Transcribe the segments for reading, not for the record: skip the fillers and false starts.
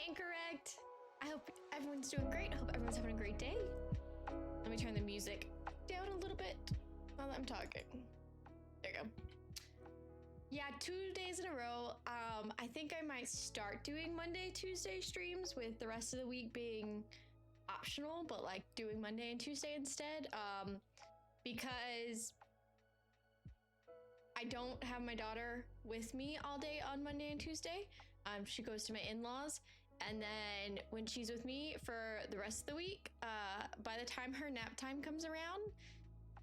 Incorrect. I hope everyone's doing great. I hope everyone's having a great day. Let me turn the music down a little bit while I'm talking. There you go. Yeah, 2 days in a row. I think I might start doing Monday, Tuesday streams with the rest of the week being optional, but like doing Monday and Tuesday instead. Because I don't have my daughter with me all day on Monday and Tuesday. She goes to my in-laws. And then when she's with me for the rest of the week, by the time her nap time comes around,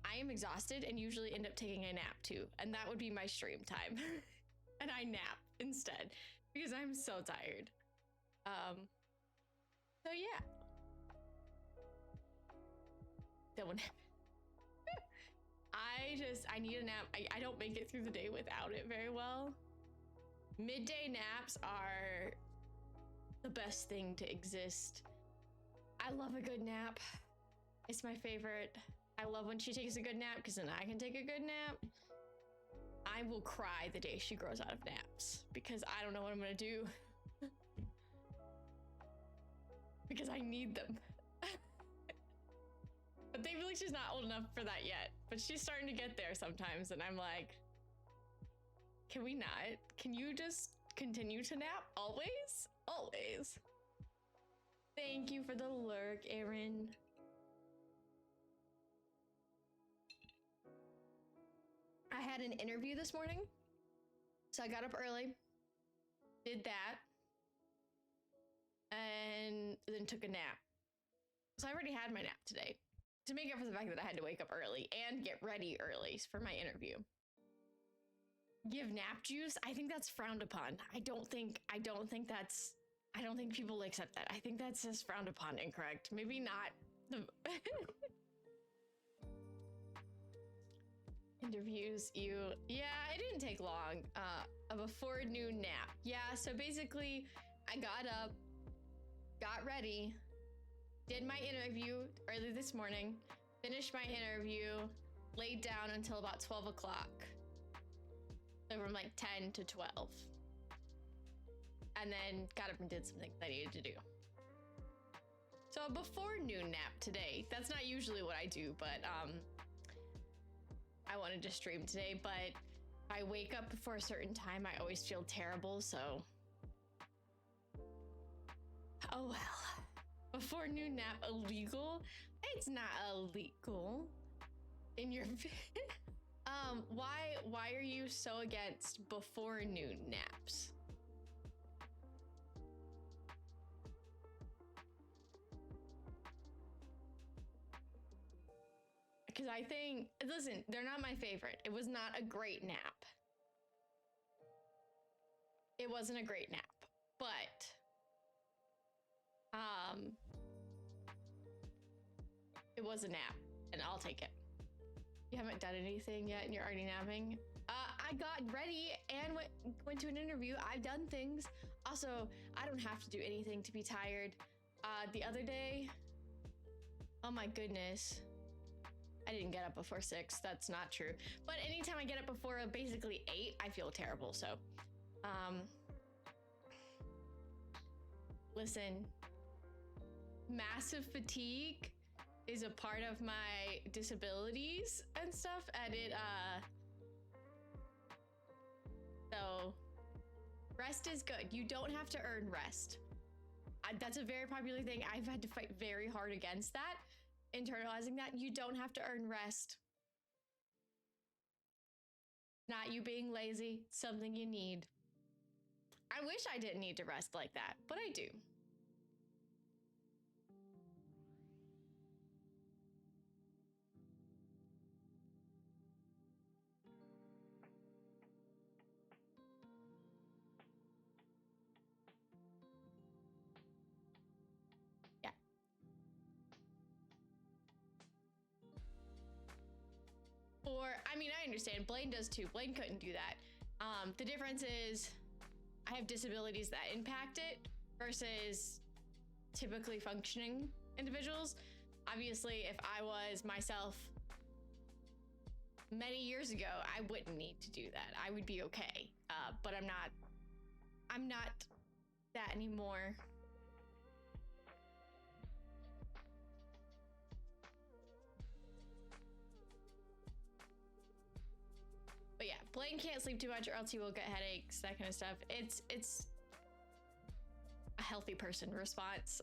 I am exhausted and usually end up taking a nap too. And that would be my stream time. And I nap instead because I'm so tired. So yeah. Don't I need a nap. I don't make it through the day without it very well. Midday naps are the best thing to exist. I love a good nap. It's my favorite. I love when she takes a good nap because then I can take a good nap. I will cry the day she grows out of naps because I don't know what I'm gonna do. Because I need them. But thankfully she's not old enough for that yet. But she's starting to get there sometimes and I'm like, can we not? Can you just continue to nap always? Always. Thank you for the lurk, Aaron. I had an interview this morning. So I got up early, did that, and then took a nap. So I already had my nap today to make up for the fact that I had to wake up early and get ready early for my interview. Give nap juice? I think that's frowned upon. I don't think people accept that. I think that's just frowned upon. Incorrect. Maybe not the interviews yeah, it didn't take long of a forenoon nap. Yeah, so basically I got up, got ready, did my interview early this morning, finished my interview, laid down until about 12 o'clock. So from like 10 to 12. And then got up and did some things I needed to do. So a before noon nap today. That's not usually what I do, but I wanted to stream today, but if I wake up before a certain time, I always feel terrible, so. Oh well. Before noon nap illegal? It's not illegal. In your why are you so against before noon naps? Because I think, listen, they're not my favorite. It was not a great nap. It wasn't a great nap, but it was a nap and I'll take it. You haven't done anything yet and you're already napping? I got ready and went to an interview. I've done things. Also, I don't have to do anything to be tired. The other day, oh my goodness. I didn't get up before 6. That's not true. But anytime I get up before basically 8, I feel terrible. So, listen, massive fatigue is a part of my disabilities and stuff. And so rest is good. You don't have to earn rest. That's a very popular thing. I've had to fight very hard against that. Internalizing that you don't have to earn rest. Not you being lazy, it's something you need. I wish I didn't need to rest like that, but I do. I mean, I understand. Blaine does too. Blaine couldn't do that. The difference is I have disabilities that impact it versus typically functioning individuals. Obviously, if I was myself many years ago, I wouldn't need to do that. I would be okay. But I'm not that anymore. Blaine can't sleep too much or else he will get headaches, that kind of stuff. It's a healthy person response.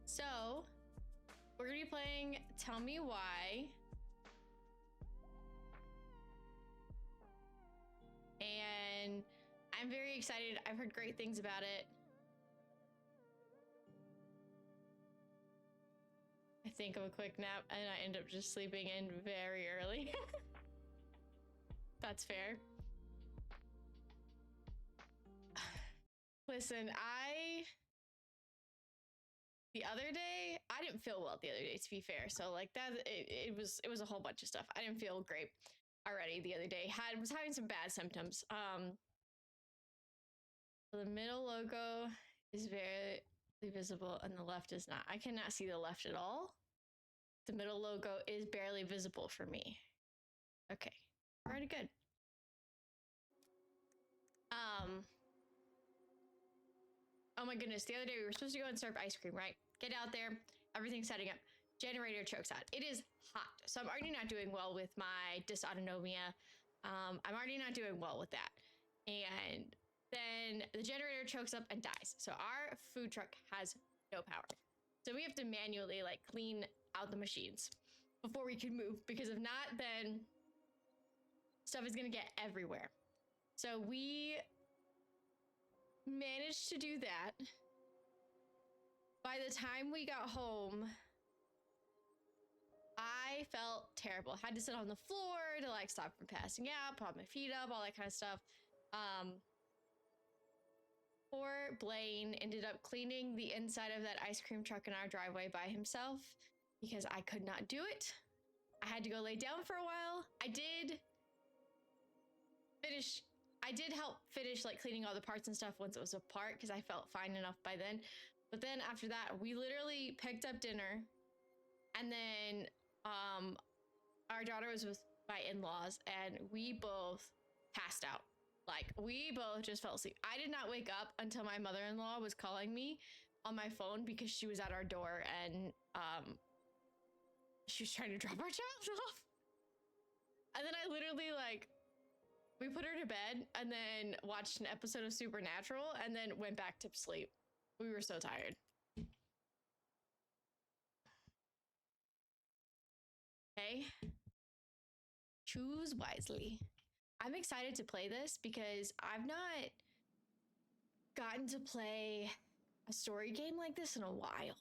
So, we're gonna be playing Tell Me Why. And I'm very excited. I've heard great things about it. I think of a quick nap and I end up just sleeping in very early. That's fair. Listen, the other day, I didn't feel well the other day, to be fair. So like that, it was a whole bunch of stuff. I didn't feel great already the other day. Was having some bad symptoms. The middle logo is very visible and the left is not. I cannot see the left at all. The middle logo is barely visible for me. Okay, pretty good. Oh my goodness, the other day we were supposed to go and serve ice cream, right? Get out there, everything's setting up. Generator chokes out. It is hot, so I'm already not doing well with my dysautonomia. I'm already not doing well with that. And then the generator chokes up and dies. So our food truck has no power. So we have to manually like clean out the machines before we can move, because if not, then stuff is gonna get everywhere. So we managed to do that. By the time we got home, I felt terrible. Had to sit on the floor to like stop from passing out, prop my feet up, all that kind of stuff. Poor Blaine ended up cleaning the inside of that ice cream truck in our driveway by himself because I could not do it. I had to go lay down for a while. I did help finish like cleaning all the parts and stuff once it was apart because I felt fine enough by then. But then after that, we literally picked up dinner, and then our daughter was with my in-laws and we both passed out. Like, we both just fell asleep. I did not wake up until my mother-in-law was calling me on my phone because she was at our door and she was trying to drop our child off. And then I literally like, we put her to bed and then watched an episode of Supernatural and then went back to sleep. We were so tired. Okay. Choose wisely. I'm excited to play this because I've not gotten to play a story game like this in a while.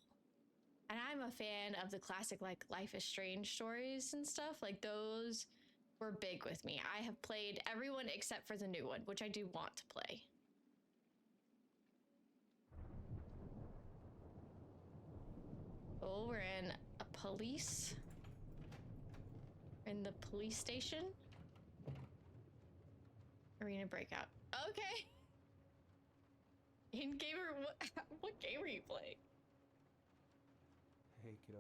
And I'm a fan of the classic like Life is Strange stories and stuff. Like those were big with me. I have played everyone except for the new one, which I do want to play. Oh, we're in a police. In the police station. Arena breakout. Okay. In gamer, what game are you playing? Hey, kiddo.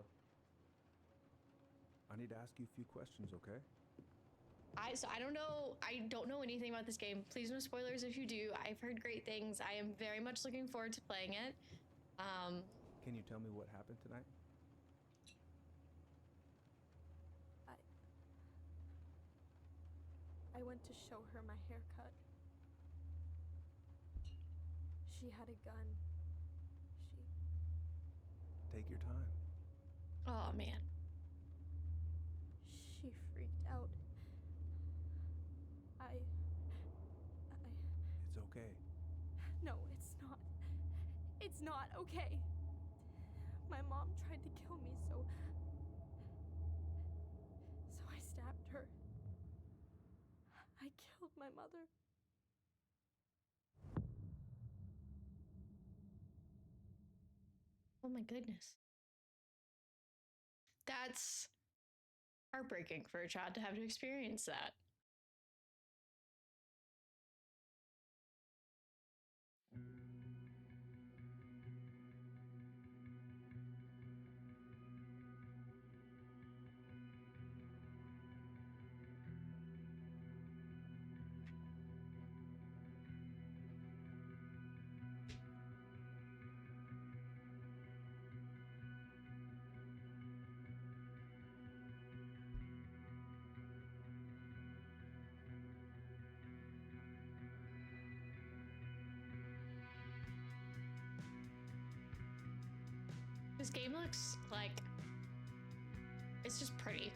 I need to ask you a few questions, okay? I don't know anything about this game. Please no spoilers if you do. I've heard great things. I am very much looking forward to playing it. Can you tell me what happened tonight? I went to show her my haircut. She had a gun. Take your time. Oh man. She freaked out. It's okay. No, it's not. It's not okay. My mom tried to kill me, so I stabbed her. I killed my mother. Oh my goodness. That's heartbreaking for a child to have to experience that. This game looks like it's just pretty.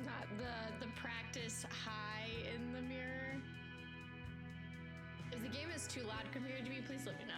Not the practice high in the mirror. If the game is too loud compared to me, please let me know.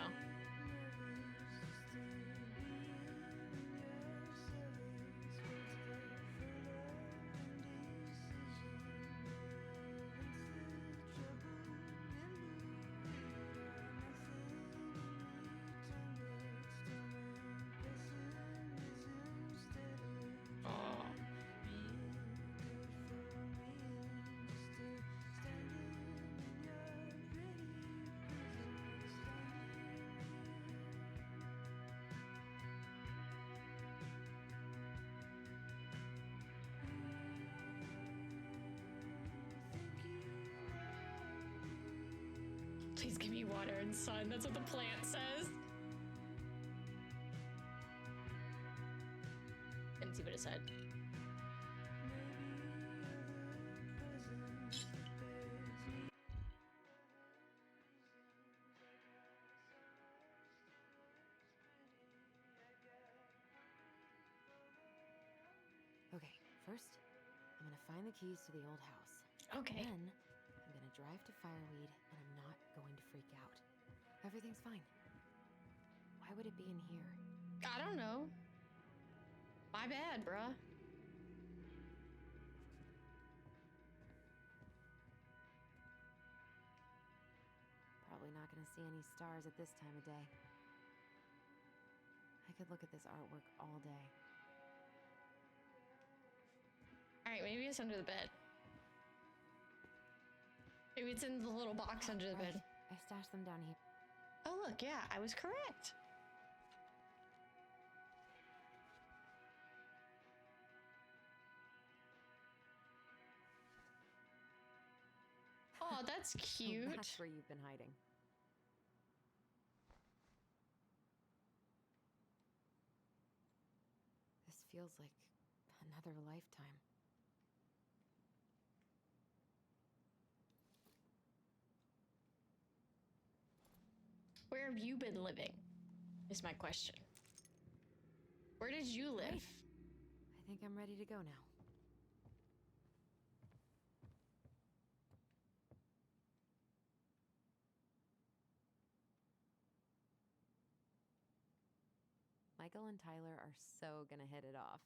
Please give me water and sun. That's what the plant says. Didn't see what it said. Okay, first, I'm gonna find the keys to the old house. Okay. Then, I'm gonna drive to Fireweed, and I'm not going to freak out. Everything's fine. Why would it be in here? I don't know. My bad, bruh. Probably not gonna see any stars at this time of day. I could look at this artwork all day. All right, maybe it's under the bed. Maybe it's in the little box under the Right. bed. I stashed them down here. Oh, look, yeah, I was correct. Oh, that's cute. Oh, that's where you've been hiding. This feels like another lifetime. Where have you been living? Is my question. Where did you live? Right. I think I'm ready to go now. Michael and Tyler are so gonna hit it off.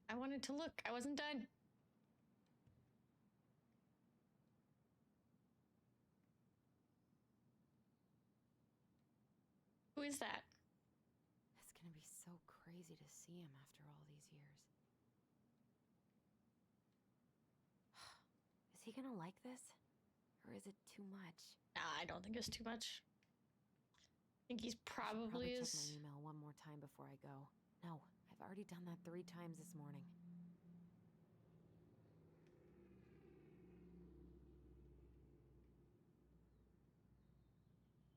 I wanted to look. I wasn't done. Who is that? It's gonna be so crazy to see him after all these years. Is he gonna like this? Or is it too much? Nah, I don't think it's too much. I think he's I should probably check is. my email one more time before I go. No, I've already done that 3 times this morning.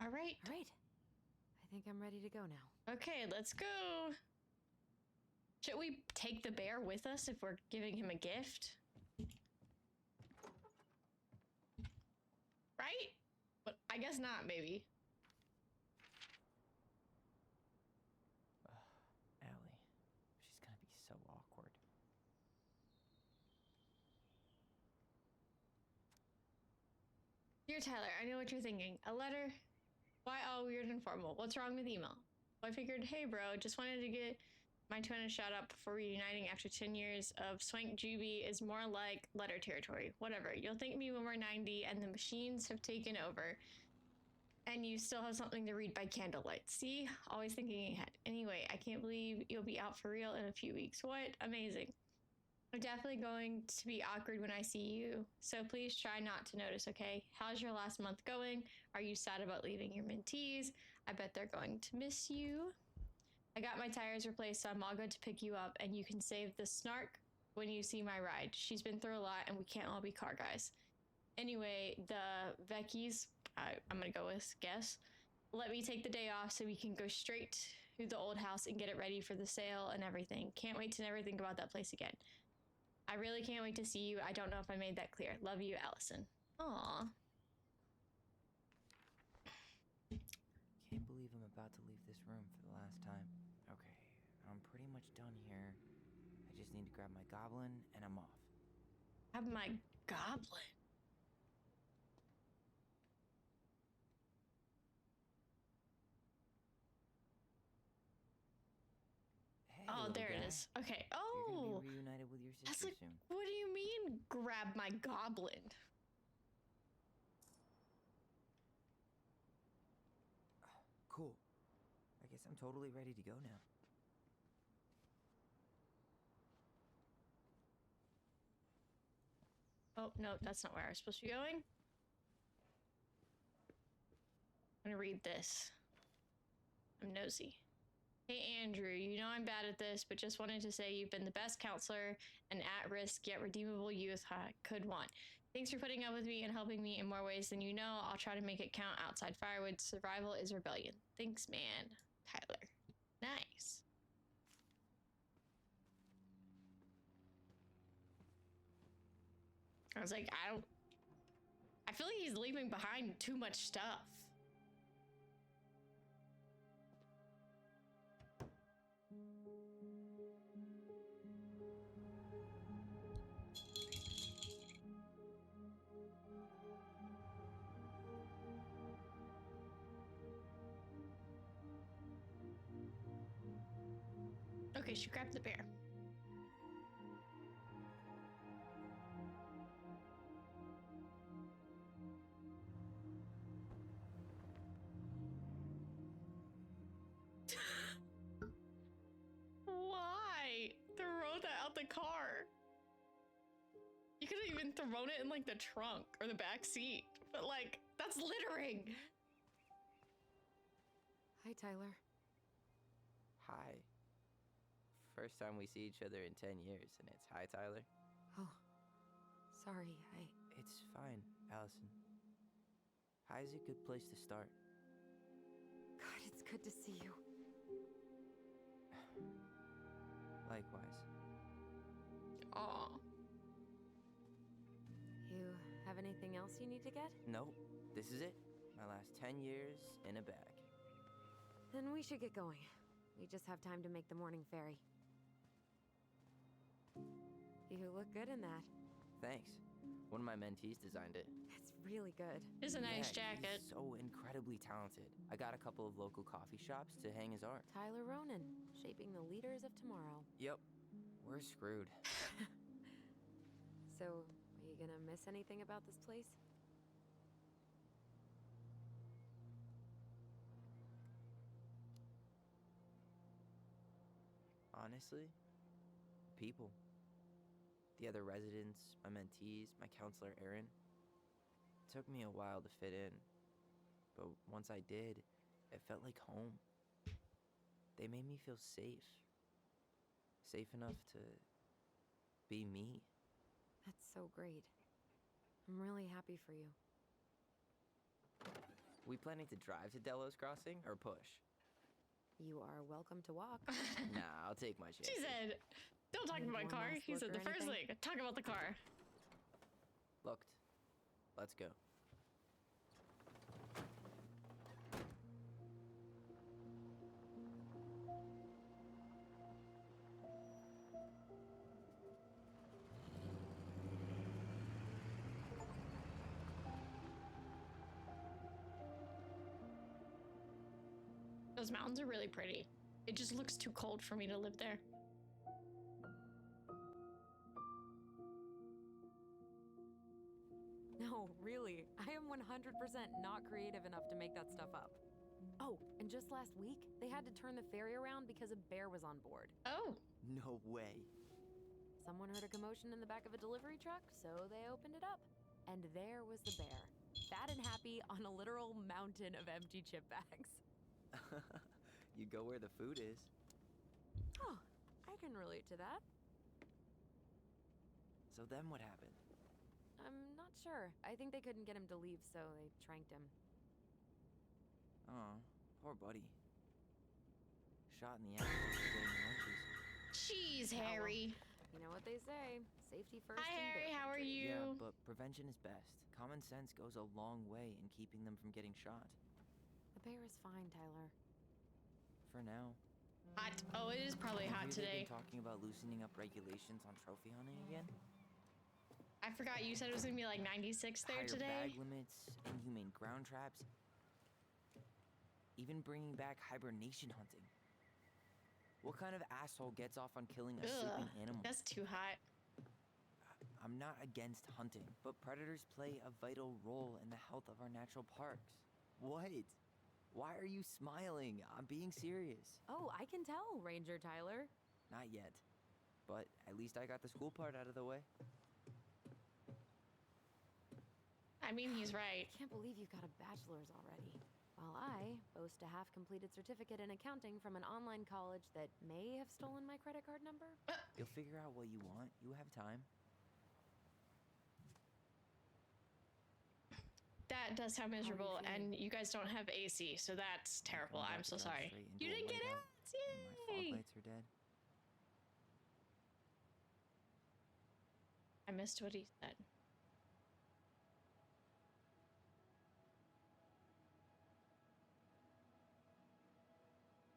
All right. All right. I think I'm ready to go now. Okay, let's go. Should we take the bear with us if we're giving him a gift? Right? But I guess not, maybe. Allie, she's gonna be so awkward. Dear Tyler, I know what you're thinking. A letter? Why all weird and formal? What's wrong with email? Well, I figured, hey bro, just wanted to get my twin a shout out before reuniting after 10 years of Swank GB is more like letter territory. Whatever. You'll thank me when we're 90 and the machines have taken over. And you still have something to read by candlelight. See? Always thinking ahead. Anyway, I can't believe you'll be out for real in a few weeks. What? Amazing. I'm definitely going to be awkward when I see you, so please try not to notice, okay? How's your last month going? Are you sad about leaving your mentees? I bet they're going to miss you. I got my tires replaced, so I'm all good to pick you up, and you can save the snark when you see my ride. She's been through a lot, and we can't all be car guys. Anyway, the Vecchies, I'm gonna go with guess, let me take the day off so we can go straight to the old house and get it ready for the sale and everything. Can't wait to never think about that place again. I really can't wait to see you. I don't know if I made that clear. Love you, Allison. Aw. Can't believe I'm about to leave this room for the last time. Okay, I'm pretty much done here. I just need to grab my goblin and I'm off. Have my goblin. Hey, Oh, little there it guy. is. Okay. You're Oh, gonna be reunited with your that's sister like, soon. what do you mean, grab my goblin? Cool. I guess I'm totally ready to go now. Oh, no, that's not where I was supposed to be going. I'm gonna read this. I'm nosy. Hey, Andrew, you know I'm bad at this, but just wanted to say you've been the best counselor and at-risk yet redeemable youth I could want. Thanks for putting up with me and helping me in more ways than you know. I'll try to make it count outside Firewood. Survival is rebellion. Thanks, man. Tyler. Nice. I was like, I feel like he's leaving behind too much stuff. Okay, she grabbed the bear. Why? Throw that out the car. You could have even thrown it in like the trunk or the back seat, but like, that's littering. Hi, Tyler. Hi. First time we see each other in 10 years, and it's hi, Tyler. Oh, sorry, It's fine, Allison. Hi's a good place to start. God, it's good to see you. Likewise. Aw. You have anything else you need to get? Nope, this is it. My last 10 years in a bag. Then we should get going. We just have time to make the morning ferry. You look good in that. Thanks. One of my mentees designed it. It's really good. It's a nice Yeah, jacket. He's so incredibly talented. I got a couple of local coffee shops to hang his art. Tyler Ronan, shaping the leaders of tomorrow. Yep, we're screwed. So, are you gonna miss anything about this place? Honestly, people. The other residents, my mentees, my counselor Aaron. It took me a while to fit in, but once I did, it felt like home. They made me feel safe. Safe enough to be me. That's so great. I'm really happy for you. We planning to drive to Delos Crossing or push? You are welcome to walk. Nah, I'll take my chances. She said, don't talk Need about my one car. last He look said or the first anything? thing, talk about the car. Looked. Let's go. Those mountains are really pretty. It just looks too cold for me to live there. No, really. I am 100% not creative enough to make that stuff up. Oh, and just last week, they had to turn the ferry around because a bear was on board. Oh, No way. Someone heard a commotion in the back of a delivery truck, so they opened it up. And there was the bear, fat and happy on a literal mountain of empty chip bags. You go where the food is. Oh, I can relate to that. So then what happened? I'm not sure. I think they couldn't get him to leave, so they tranked him. Oh, poor buddy. Shot in the ass for stealing lunches. Jeez, Yeah, well, Harry. You know what they say, safety first. Hi, in Harry. bear How are country. you? Yeah, but prevention is best. Common sense goes a long way in keeping them from getting shot. The bear is fine, Tyler. For now. Hot. Oh, it is probably hot Have today. they been talking about loosening up regulations on trophy hunting again? I forgot you said it was gonna be like 96 there Higher today. bag limits, inhumane ground traps, even bringing back hibernation hunting. What kind of asshole gets off on killing a sleeping animal? That's too hot. I'm not against hunting, but predators play a vital role in the health of our natural parks. What? Why are you smiling? I'm being serious. Oh, I can tell, Ranger Tyler. Not yet. But at least I got the school part out of the way. I mean, he's right. I can't believe you've got a bachelor's already. While I boast a half-completed certificate in accounting from an online college that may have stolen my credit card number. You'll figure out what you want. You have time. That does sound miserable, feeling? and you guys don't have AC, so that's terrible. I'm I'm about so to dive sorry. straight into You a didn't get whiteout, it! and my fog Yay! lights are dead. I missed what he said.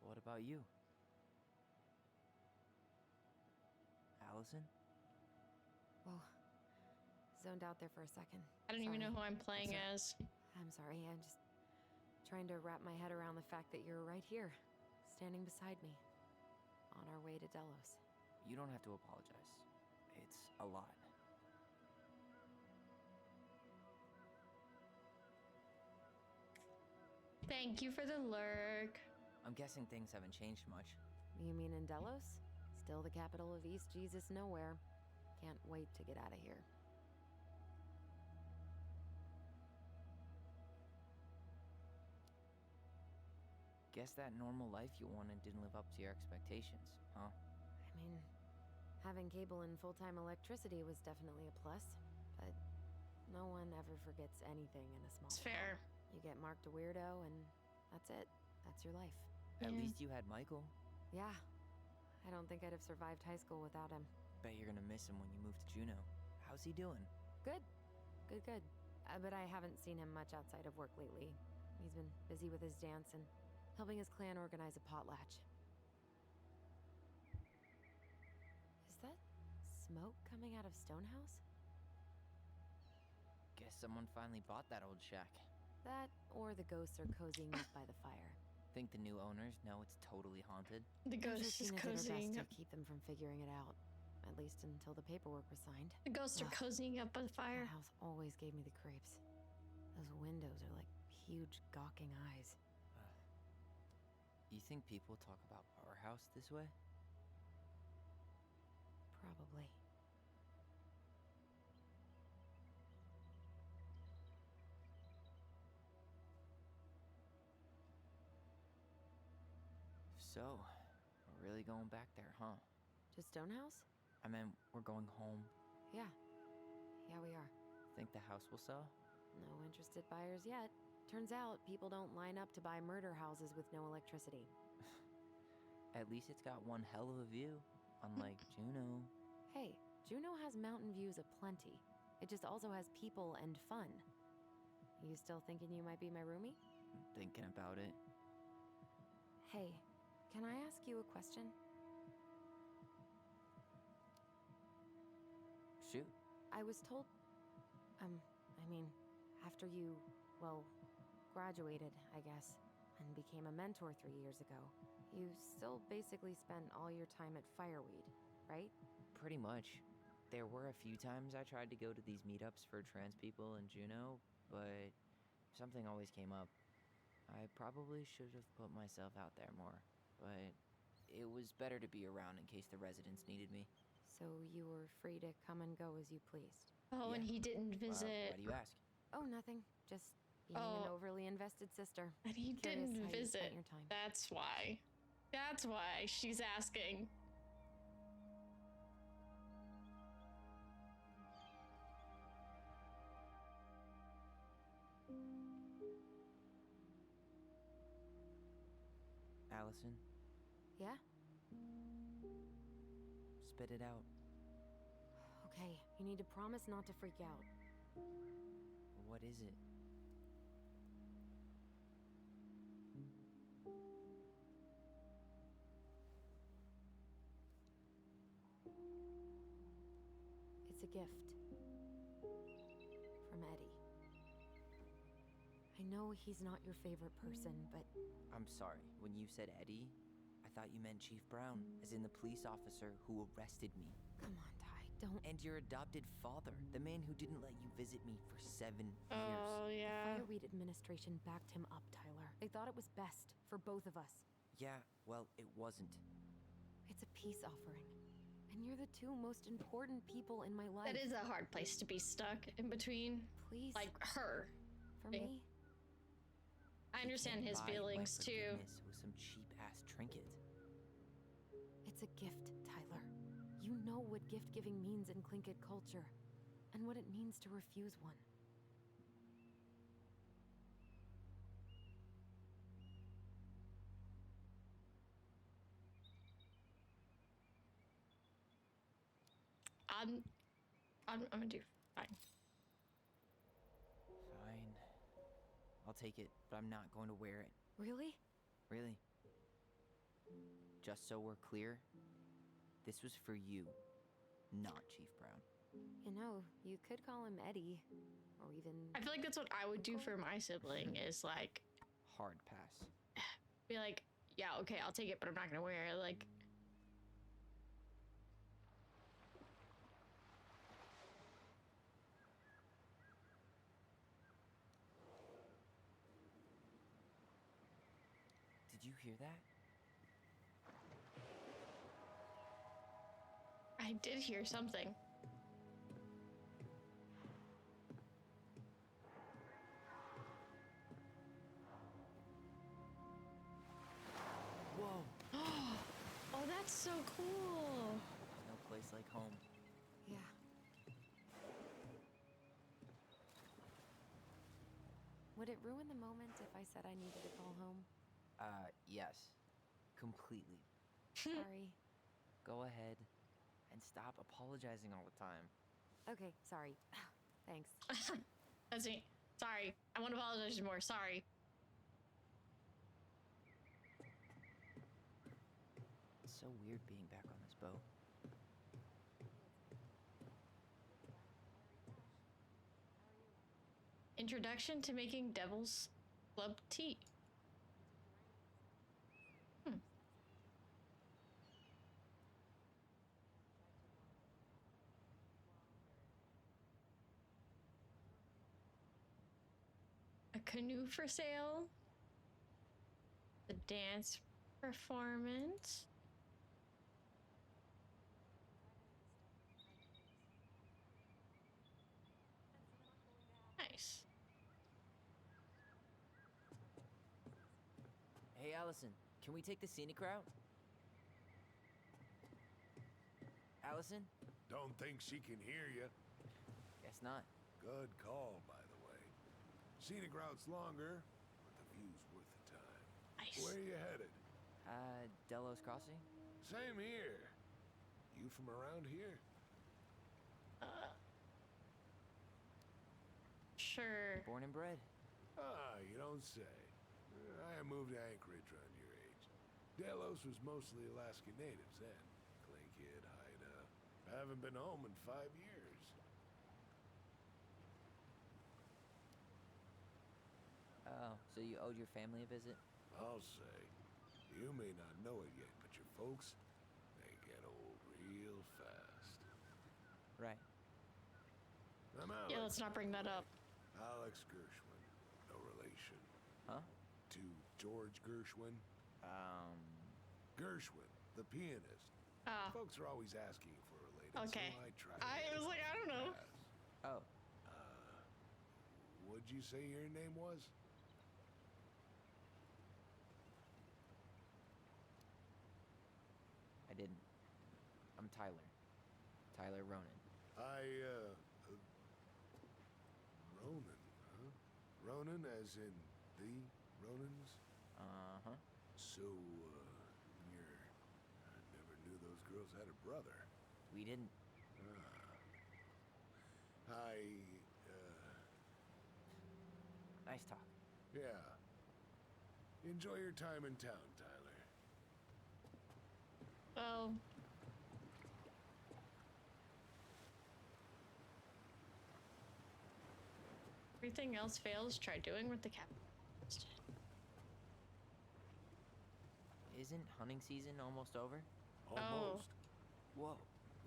What about you? Allison? Whoa. Zoned out there for a second. I don't even know who Sorry. I'm playing What's as. I'm sorry, I'm just trying to wrap my head around the fact that you're right here, standing beside me, on our way to Delos. You don't have to apologize. It's a lot. Thank you for the lurk. I'm guessing things haven't changed much. You mean in Delos? Still the capital of East Jesus Nowhere. Can't wait to get out of here. Guess that normal life you wanted didn't live up to your expectations, huh? I mean, having cable and full-time electricity was definitely a plus, but no one ever forgets anything in a small It's town. fair. You get marked a weirdo, and that's it. That's your life. At Yeah. least you had Michael. Yeah. I don't think I'd have survived high school without him. Bet you're gonna miss him when you move to Juneau. How's he doing? Good. Good. But I haven't seen him much outside of work lately. He's been busy with his dance and helping his clan organize a potlatch. Is that smoke coming out of Stonehouse? Guess someone finally bought that old shack. That, or the ghosts are cozying up by the fire. Think the new owners know it's totally haunted? The I'm sure ghost is Tina did her cozying best up. to keep them from figuring it out. At least until the paperwork was signed. The ghosts are Ugh. cozying up by the fire. That house always gave me the creeps. Those windows are like huge gawking eyes. You think people talk about Powerhouse this way? Probably. So, we're really going back there, huh? To Stonehouse? I mean, we're going home. Yeah. Yeah, we are. Think the house will sell? No interested buyers yet. Turns out people don't line up to buy murder houses with no electricity. At least it's got one hell of a view, unlike Juneau. Hey, Juneau has mountain views aplenty. It just also has people and fun. You still thinking you might be my roomie? Thinking about it. Hey, can I ask you a question? Shoot. I was told, after you, well, graduated, I guess, and became a mentor 3 years ago, you still basically spent all your time at Fireweed, right? Pretty much. There were a few times I tried to go to these meetups for trans people in Juneau, but something always came up. I probably should have put myself out there more, but it was better to be around in case the residents needed me. So you were free to come and go as you pleased. Oh, and Yeah. he didn't Why visit. do you ask? Oh, nothing. Just being an Oh. overly invested sister. And he Curious didn't how you visit. spent your time. That's why. That's why she's asking. Allison, Yeah? spit it out. Okay, you need to promise not to freak out. What is it? It's a gift. From Eddie. I know he's not your favorite person, but I'm sorry. When you said Eddie, I thought you meant Chief Brown, as in the police officer who arrested me. come on, Ty, don't. And your adopted father, the man who didn't let you visit me for 7 years. Oh, yeah. Fireweed administration backed him up, Tyler. They thought it was best for both of us. Yeah, well, it wasn't. It's a peace offering. And you're the two most important people in my life. That is a hard place to be stuck in between. Please, Like her. for thing. me. I understand You his can't buy my feelings too. forgiveness with some cheap-ass trinket. It's a gift, Tyler. You know what gift giving means in Tlingit culture, and what it means to refuse one. I'm gonna do fine. Fine. I'll take it, but I'm not going to wear it. Really? Really. Just so we're clear, this was for you, not Chief Brown. You know, you could call him Eddie, or even. I feel like that's what I would do for my sibling is like Hard pass. be like, yeah, okay, I'll take it, but I'm not gonna wear it. Like, Did you hear that? I did hear something. Whoa! Oh, that's so cool. There's no place like home. Yeah. Would it ruin the moment if I said I needed to call home? Yes. Completely. Sorry. Go ahead and stop apologizing all the time. Okay, sorry. Thanks. That's me. Sorry. I want to apologize more. Sorry. It's so weird being back on this boat. Introduction to making Devil's Club tea. A canoe for sale. The dance performance. Nice. Hey, Allison, can we take the scenic route? Allison? Don't think she can hear you. Guess not. Good call, by the way. Scenic route's longer, but the view's worth the time. Nice. Where are you headed? Delos Crossing? Same here. You from around here? Sure. Born and bred. Ah, you don't say. I moved to Anchorage around your age. Delos was mostly Alaskan natives then. Tlingit, Haida. I haven't been home in 5 years. Oh, so you owed your family a visit? I'll say. You may not know it yet, but your folks, they get old real fast. Right. I'm Alex. Yeah, let's not bring that up. Alex Gershwin. No relation. Huh? To George Gershwin. Gershwin, the pianist. Ah, Folks are always asking for a late Okay. So I tried. I was like, I don't know. Oh, What'd you say your name was? I didn't. I'm Tyler. Tyler Ronan. Ronan, huh? Ronan as in the Ronans? Uh-huh. So, I never knew those girls had a brother. We didn't. Nice talk. Yeah. Enjoy your time in town, Tyler. Well, everything else fails. Try doing what the captain did. Isn't hunting season almost over? Almost. Whoa,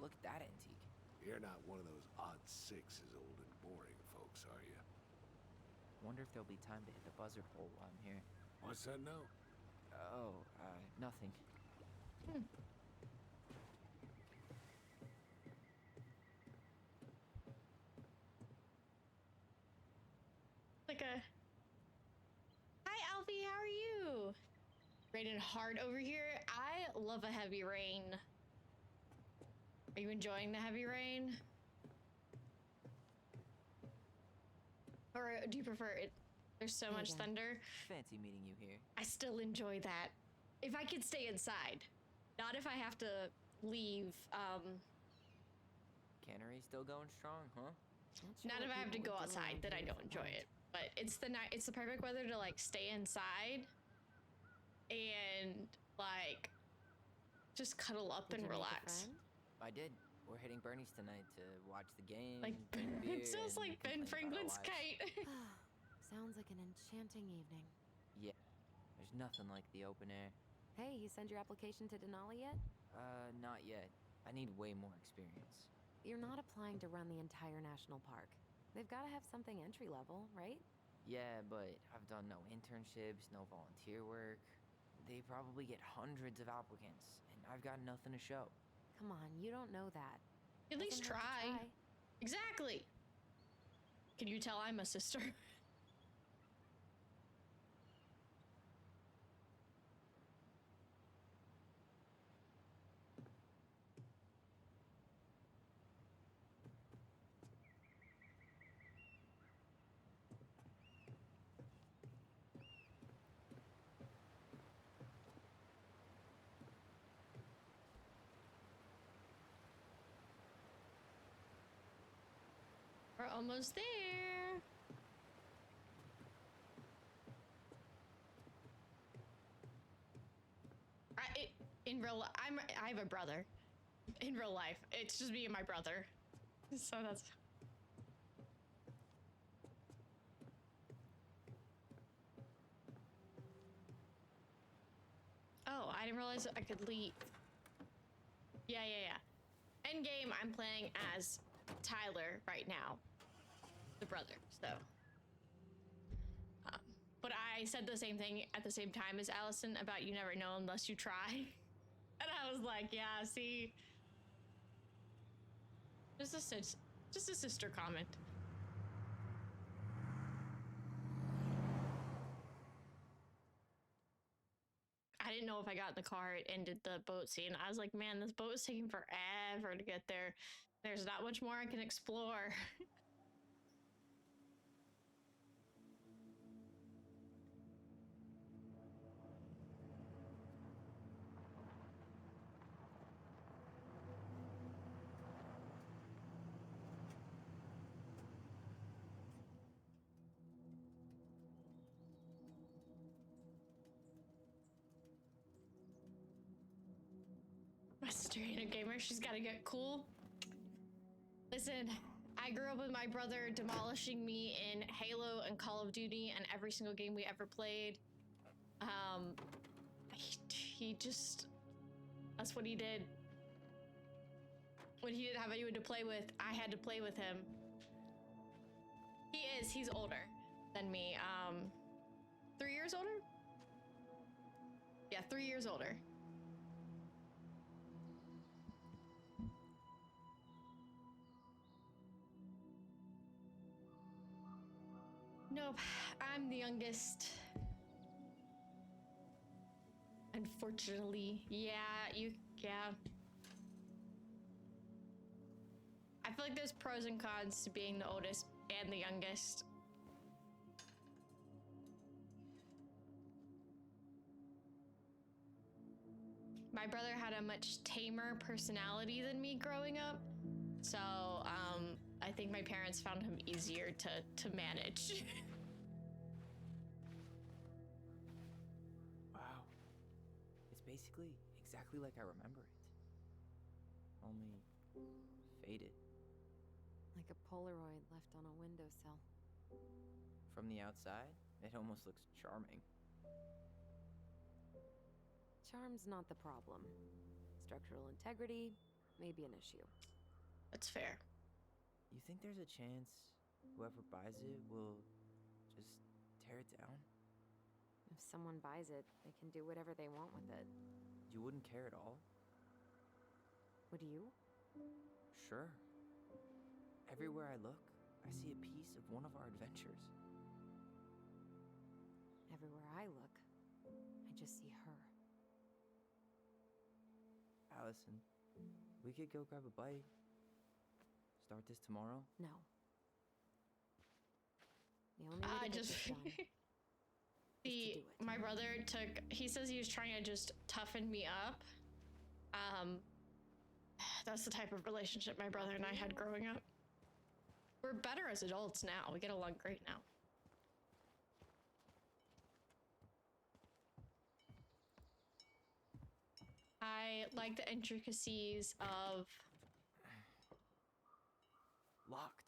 look at that antique. You're not one of those odd sixes, old and boring folks, are you? Wonder if there'll be time to hit the buzzer hole while I'm here. What's that now? Oh, nothing. Like a. Hi, Alfie. How are you? Raining hard over here. I love a heavy rain. Are you enjoying the heavy rain? Or do you prefer it? There's so much again. thunder. Fancy meeting you here. I still enjoy that. If I could stay inside, not if I have to leave. Cannery still going strong, huh? Not if I have to go outside, then I don't enjoy it. But it's the night. It's the perfect weather to like stay inside and like just cuddle up and relax. I did. We're hitting Bernie's tonight to watch the game. Like drink beer, it feels and like Ben complain about our Franklin's lives. kite. Sounds like an enchanting evening. Yeah, there's nothing like the open air. Hey, you send your application to Denali yet? Not yet. I need way more experience. You're not applying to run the entire national park. They've got to have something entry level, right? Yeah, but I've done no internships, no volunteer work. They probably get hundreds of applicants, and I've got nothing to show. Come on, you don't know that. At least Doesn't hurt to try. Exactly. Can you tell I'm a sister? We're almost there. In real life, I have a brother. In real life, it's just me and my brother. So that's. Oh, I didn't realize I could leave. Yeah. End game, I'm playing as Tyler right now, the brother. So, but I said the same thing at the same time as Allison about you never know unless you try. And I was like, yeah, see, just a sister comment. I didn't know if I got in the car, it ended the boat scene. I was like, man, this boat is taking forever to get there. There's not much more I can explore. My sister ain't a gamer. She's got to get cool. Listen, I grew up with my brother demolishing me in Halo and Call of Duty and every single game we ever played. He just, that's what he did. When he didn't have anyone to play with, I had to play with him. He's older than me. 3 years older? Yeah, 3 years older. I'm the youngest. Unfortunately. Yeah. I feel like there's pros and cons to being the oldest and the youngest. My brother had a much tamer personality than me growing up, so I think my parents found him easier to manage. Wow. It's basically exactly like I remember it. Only faded. Like a Polaroid left on a windowsill. From the outside, it almost looks charming. Charm's not the problem. Structural integrity may be an issue. That's fair. You think there's a chance whoever buys it will just tear it down? If someone buys it, they can do whatever they want with it. You wouldn't care at all? Would you? Sure. Everywhere I look, I see a piece of one of our adventures. Everywhere I look, I just see her. Allison, we could go grab a bite. Start this tomorrow? No. The only way to get this done is to do it. My brother he says he was trying to just toughen me up. That's the type of relationship my brother and I had growing up. We're better as adults now. We get along great now. I like the intricacies of... Locked.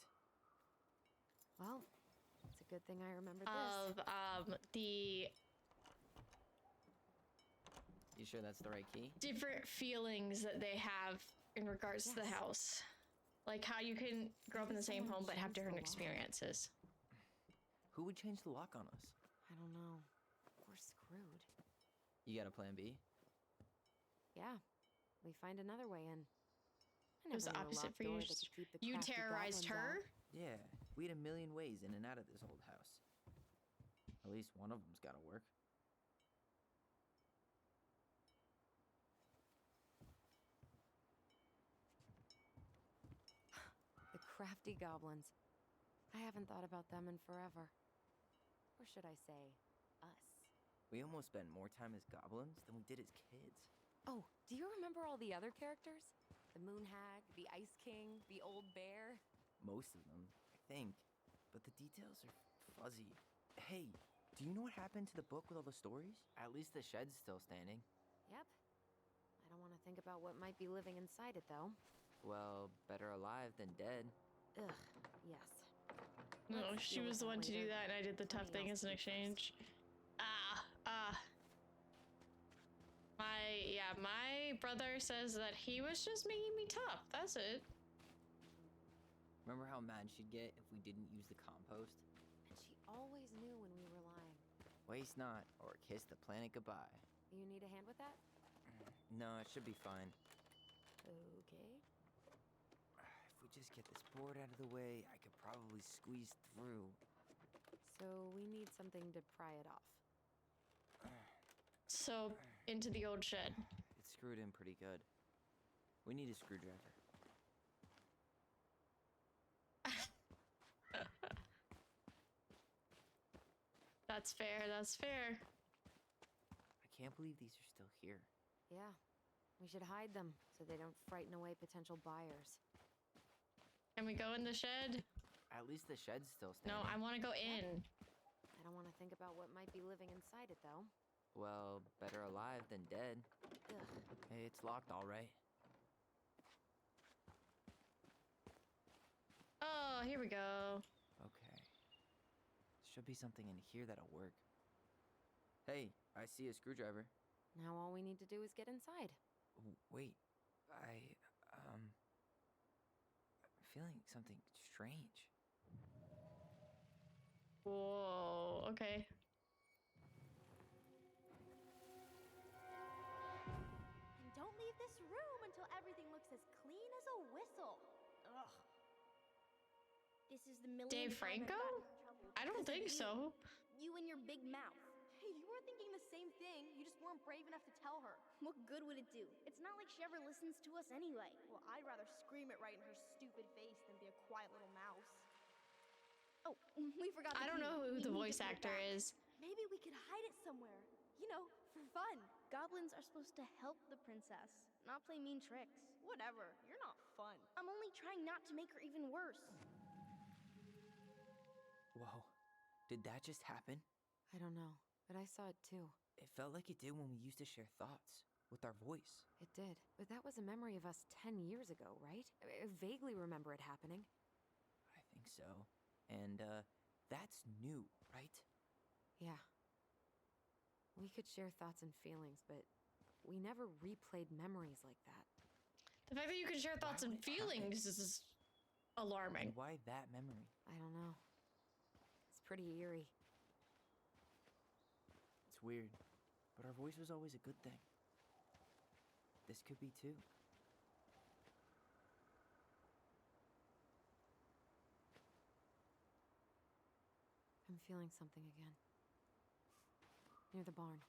Well, it's a good thing I remembered this. The You sure that's the right key? different feelings that they have in regards to the Yes. house. Like how you can grow up in the same home but have different experiences. Who would change the lock on us? I don't know. We're screwed. You got a plan B? Yeah, we find another way in. It was the opposite for you. You terrorized her? Yeah, we had a million ways in and out of this old house. At least one of them's gotta work. The crafty goblins. I haven't thought about them in forever. Or should I say, us. We almost spent more time as goblins than we did as kids. Oh, do you remember all the other characters? The Moon Hag, the Ice King, the Old Bear? Most of them, I think. But the details are fuzzy. Hey, do you know what happened to the book with all the stories? At least the shed's still standing. Yep. I don't want to think about what might be living inside it, though. Well, better alive than dead. Ugh, yes. No, Let's she deal was with the that one to do later. that and I did the tough Something thing else as an to do first. exchange. My brother says that he was just making me tough. That's it. Remember how mad she'd get if we didn't use the compost? And she always knew when we were lying. Waste not, or kiss the planet goodbye. You need a hand with that? No, it should be fine. Okay. If we just get this board out of the way, I could probably squeeze through. So we need something to pry it off. So, into the old shed. It's screwed in pretty good. We need a screwdriver. That's fair, that's fair. I can't believe these are still here. Yeah. We should hide them so they don't frighten away potential buyers. Can we go in the shed? At least the shed's still No, standing. I want to go in. I don't want to think about what might be living inside it, though. Well, better alive than dead. Ugh. Hey, it's locked all right. Oh, here we go. Okay. Should be something in here that'll work. Hey, I see a screwdriver. Now all we need to do is get inside. Wait, I'm feeling something strange. Whoa, okay. And don't leave this room until everything looks as clean as a whistle. Ugh. This is the Dave millionth time I've Franco? gotten in trouble I don't Because of think you. so. You and your big mouth. Hey, you were thinking the same thing. You just weren't brave enough to tell her. What good would it do? It's not like she ever listens to us anyway. Well, I'd rather scream it right in her stupid face than be a quiet little mouse. Oh, we forgot the I don't key. know who We the need to voice put it actor back. is. Maybe we could hide it somewhere. You know, for fun. Goblins are supposed to help the princess, not play mean tricks. Whatever. You're not fun. I'm only trying not to make her even worse. Whoa. Did that just happen? I don't know, but I saw it too. It felt like it did when we used to share thoughts with our voice. It did. But that was a memory of us 10 years ago, right? I vaguely remember it happening. I think so. And, that's new, right? Yeah. We could share thoughts and feelings, but we never replayed memories like that. The fact that you can share thoughts and would it happen? feelings is alarming. And why that memory? I don't know. It's pretty eerie. It's weird, but our voice was always a good thing. This could be too. I'm feeling something again. Near the barn.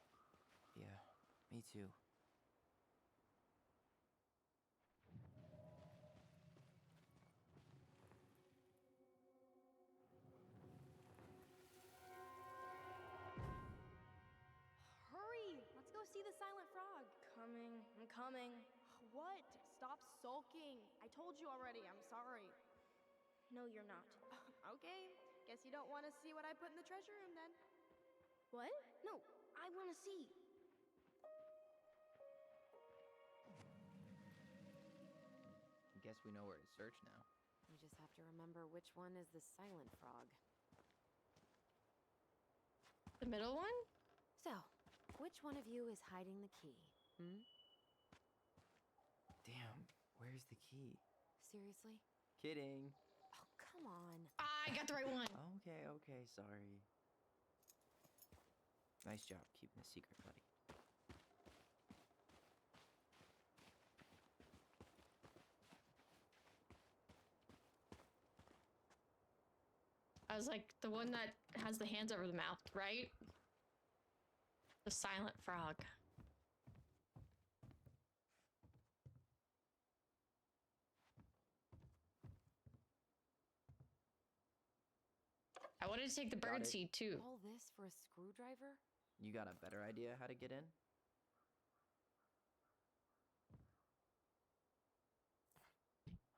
Yeah, me too. Hurry! Let's go see the silent frog. Coming, I'm coming. What? Stop sulking. I told you already. I'm sorry. No, you're not. Okay. Guess you don't want to see what I put in the treasure room then. What? No, I want to see. Guess we know where to search now. We just have to remember which one is the silent frog. The middle one? So, which one of you is hiding the key? Damn, where's the key? Seriously? Kidding. Oh, come on. I got the right one. Okay, okay, sorry. Nice job keeping a secret, buddy. I was like, the one that has the hands over the mouth, right? The silent frog. I wanted to take the Got bird it. seed too. All this for a screwdriver? You got a better idea how to get in?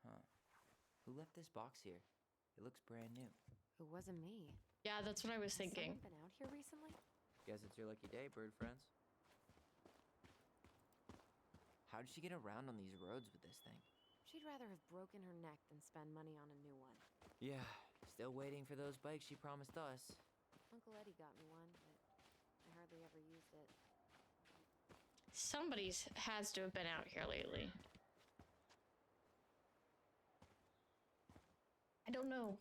Huh. Who left this box here? It looks brand new. It wasn't me. Yeah, that's what I was Has thinking. someone been out here recently? Guess it's your lucky day, bird friends. How did she get around on these roads with this thing? She'd rather have broken her neck than spend money on a new one. Yeah, still waiting for those bikes she promised us. Uncle Eddie got me one, but I hardly ever used it. Somebody's has to have been out here lately. I don't know.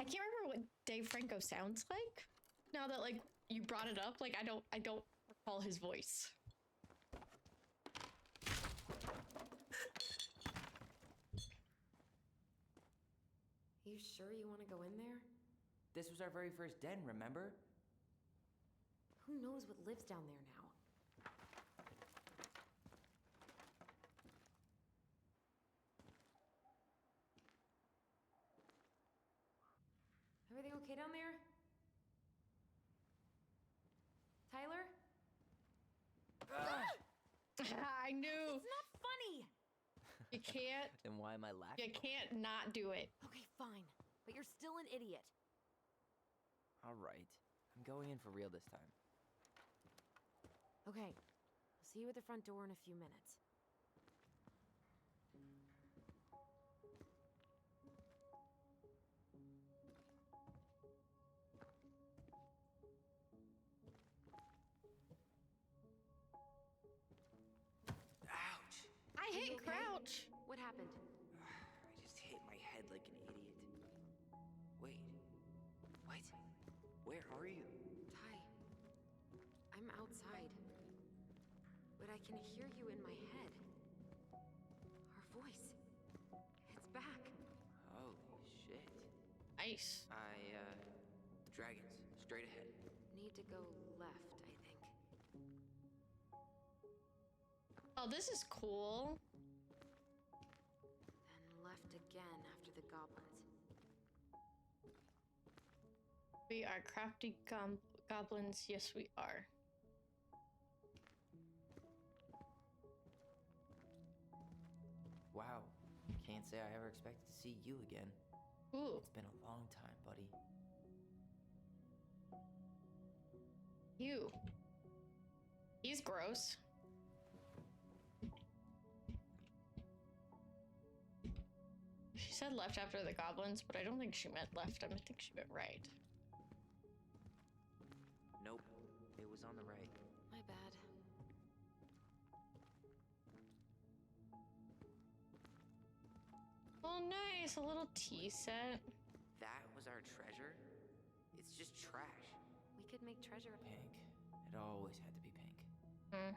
I can't remember what Dave Franco sounds like. Now that like you brought it up, like I don't recall his voice. You sure you want to go in there? This was our very first den, remember? Who knows what lives down there now? Everything okay down there? Tyler? I knew It's not funny! you can't. Then why am I laughing? You can't not do it. Okay, fine. But you're still an idiot. Alright. I'm going in for real this time. Okay. I'll see you at the front door in a few minutes. Ouch! I you hit okay? crouch. What happened? I just hit my head like an idiot. Wait. What? Where are you? Ty, I'm outside. But I can hear you in my head. Our voice. It's back. Holy shit. Nice. The dragons, straight ahead. Need to go left, I think. Oh, this is cool. Then left again after the goblins. We are crafty goblins. Yes, we are. Wow, can't say I ever expected to see you again. Ooh, It's been a long time, buddy. you. He's gross. She said left after the goblins, but I don't think she meant left. I think she meant right. Nope, it was on the right. My bad. Oh, nice. A little tea set. That was our treasure? It's just trash. We could make treasure. Pink. It always had to be pink. Hmm.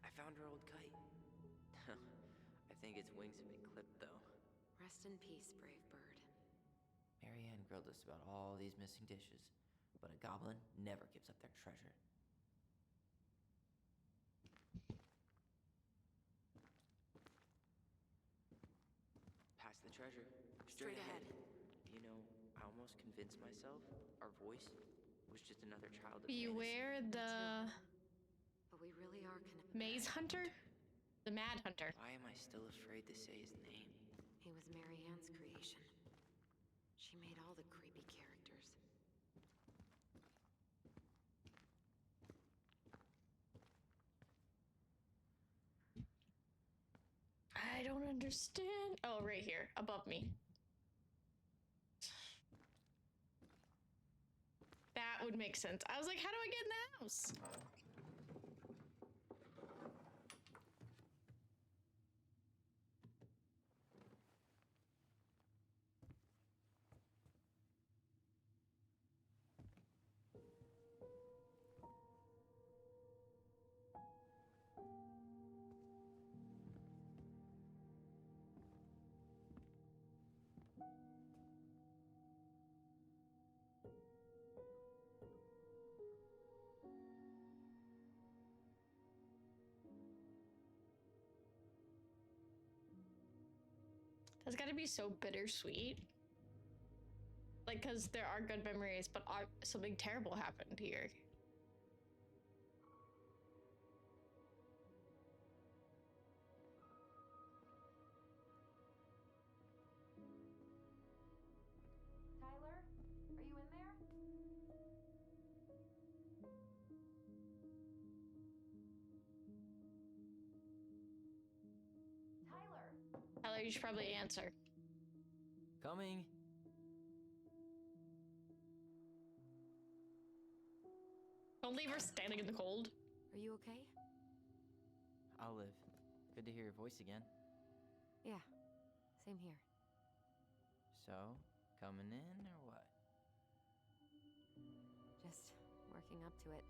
I found her old kite. I think its wings have been clipped, though. Rest in peace, brave bird. Marianne grilled us about all these missing dishes, but a goblin never gives up their treasure. Past the treasure. Straight ahead. You know, I almost convinced myself our voice was just another child of Beware the But we really are connected. maze hunter? The mad hunter. Why am I still afraid to say his name? He was Marianne's creation. She made all the creepy characters. I don't understand. Oh, right here, above me. That would make sense. I was like, how do I get in the house? That's gotta be so bittersweet. Like, cause there are good memories, but something terrible happened here. Tyler, are you in there? Tyler! Tyler, you should probably answer. Coming. Don't leave her standing in the cold. Are you okay? I'll live. Good to hear your voice again. Yeah, same here. So, coming in or what? Just working up to it.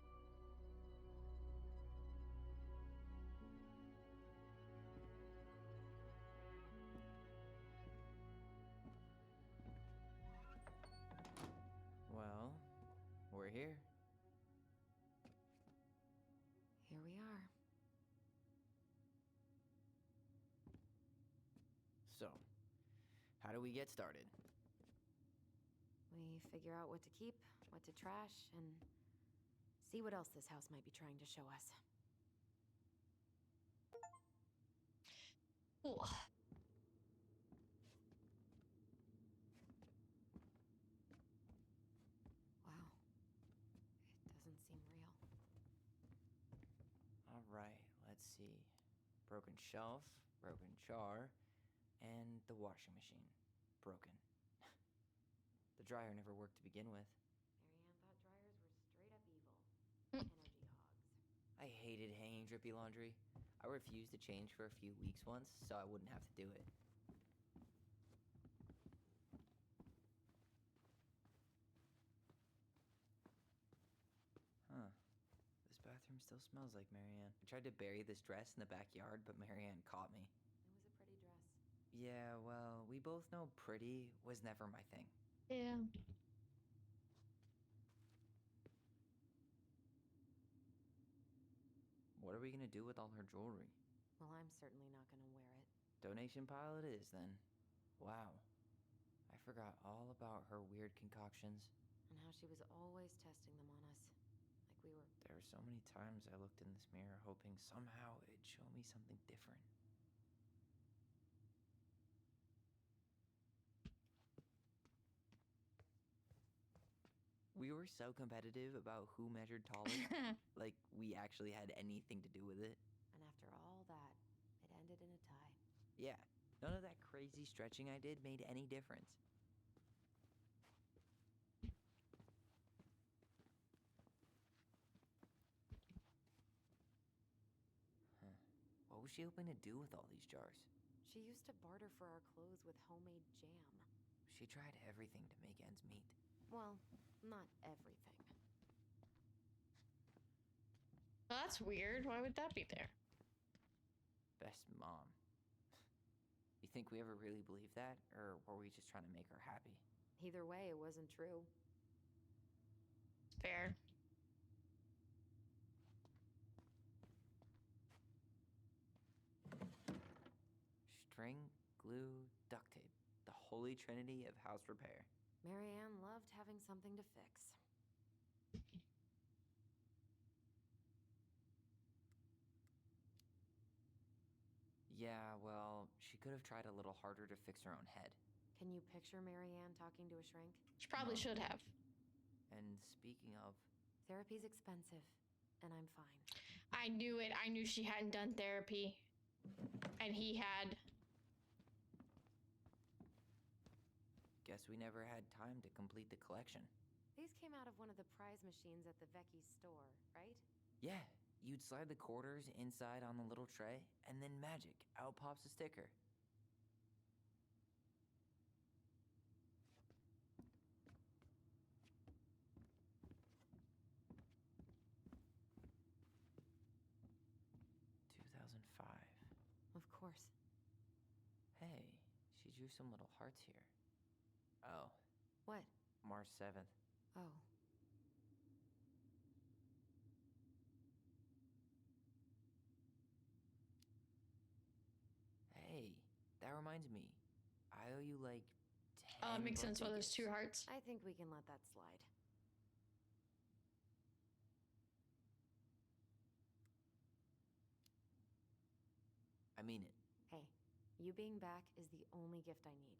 Well, we're here. Here we are. So, how do we get started? We figure out what to keep, what to trash, and see what else this house might be trying to show us. Ooh. Wow. It doesn't seem real. All right, let's see. Broken shelf, broken jar, and the washing machine. Broken. The dryer never worked to begin with. Marianne thought dryers were straight up evil. Mm. Energy hogs. I hated hanging drippy laundry. I refused to change for a few weeks once, so I wouldn't have to do it. Huh. This bathroom still smells like Marianne. I tried to bury this dress in the backyard, but Marianne caught me. It was a pretty dress. Yeah, well, we both know pretty was never my thing. Yeah. What are we gonna do with all her jewelry? Well, I'm certainly not gonna wear it. Donation pile it is then. Wow. I forgot all about her weird concoctions. And how she was always testing them on us. Like we were. There were so many times I looked in this mirror hoping somehow it'd show me something different. We were so competitive about who measured taller, like we actually had anything to do with it. And after all that, it ended in a tie. Yeah, none of that crazy stretching I did made any difference. Huh. What was she hoping to do with all these jars? She used to barter for our clothes with homemade jam. She tried everything to make ends meet. Well, not everything. Well, that's weird. Why would that be there? Best mom. You think we ever really believed that? Or were we just trying to make her happy? Either way, it wasn't true. Fair. String, glue, duct tape. The holy trinity of house repair. Marianne loved having something to fix. Yeah, well, she could have tried a little harder to fix her own head. Can you picture Marianne talking to a shrink? She probably No. should have. And speaking of, Therapy's expensive, and I'm fine. I knew it. I knew she hadn't done therapy. And he had. guess we never had time to complete the collection. These came out of one of the prize machines at the Vecchi's store, right? Yeah, you'd slide the quarters inside on the little tray, and then magic, out pops a sticker. Of course. Hey, she drew some little hearts here. Oh, What? March 7th. Oh. Hey, that reminds me. I owe you like 10 Oh, it makes sense why birthday there's two gifts. hearts. I think we can let that slide. I mean it. Hey, you being back is the only gift I need.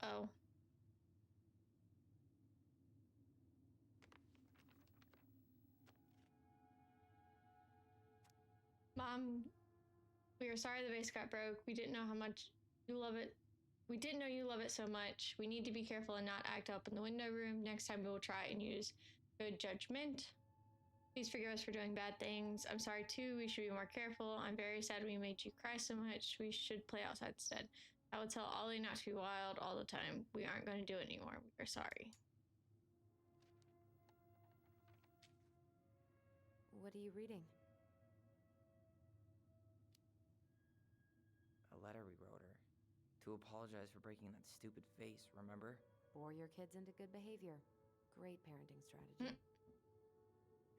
Oh. Mom, we are sorry the vase got broke. We didn't know how much you love it. We didn't know you love it so much. We need to be careful and not act up in the window room. Next time we will try and use good judgment. Please forgive us for doing bad things. I'm sorry too. We should be more careful. I'm very sad we made you cry so much. We should play outside instead. I would tell Ollie not to be wild all the time. We aren't going to do it anymore. We're sorry. What are you reading? A letter we wrote her. To apologize for breaking that stupid vase, remember? Bore your kids into good behavior. Great parenting strategy.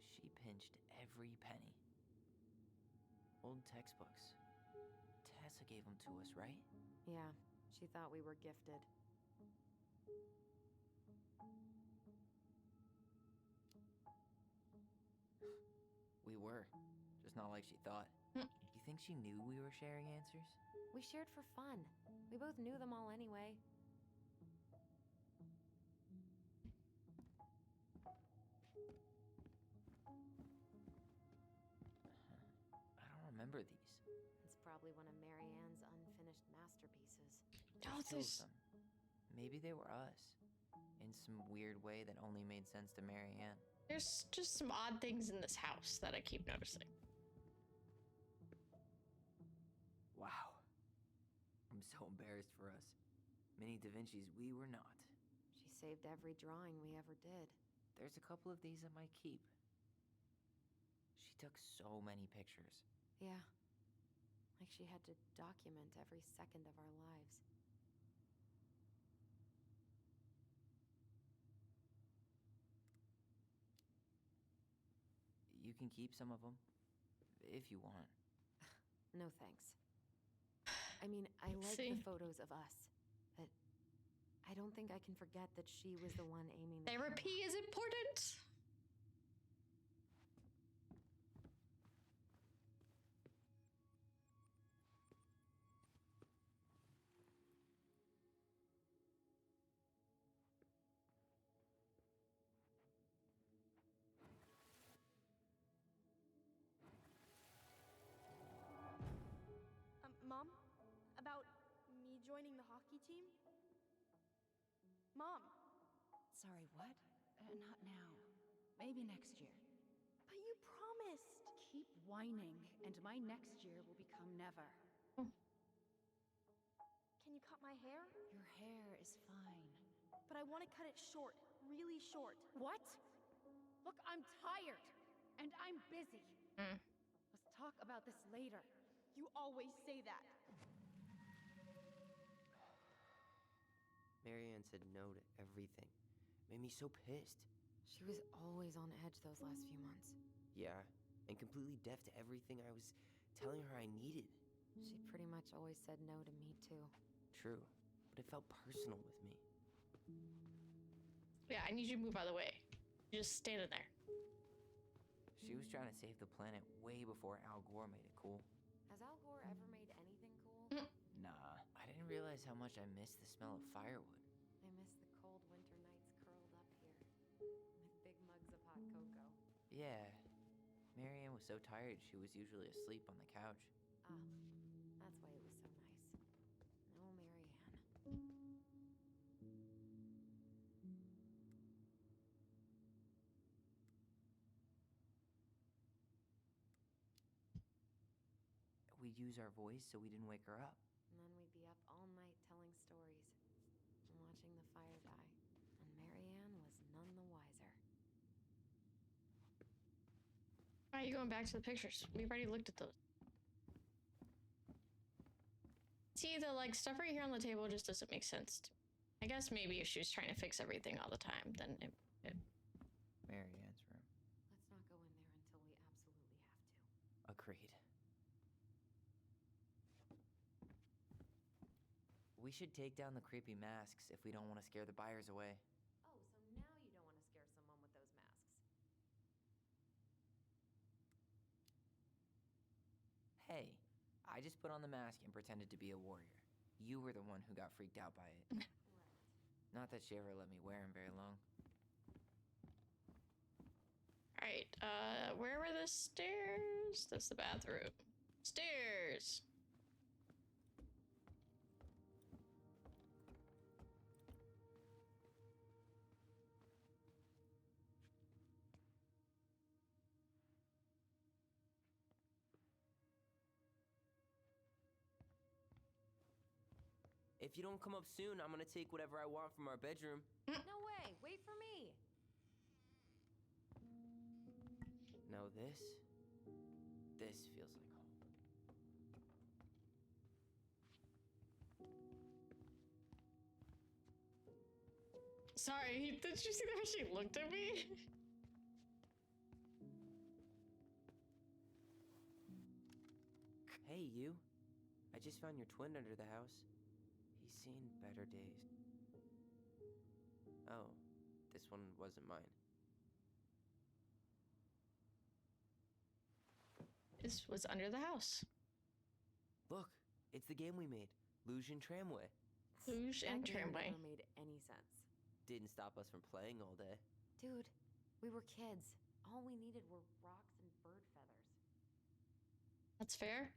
She pinched every penny. Old textbooks. Tessa gave them to us, right? Yeah, she thought we were gifted. We were. Just not like she thought. You think she knew we were sharing answers? We shared for fun. We both knew them all anyway. I don't remember these. It's probably one of Marianne's unfinished masterpieces. Oh, Two of there's them. Maybe they were us. In some weird way that only made sense to Marianne. just some odd things in this house that I keep noticing. I'm so embarrassed for us. Mini Da Vinci's we were not. She saved every drawing we ever did. There's a couple of these I might keep. She took so many pictures. Yeah. Like she had to document every second of our lives. You can keep some of them, if you want. No thanks. I mean, I like See? the photos of us, but I don't think I can forget that she was the one aiming the Therapy is important. Mom? About me joining the hockey team? Mom, Sorry, what? Not now. Maybe next year. but you promised. Keep whining, and my next year will become never. Can you cut my hair? Your hair is fine. But I want to cut it short, really short. What? Look, I'm tired, and I'm busy. Let's talk about this later. You always say that. Marianne said no to everything. Made me so pissed. She was always on edge those last few months. Yeah, and completely deaf to everything I was telling her I needed. She pretty much always said no to me, too. True, but it felt personal with me. Yeah, I need you to move out of the way. You're just standing there. She was trying to save the planet way before Al Gore made it cool. Has Al Gore ever made anything cool? Nah, I didn't realize how much I missed the smell of firewood. I miss the cold winter nights curled up here, with big mugs of hot cocoa. Yeah, Marianne was so tired she was usually asleep on the couch. Ah, that's why it was so nice. No Marianne. We'd use our voice so we didn't wake her up. And then we'd be up all night telling stories and watching the fire die. And Marianne was none the wiser. Why are you going back to the pictures? We've already looked at those. See, the like stuff right here on the table just doesn't make sense. I guess maybe if she was trying to fix everything all the time, then it Marianne's room. Let's not go in there until we absolutely have to. Agreed. We should take down the creepy masks if we don't want to scare the buyers away. Oh, so now you don't want to scare someone with those masks. Hey, I just put on the mask and pretended to be a warrior. You were the one who got freaked out by it. Right. Not that she ever let me wear him very long. Alright, where were the stairs? That's the bathroom. Stairs! If you don't come up soon, I'm gonna take whatever I want from our bedroom. No way! Wait for me! No, this feels like home. Sorry, did you see the way she looked at me? Hey, you. I just found your twin under the house. He's seen better days. Oh, this one wasn't mine. This was under the house. Look, it's the game we made, Luge and Tramway. Luge and That name Tramway. never made any sense. Didn't stop us from playing all day. Dude, we were kids. All we needed were rocks and bird feathers. That's fair.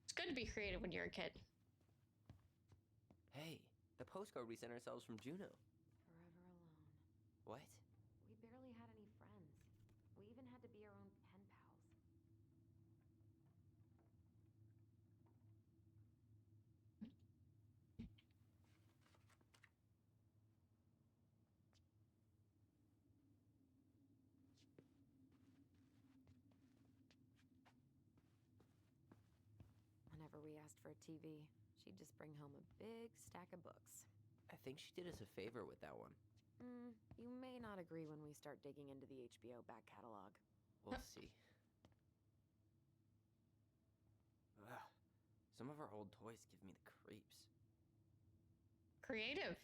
It's good to be creative when you're a kid. Hey, the postcard we sent ourselves from Juno. Forever alone. What? We barely had any friends. We even had to be our own pen pals. asked for a TV, she'd just bring home a big stack of books. I think she did us a favor with that one. You may not agree when we start digging into the HBO back catalog. We'll see. Ugh. Some of our old toys give me the creeps. Creative.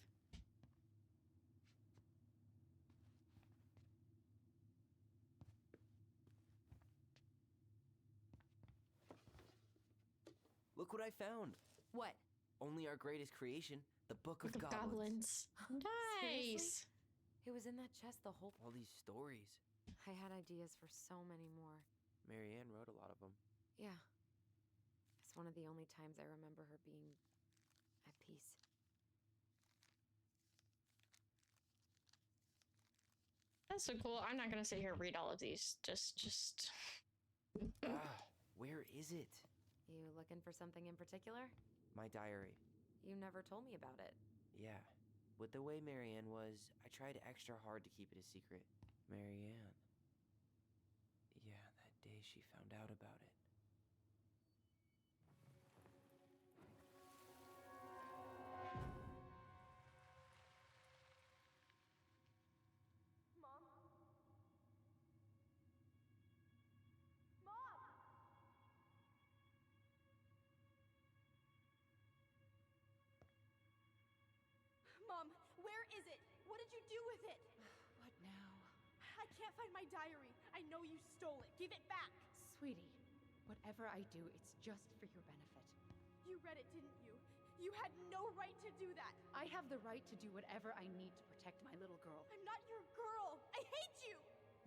Look what I found! What? Only our greatest creation, the Book of Book of Goblins. Nice. It was in that chest the whole... All these stories. I had ideas for so many more. Marianne wrote a lot of them. Yeah. It's one of the only times I remember her being at peace. That's so cool. I'm not gonna sit here and read all of these. Just. Where is it? You looking for something in particular? My diary. You never told me about it. Yeah. With the way Marianne was, I tried extra hard to keep it a secret. Marianne. Yeah, that day she found out about it. Mom? Mom! Mom, where is it? What did you do with it? What now? I can't find my diary. I know you stole it. Give it back. Sweetie, whatever I do, it's just for your benefit. You read it, didn't you? You had no right to do that. I have the right to do whatever I need to protect my little girl. I'm not your girl. I hate you.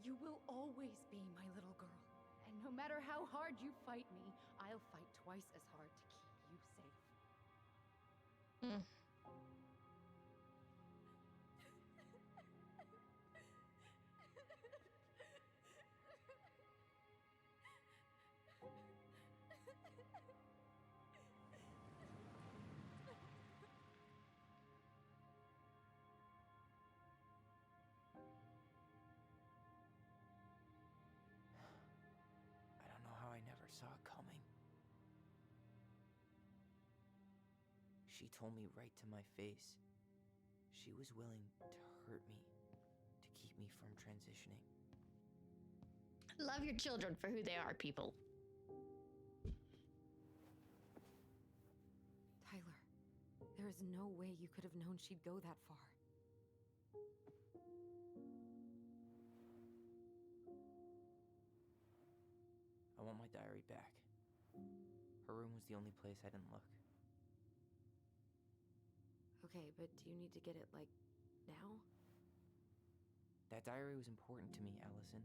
You will always be my little girl. And no matter how hard you fight me, I'll fight twice as hard to keep you safe. I don't know how I never saw it coming. She told me right to my face. She was willing to hurt me to keep me from transitioning. Love your children for who they are, people. Tyler, there is no way you could have known she'd go that far. I want my diary back. Her room was the only place I didn't look. Okay, but do you need to get it, like, now? That diary was important to me, Allison.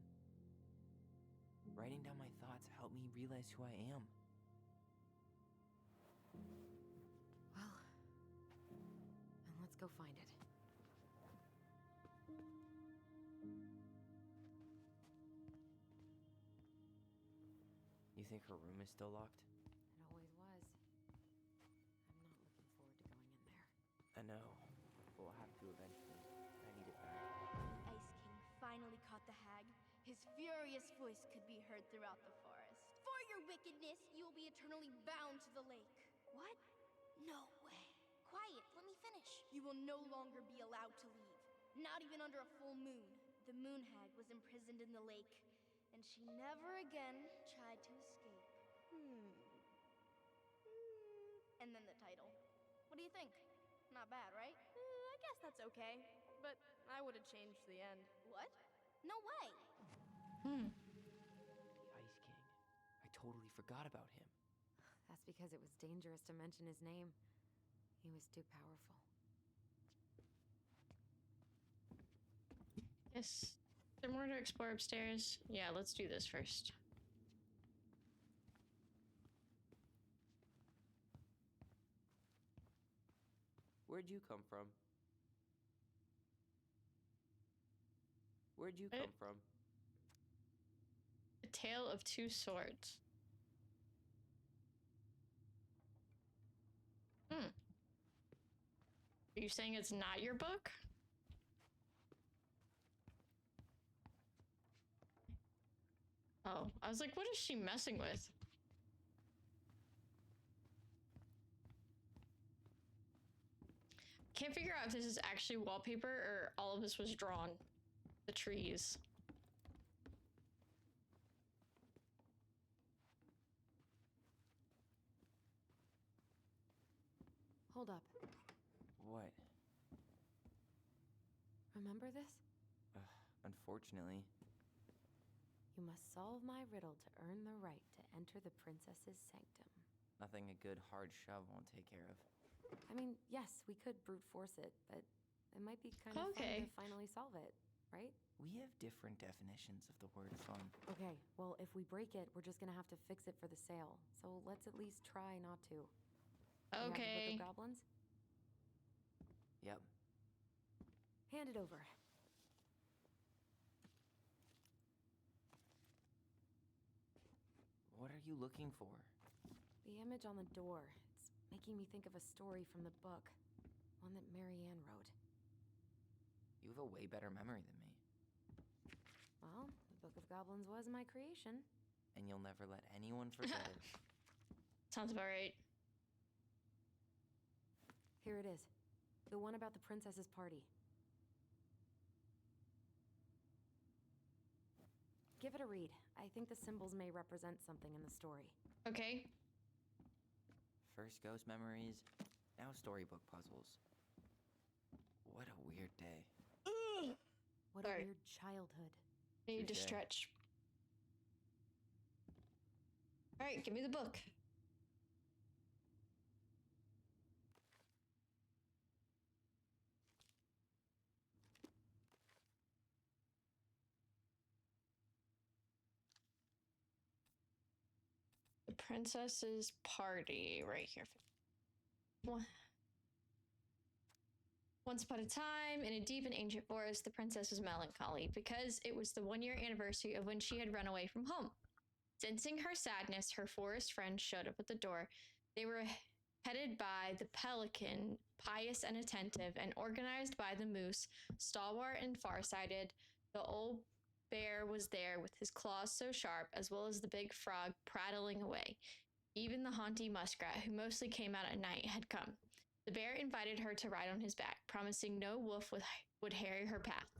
Writing down my thoughts helped me realize who I am. Well, then let's go find it. You think her room is still locked? It always was. I'm not looking forward to going in there. I know. We'll have to eventually. I need it back. Ice King finally caught the hag. His furious voice could be heard throughout the forest. For your wickedness, you will be eternally bound to the lake. What? No way. Quiet, let me finish. You will no longer be allowed to leave. Not even under a full moon. The moon hag was imprisoned in the lake, and she never again tried to escape. And then the title. What do you think? Not bad, right? I guess that's okay. But I would have changed the end. What? No way. The Ice King. I totally forgot about him. That's because it was dangerous to mention his name. He was too powerful. Yes. Is there more to explore upstairs? Yeah, let's do this first. Where'd you come from? Where'd you come from? A Tale of Two Swords. Are you saying it's not your book? Oh, I was like, what is she messing with? can't figure out if this is actually wallpaper or all of this was drawn. The trees. Hold up. What? Remember this? Unfortunately. You must solve my riddle to earn the right to enter the princess's sanctum. Nothing a good hard shove won't take care of. I mean, yes, we could brute force it, but it might be kind of fun to finally solve it, right? We have different definitions of the word fun. Okay, well, if we break it, we're just gonna have to fix it for the sale. So let's at least try not to. You have the Okay. Book of Goblins? Yep. Hand it over. What are you looking for? The image on the door. It's making me think of a story from the book. One that Marianne wrote. You have a way better memory than me. Well, the Book of Goblins was my creation. And you'll never let anyone forget it. Sounds about right. Here it is. The one about the princess's party. Give it a read. I think the symbols may represent something in the story. Okay. First ghost memories, now storybook puzzles. What a weird day. What Sorry. a weird childhood. Need to Touche. stretch. All right, give me the book. The princess's party, right here. Once upon a time, in a deep and ancient forest, the princess was melancholy because it was the 1-year anniversary of when she had run away from home. Sensing her sadness, her forest friends showed up at the door. They were headed by the pelican, pious and attentive, and organized by the moose, stalwart and farsighted. The old bear was there with his claws so sharp, as well as the big frog prattling away. Even the haunty muskrat, who mostly came out at night, had come. The bear invited her to ride on his back, promising no wolf would harry her path.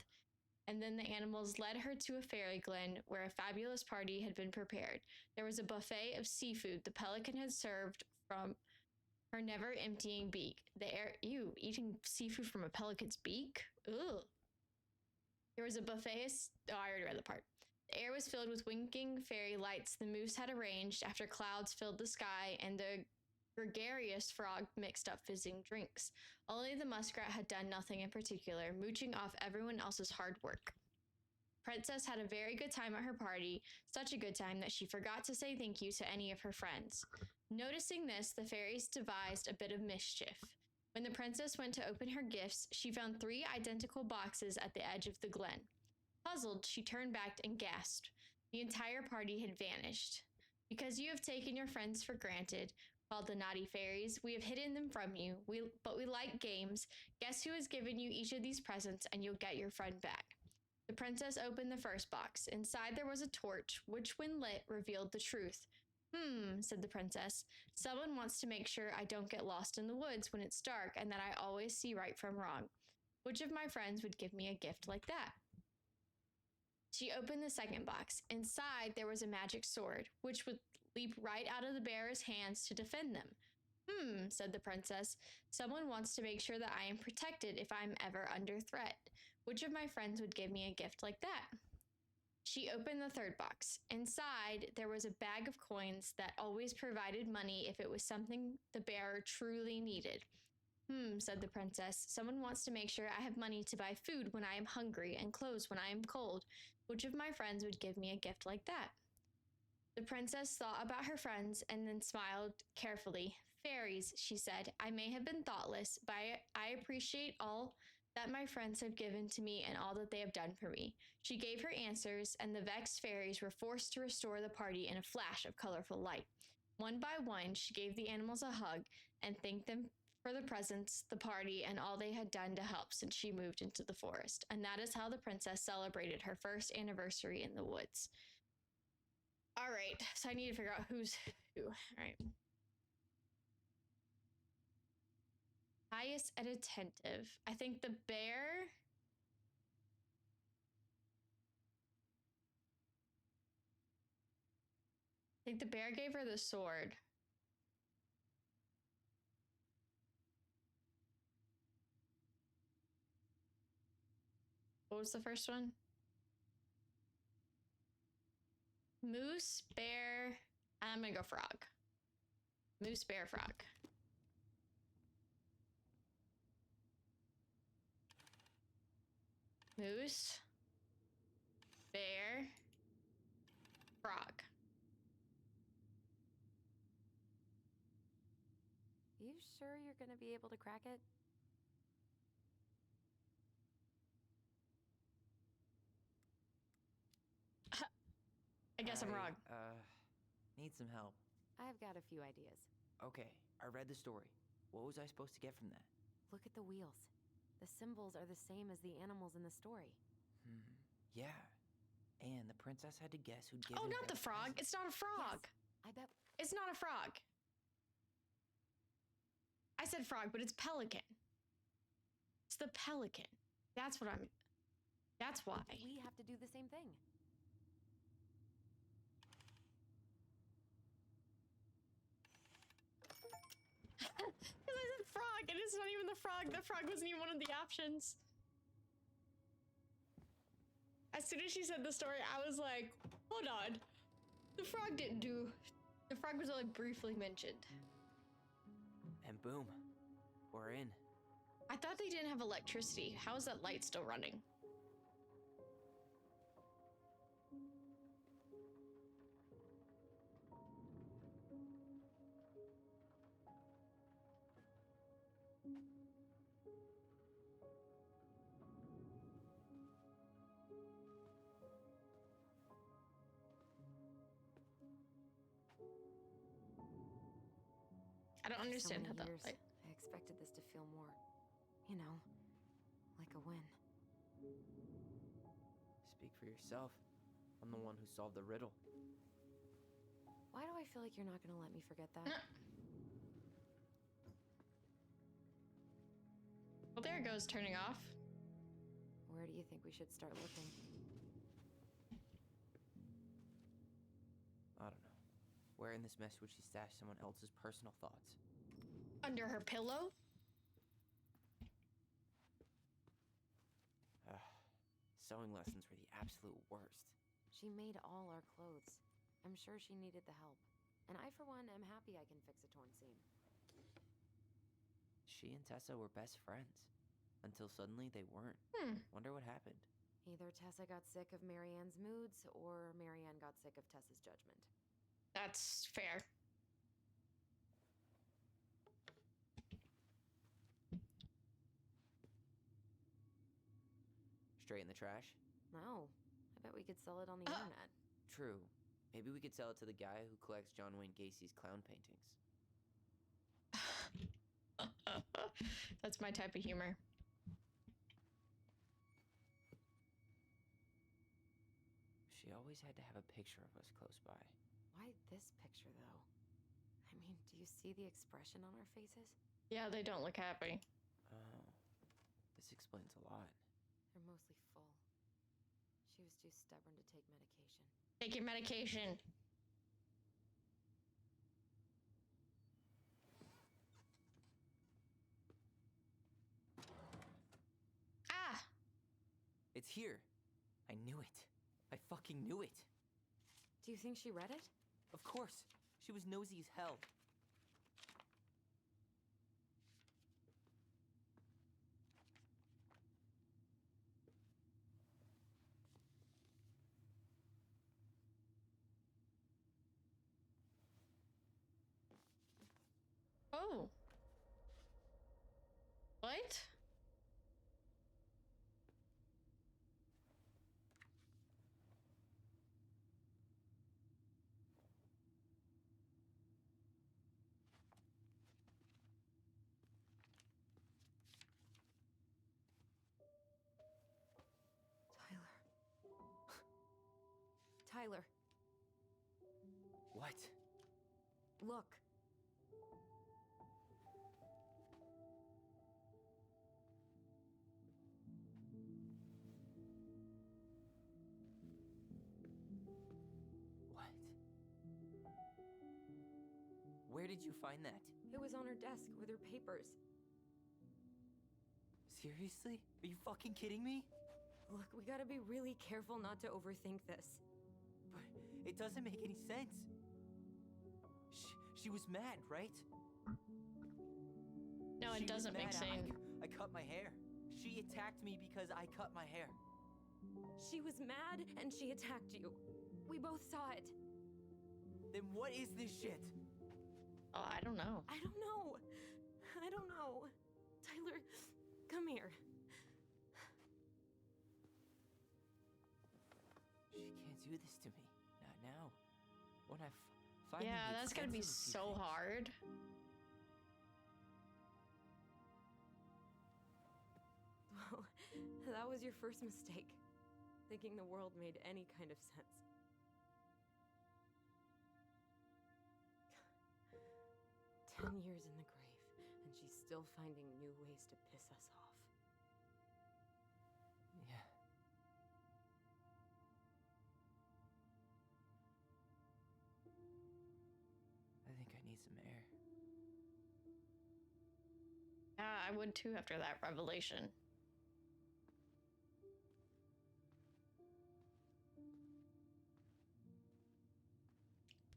And then the animals led her to a fairy glen where a fabulous party had been prepared. There was a buffet of seafood the pelican had served from her never-emptying beak. Eating seafood from a pelican's beak? Ugh. There was a buffet. I already read the part. The air was filled with winking fairy lights the moose had arranged after clouds filled the sky, and the gregarious frog mixed up fizzing drinks. Only the muskrat had done nothing in particular, mooching off everyone else's hard work. Princess had a very good time at her party, such a good time that she forgot to say thank you to any of her friends. Noticing this, the fairies devised a bit of mischief. When the princess went to open her gifts, she found 3 identical boxes at the edge of the glen. Puzzled, she turned back and gasped. The entire party had vanished. Because you have taken your friends for granted, called the naughty fairies, we have hidden them from you. But we like games. Guess who has given you each of these presents, and you'll get your friend back. The princess opened the first box. Inside there was a torch, which when lit revealed the truth. Said the princess. Someone wants to make sure I don't get lost in the woods when it's dark and that I always see right from wrong. Which of my friends would give me a gift like that? She opened the second box. Inside there was a magic sword, which would leap right out of the bear's hands to defend them. Said the princess. Someone wants to make sure that I am protected if I'm ever under threat. Which of my friends would give me a gift like that? She opened the third box. Inside, there was a bag of coins that always provided money if it was something the bearer truly needed. Said the princess. Someone wants to make sure I have money to buy food when I am hungry and clothes when I am cold. Which of my friends would give me a gift like that? The princess thought about her friends and then smiled carefully. Fairies, she said. I may have been thoughtless, but I appreciate all that my friends have given to me and all that they have done for me. She gave her answers, and the vexed fairies were forced to restore the party in a flash of colorful light. One by one, she gave the animals a hug and thanked them for the presents, the party, and all they had done to help since she moved into the forest. And that is how the princess celebrated her first anniversary in the woods. All right, so I need to figure out who's who. All right. Pious and attentive. I think the bear. I think the bear gave her the sword. What was the first one? Moose, bear. I'm gonna go frog. Moose, bear, frog. Moose, bear, frog. You sure you're gonna be able to crack it? I guess I'm wrong. Need some help. I've got a few ideas. Okay, I read the story. What was I supposed to get from that? Look at the wheels. The symbols are the same as the animals in the story. Yeah. And the princess had to guess who'd given Oh, not her the frog. present. It's not a frog. Yes, I bet. It's not a frog. I said frog, but it's pelican. It's the pelican. That's what I'm. That's why. We have to do the same thing. Because I said frog, and it's not even the frog. The frog wasn't even one of the options. As soon as she said the story, I was like, hold on. The frog didn't do. The frog was only briefly mentioned. And boom, we're in. I thought they didn't have electricity. How is that light still running? I don't understand how So that. many years, I expected this to feel more, you know, like a win. Speak for yourself. I'm the one who solved the riddle. Why do I feel like you're not gonna let me forget that? Well, there it goes, turning off. Where do you think we should start looking? I don't know. Where in this mess would she stash someone else's personal thoughts? Under her pillow? Sewing lessons were the absolute worst. She made all our clothes. I'm sure she needed the help. And I, for one, am happy I can fix a torn seam. She and Tessa were best friends. Until suddenly they weren't. Wonder what happened. Either Tessa got sick of Marianne's moods, or Marianne got sick of Tessa's judgment. That's fair. Straight in the trash? No. I bet we could sell it on the internet. True. Maybe we could sell it to the guy who collects John Wayne Gacy's clown paintings. That's my type of humor. She always had to have a picture of us close by. Why this picture, though? I mean, do you see the expression on our faces? Yeah, they don't look happy. Oh. This explains a lot. They're mostly full. She was too stubborn to take medication. Take your medication. Ah! It's here. I knew it. I fucking knew it. Do you think she read it? Of course. She was nosy as hell. Oh. What? Tyler. What? Look. Where did you find that? It was on her desk with her papers. Seriously? Are you fucking kidding me? Look, we gotta be really careful not to overthink this. But it doesn't make any sense. She was mad, right? No, She it was doesn't make mad sense. I cut my hair. She attacked me because I cut my hair. She was mad and she attacked you. We both saw it. Then what is this shit? Oh, I don't know. I don't know. I don't know. Tyler, come here. She can't do this to me. Not now. When I finally Yeah, made that's gonna sense be of a few so things. hard. Well, that was your first mistake. Thinking the world made any kind of sense. "10 years in the grave, and she's still finding new ways to piss us off." Yeah. I think I need some air. Yeah, I would too after that revelation.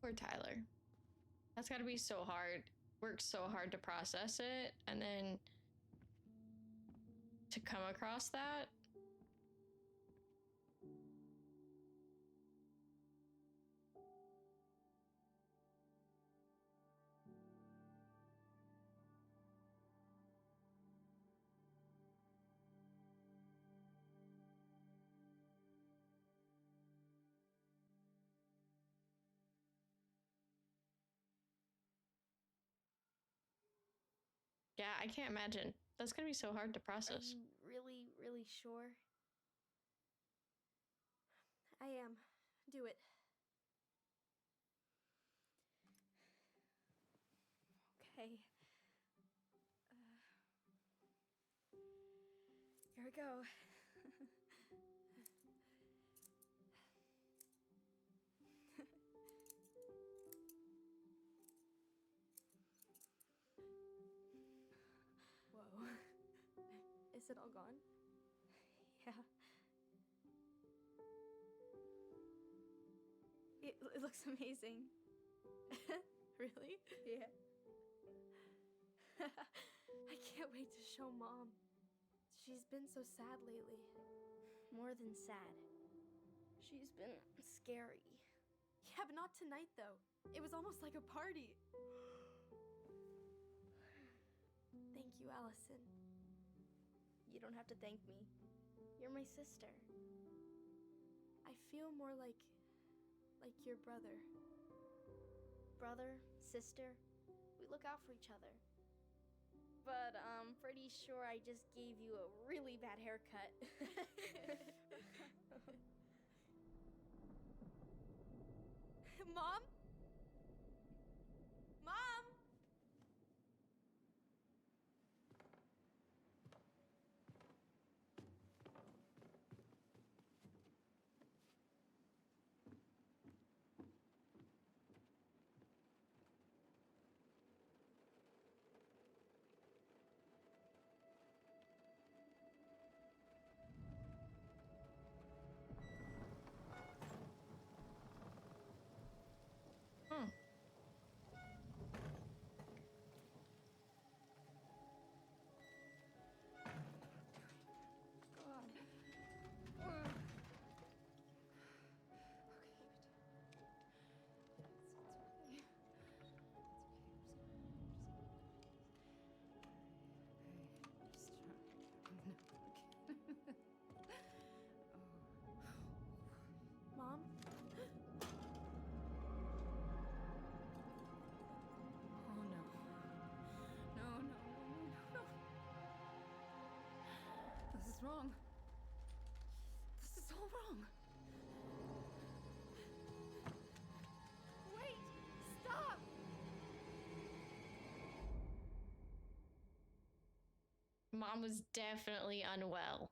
Poor Tyler. That's gotta be so hard. Worked so hard to process it, and then to come across that. Yeah, I can't imagine. That's gonna be so hard to Are process. you really, really sure? I am. Do it. Okay. Here we go. Whoa. Is it all gone? Yeah. It looks amazing. Really? Yeah. I can't wait to show Mom. She's been so sad lately. More than sad. She's been scary. Yeah, but not tonight, though. It was almost like a party. Thank you, Allison. You don't have to thank me. You're my sister. I feel more like your brother. Brother, sister, we look out for each other. But I'm pretty sure I just gave you a really bad haircut. Mom? Mom? Hmm. Mom? Oh no. No, no, no, no, no. This is wrong. This is all wrong. Wait! Stop! Mom was definitely unwell.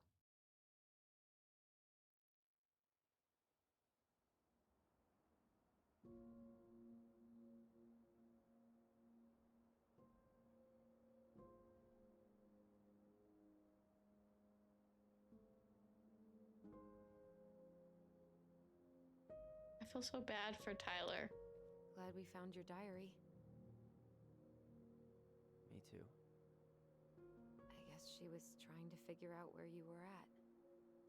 feel so bad for Tyler. Glad we found your diary. Me too. I guess she was trying to figure out where you were at.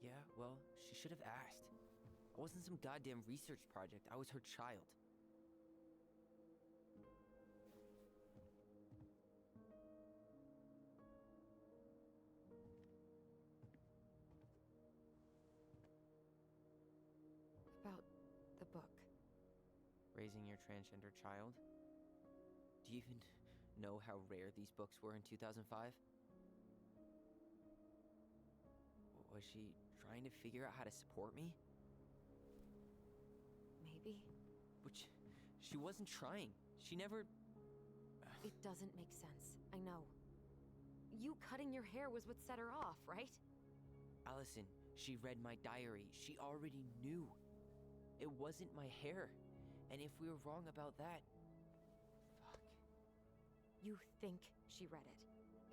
Yeah, well, she should have asked. I wasn't some goddamn research project. I was her child. About the book. Raising your transgender child? Do you even know how rare these books were in 2005? Was she trying to figure out how to support me? Maybe. Which, she wasn't trying. She never... It doesn't make sense. I know. You cutting your hair was what set her off, right? Allison, she read my diary. She already knew. It wasn't my hair. And if we were wrong about that... Fuck. You think she read it.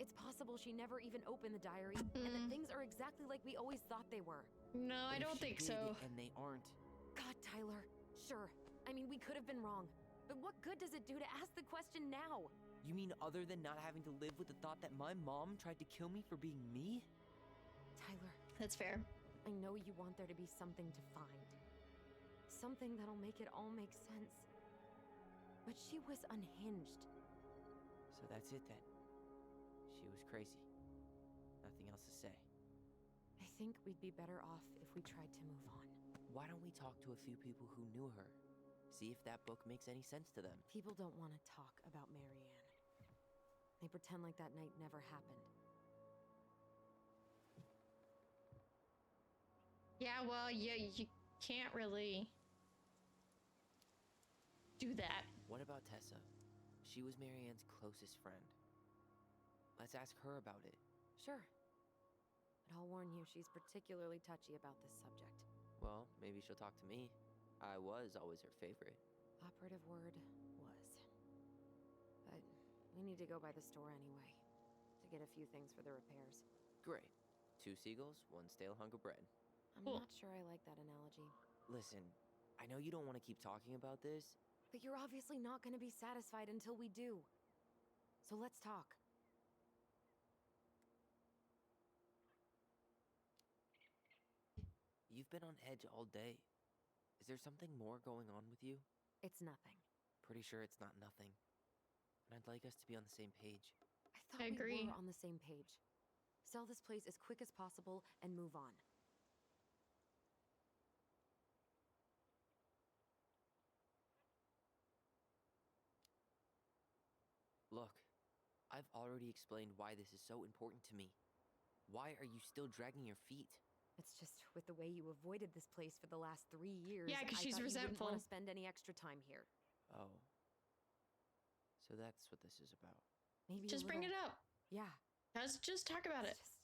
It's possible she never even opened the diary, and that things are exactly like we always thought they were. No, I But if don't she think did, so. And they aren't. God, Tyler. Sure. I mean, we could have been wrong. But what good does it do to ask the question now? You mean other than not having to live with the thought that my mom tried to kill me for being me? Tyler, That's fair. I know you want there to be something to find. Something that'll make it all make sense. But she was unhinged. So that's it then. She was crazy. Nothing else to say. I think we'd be better off if we tried to move on. Why don't we talk to a few people who knew her? See if that book makes any sense to them. People don't want to talk about Marianne. They pretend like that night never happened. Yeah, well, you can't really do that. What about Tessa? She was Marianne's closest friend. Let's ask her about it. Sure. But I'll warn you, she's particularly touchy about this subject. Well, maybe she'll talk to me. I was always her favorite. Operative word was. But we need to go by the store anyway, to get a few things for the repairs. Great. 2 seagulls, 1 stale hunk of bread. I'm Cool. not sure I like that analogy. Listen, I know you don't want to keep talking about this. But you're obviously not going to be satisfied until we do. So let's talk. You've been on edge all day. Is there something more going on with you? It's nothing. Pretty sure it's not nothing. And I'd like us to be on the same page. I thought I we agree. were on the same page. Sell this place as quick as possible and move on. Look, I've already explained why this is so important to me. Why are you still dragging your feet? It's just with the way you avoided this place for the last 3 years. Yeah, 'cause I she's thought you wouldn't want resentful. to spend any extra time here. Oh. So that's what this is about. Maybe Just bring it up. Yeah. Let's just talk about it. It's just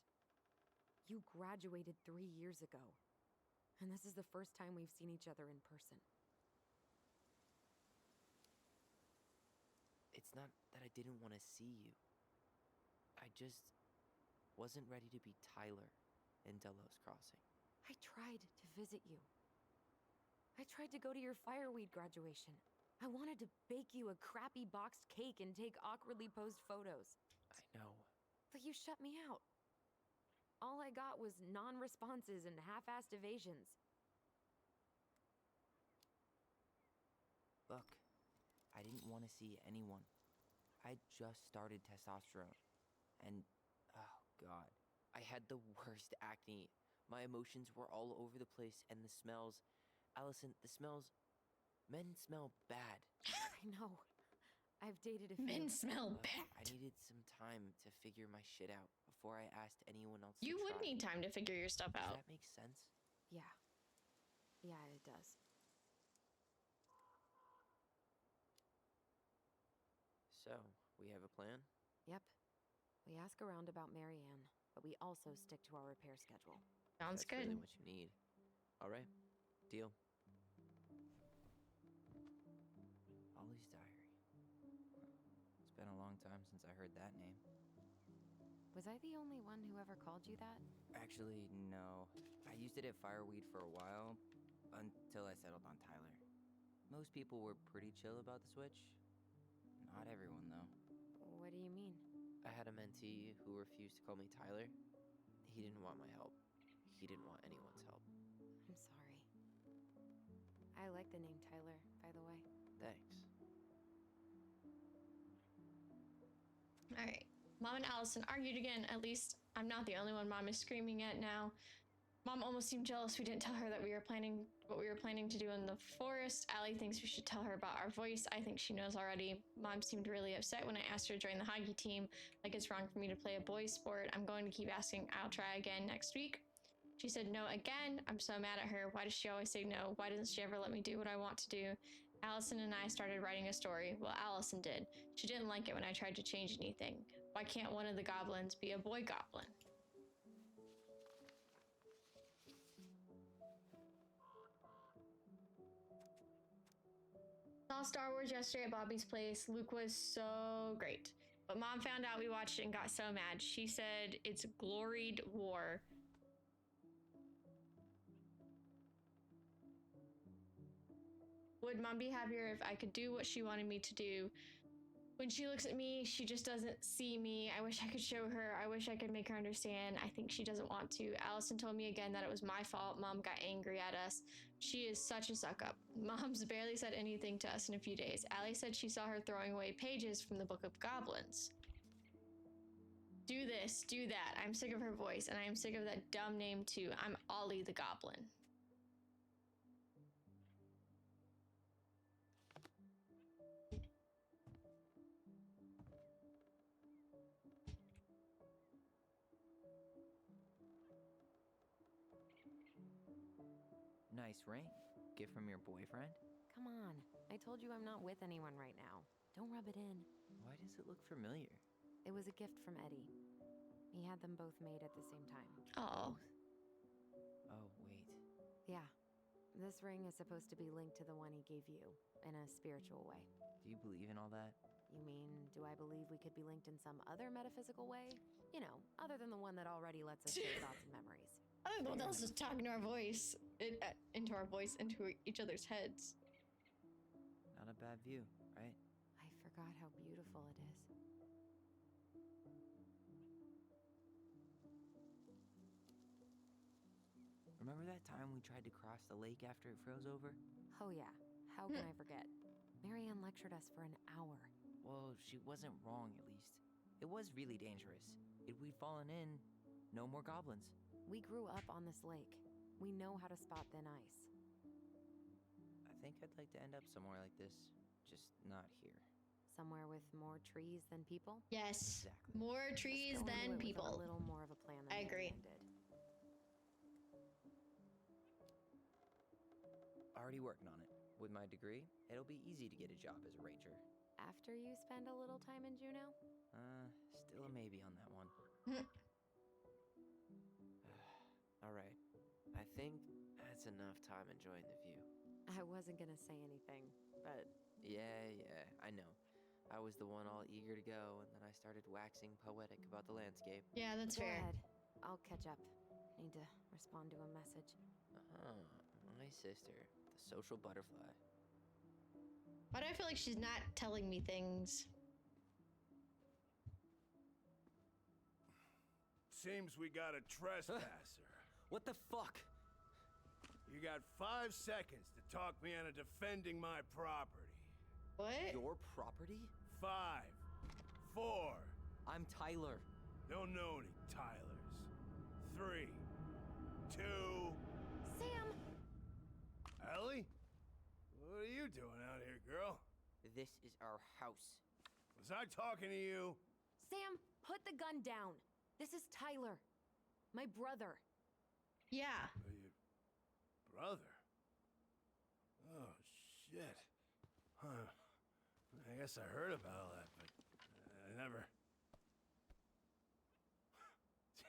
you graduated 3 years ago, and this is the first time we've seen each other in person. It's not that I didn't want to see you. I just wasn't ready to be Tyler in Delos Crossing. I tried to visit you. I tried to go to your fireweed graduation. I wanted to bake you a crappy boxed cake and take awkwardly posed photos. I know. But you shut me out. All I got was non-responses and half-assed evasions. Look, I didn't want to see anyone. I just started testosterone. And, oh god, I had the worst acne. My emotions were all over the place, and the smells. Allison, the smells. Men smell bad. I know. I've dated a few. Men smell Look, bad. I needed some time to figure my shit out before I asked anyone else You to would try. need time to figure your stuff Does out. that make sense? Yeah. Yeah, it does. So, we have a plan? Yep. We ask around about Marianne, but we also stick to our repair schedule. Sounds That's good. really what you need. All right, deal. Ollie's diary. It's been a long time since I heard that name. Was I the only one who ever called you that? Actually, no. I used it at Fireweed for a while, until I settled on Tyler. Most people were pretty chill about the switch. Not everyone, though. What do you mean? I had a mentee who refused to call me Tyler. He didn't want my help. He didn't want anyone's help. I'm sorry. I like the name Tyler, by the way. Thanks. All right. Mom and Allison argued again. At least I'm not the only one Mom is screaming at now. Mom almost seemed jealous we didn't tell her that what we were planning to do in the forest. Allie thinks we should tell her about our voice. I think she knows already. Mom seemed really upset when I asked her to join the hockey team. Like it's wrong for me to play a boys' sport. I'm going to keep asking. I'll try again next week. She said no again. I'm so mad at her. Why does she always say no? Why doesn't she ever let me do what I want to do? Allison and I started writing a story. Well, Allison did. She didn't like it when I tried to change anything. Why can't one of the goblins be a boy goblin? Saw Star Wars yesterday at Bobby's place. Luke was so great. But Mom found out we watched it and got so mad. She said it's gloried war. Would Mom be happier if I could do what she wanted me to do? When she looks at me, she just doesn't see me. I wish I could show her. I wish I could make her understand. I think she doesn't want to. Allison told me again that it was my fault. Mom got angry at us. She is such a suck up. Mom's barely said anything to us in a few days. Allie said she saw her throwing away pages from the Book of Goblins. Do this, do that. I'm sick of her voice, and I am sick of that dumb name too. I'm Ollie the Goblin. Nice ring. Gift from your boyfriend? Come on. I told you I'm not with anyone right now. Don't rub it in. Why does it look familiar? It was a gift from Eddie. He had them both made at the same time. Oh. Oh, wait. Yeah. This ring is supposed to be linked to the one he gave you, in a spiritual way. Do you believe in all that? You mean, do I believe we could be linked in some other metaphysical way? You know, other than the one that already lets us share thoughts and memories. I don't know what else is talking to our voice, into our voice, into each other's heads. Not a bad view, right? I forgot how beautiful it is. Remember that time we tried to cross the lake after it froze over? Oh yeah, how can I forget? Marianne lectured us for an hour. Well, she wasn't wrong, at least. It was really dangerous. If we'd fallen in, no more goblins. We grew up on this lake. We know how to spot thin ice. I think I'd like to end up somewhere like this, just not here. Somewhere with more trees than people? Yes. Exactly. More trees Let's go than into it with people. a little more of a plan than I agree. Marianne did. Already working on it. With my degree, it'll be easy to get a job as a ranger. After you spend a little time in Juneau? Still a maybe on that one. All right. I think that's enough time enjoying the view. I wasn't gonna say anything, but... Yeah, I know. I was the one all eager to go, and then I started waxing poetic about the landscape. Yeah, that's Go fair. ahead. I'll catch up. Need to respond to a message. My sister, the social butterfly. Why do I feel like she's not telling me things? Seems we got a trespasser. What the fuck? You got 5 seconds to talk me into defending my property. What? Your property? 5, 4. I'm Tyler. Don't know any Tylers. 3, 2. Sam! Ellie? What are you doing out here, girl? This is our house. Was I talking to you? Sam, put the gun down. This is Tyler. My brother. Yeah. Your brother? Oh, shit. Huh. I guess I heard about all that, but I never...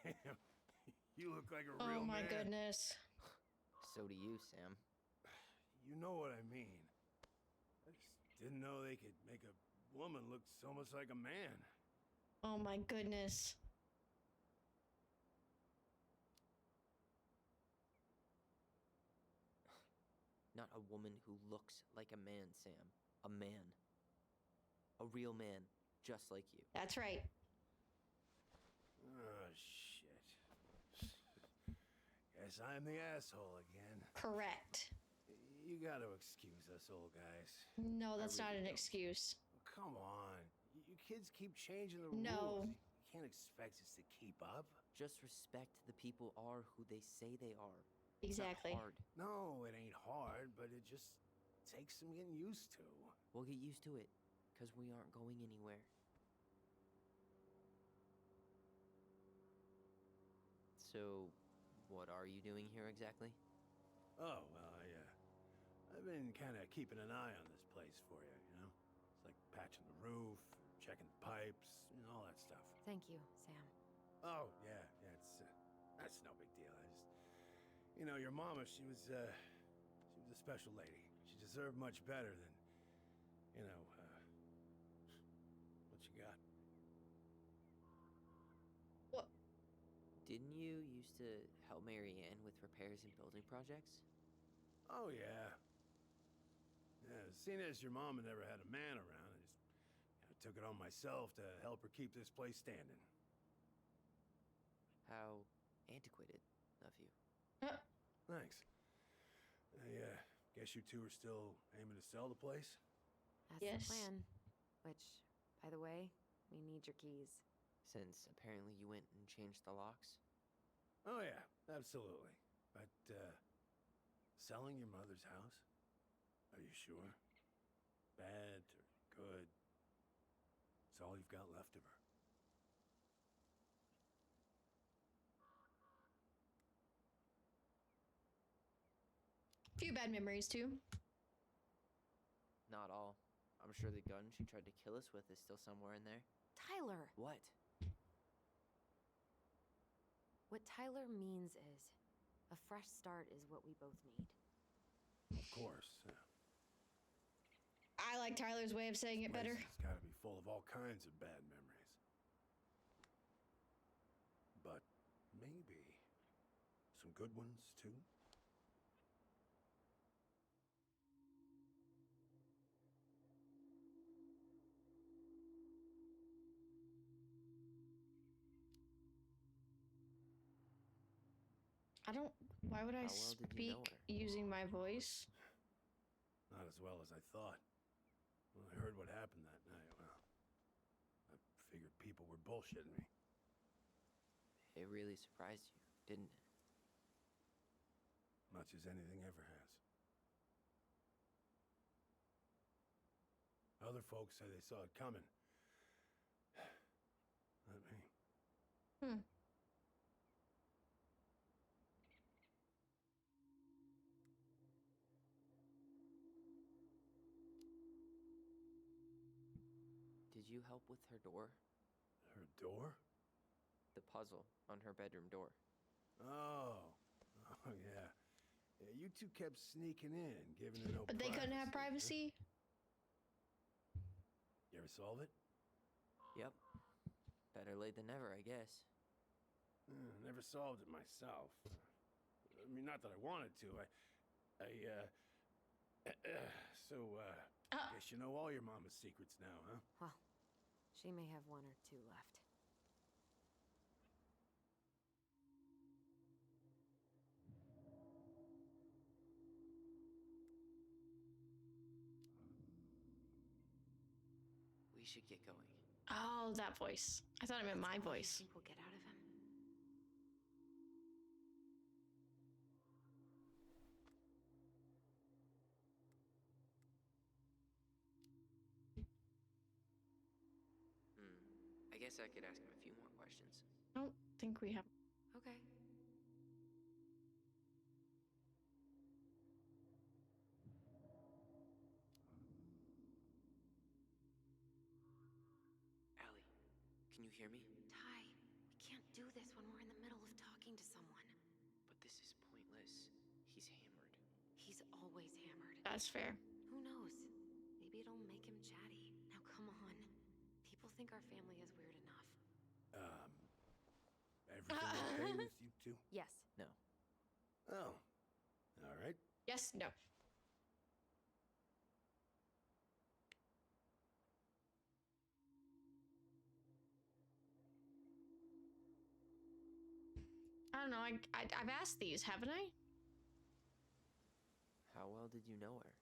Damn. You look like a real Oh my man. goodness. So do you, Sam. You know what I mean. I just didn't know they could make a woman look so much like a man. Oh my goodness. Not a woman who looks like a man, Sam. A man. A real man, just like you. That's right. Oh, shit. Guess I'm the asshole again. Correct. You gotta excuse us old guys. No, that's not really an don't. excuse. Come on. You kids keep changing the No. rules. You can't expect us to keep up. Just respect the people are who they say they are. Exactly. It's not hard. No, it ain't hard, but it just takes some getting used to. We'll get used to it, because we aren't going anywhere. So, what are you doing here exactly? Oh, well, I've been kind of keeping an eye on this place for you, you know? It's like patching the roof, checking the pipes, and all that stuff. Thank you, Sam. Oh, yeah, that's no big deal. You know, your mama, she was a special lady. She deserved much better than, you know, what you got. What? Didn't you used to help Mary Ann with repairs and building projects? Oh, yeah. Yeah, seeing as your mama never had a man around, I took it on myself to help her keep this place standing. How antiquated of you. Thanks. I guess you two are still aiming to sell the place? That's Yes. the plan. Which, by the way, we need your keys. Since apparently you went and changed the locks? Oh, yeah, absolutely. But, selling your mother's house? Are you sure? Bad or good? It's all you've got left of her. Few bad memories too. Not all. I'm sure the gun she tried to kill us with is still somewhere in there. Tyler! What? What Tyler means is, a fresh start is what we both need. Of course. I like Tyler's way of saying it better. It's gotta be full of all kinds of bad memories. But maybe some good ones, too? Why would I How well did you speak know her? using my voice? Not as well as I thought. When I heard what happened that night, well, I figured people were bullshitting me. It really surprised you, didn't it? Much as anything ever has. Other folks say they saw it coming. Not me. Did you help with her door? Her door? The puzzle on her bedroom door. Oh. Oh, yeah. Yeah, you two kept sneaking in, giving her no But they couldn't have huh? privacy. You ever solve it? Yep. Better late than never, I guess. Never solved it myself. I mean, not that I wanted to. Guess you know all your mama's secrets now, huh? Well, she may have one or two left. We should get going. Oh, that voice. I thought it meant my That's all you voice. think we'll get out of him? I guess I could ask him a few more questions. I don't think we have. Okay. Allie, can you hear me? Ty, we can't do this when we're in the middle of talking to someone. But this is pointless. He's hammered. He's always hammered. That's fair. Who knows? Maybe it'll make him chatty. Now come on. People think our family is weird enough. Everything okay with you two? Yes. No. Oh. All right. Yes, no. don't know. I've asked these, haven't I? How well did you know her?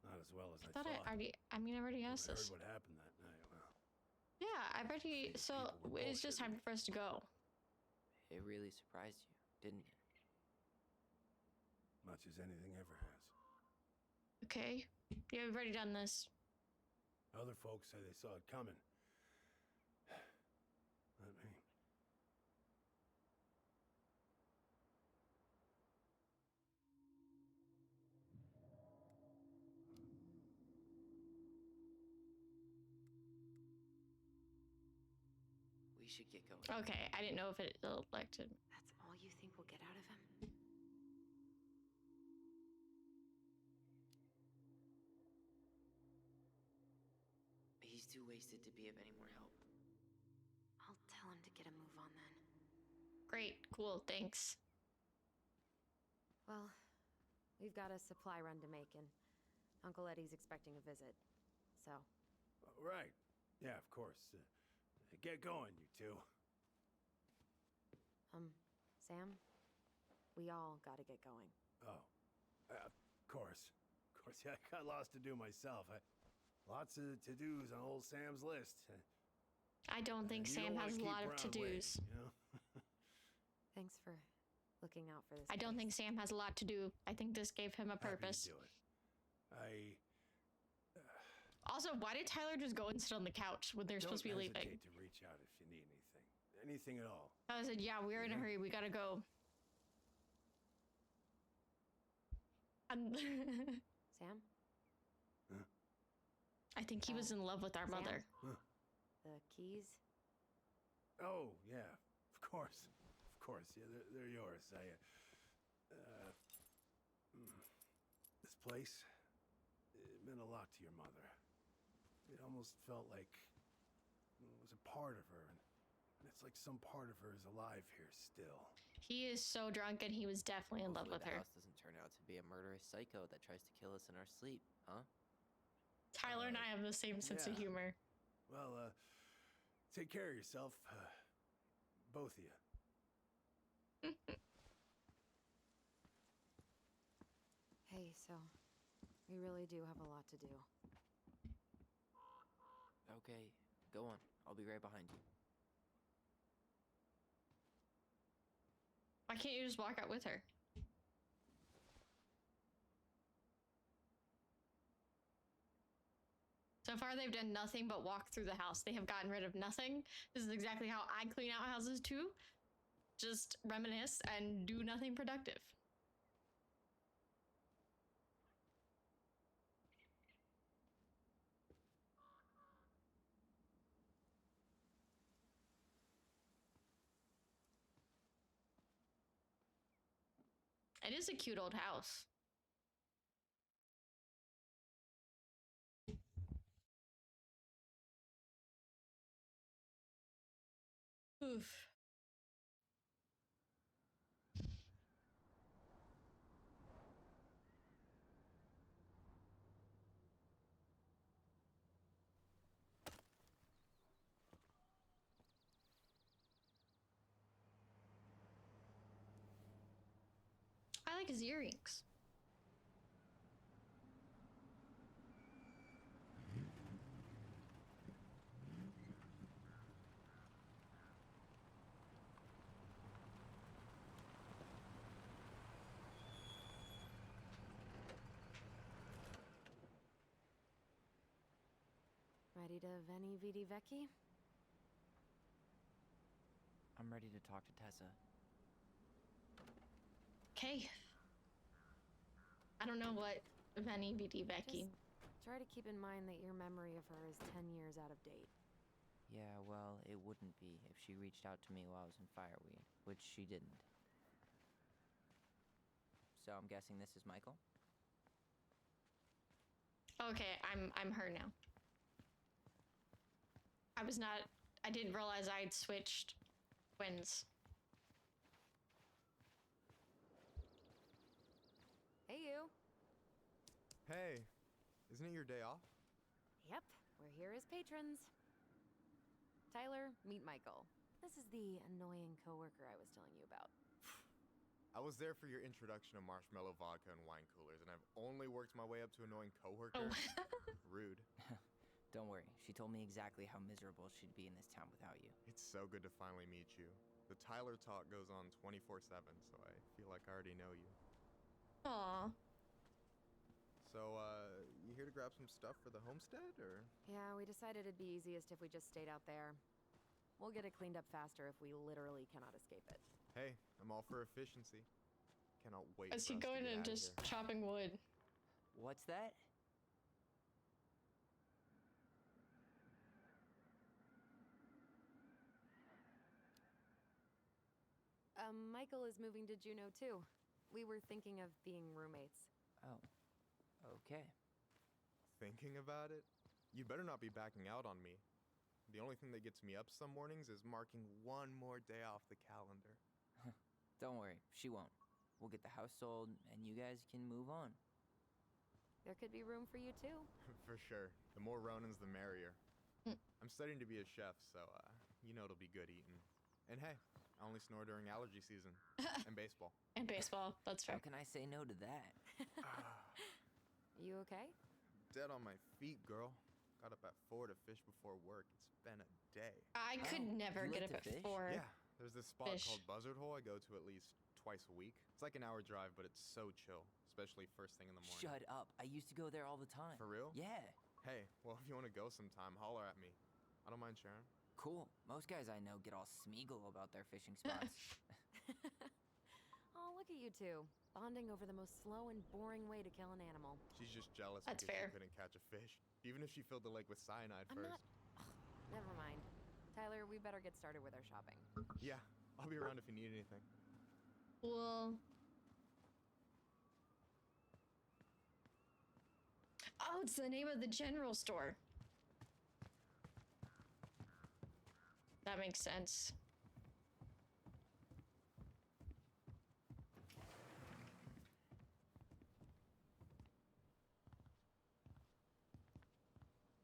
Not as well as I I thought I already. I mean, I already When asked I this. heard what happened that night. Well, Yeah, I've already. These So people were it's just time bullshitting. for us to go. It really surprised you, didn't it? much as anything ever has. Okay. Yeah, we've already done this. Other folks say they saw it coming. Not me. We should get going. Okay, I didn't know if it elected. That's all you think we'll get out of him? He's too wasted to be of any more help. I'll tell him to get a move on then. Great, cool, thanks. Well, we've got a supply run to make, and Uncle Eddie's expecting a visit. So, Right. Yeah, of course. Get going, you two. Sam? We all gotta get going. Oh, of course. Of course, yeah, I got lots to do myself. Lots of to-dos on old Sam's list. I don't think You Sam don't wanna has a keep lot of around to-dos. waiting, you know? Thanks for looking out for this. I don't think place. Sam has a lot to do. I think this gave him a Happy to purpose. do it. Also, why did Tyler just go and sit on the couch when they're supposed to be Don't leaving? hesitate to reach out if you need anything. Anything at all. I said, yeah, we're in a Yeah. hurry. We gotta go. Sam? I think he was in love with our Sam? mother. The keys? Oh, yeah. Of course. Of course. Yeah, they're yours. This place, it meant a lot to your mother. It almost felt like it was a part of her. And it's like some part of her is alive here still. He is so drunk and he was definitely in love Hopefully with the her. house doesn't turn out to be a murderous psycho that tries to kill us in our sleep, huh? Tyler and I have the same sense of yeah. humor. Well, take care of yourself. Both of you. Hey, so we really do have a lot to do. Okay, go on. I'll be right behind you. Why can't you just walk out with her? So far, they've done nothing but walk through the house. They have gotten rid of nothing. This is exactly how I clean out houses too. Just reminisce and do nothing productive. It is a cute old house. Oof. I like his earrings. Ready to Veni Vidi Vici? I'm ready to talk to Tessa. Okay. I don't know what Veni Vidi Vici. Just try to keep in mind that your memory of her is 10 years out of date. Yeah, well, it wouldn't be if she reached out to me while I was in Fireweed, which she didn't. So I'm guessing this is Michael? Okay, I'm her now. I didn't realize I'd switched twins. Hey, you. Hey, isn't it your day off? Yep, we're here as patrons. Tyler, meet Michael. This is the annoying coworker I was telling you about. I was there for your introduction to marshmallow vodka and wine coolers, and I've only worked my way up to annoying coworker. Oh. Rude. Don't worry, she told me exactly how miserable she'd be in this town without you. It's so good to finally meet you. The Tyler talk goes on 24/7, so I feel like I already know you. Aw. So, you here to grab some stuff for the homestead, or? Yeah, we decided it'd be easiest if we just stayed out there. We'll get it cleaned up faster if we literally cannot escape it. Hey, I'm all for efficiency. Cannot wait Is for he us to going get and outta just here. chopping wood? What's that? Michael is moving to Juneau too. We were thinking of being roommates. Oh, okay. Thinking about it? You better not be backing out on me. The only thing that gets me up some mornings is marking one more day off the calendar. Don't worry, she won't. We'll get the house sold, and you guys can move on. There could be room for you too. For sure. The more Ronins, the merrier. I'm studying to be a chef, so, you know it'll be good eating. And hey, I only snore during allergy season. And baseball. And baseball. That's fair. How can I say no to that? You okay? Dead on my feet, girl. Got up at 4 to fish before work. It's been a day. I could Oh, never you get like up to at fish? 4. Yeah, there's this spot Fish. called Buzzard Hole I go to at least twice a week. It's like an hour drive, but it's so chill, especially first thing in the morning. Shut up. I used to go there all the time. For real? Yeah. Hey, well, if you want to go sometime, holler at me. I don't mind sharing. Cool. Most guys I know get all smeagol about their fishing spots. Oh, look at you two. Bonding over the most slow and boring way to kill an animal. She's just jealous That's because fair. she couldn't catch a fish, even if she filled the lake with cyanide I'm first. not... Ugh, never mind. Tyler, we better get started with our shopping. Yeah, I'll be around if you need anything. Well. Oh, it's the name of the general store. That makes sense.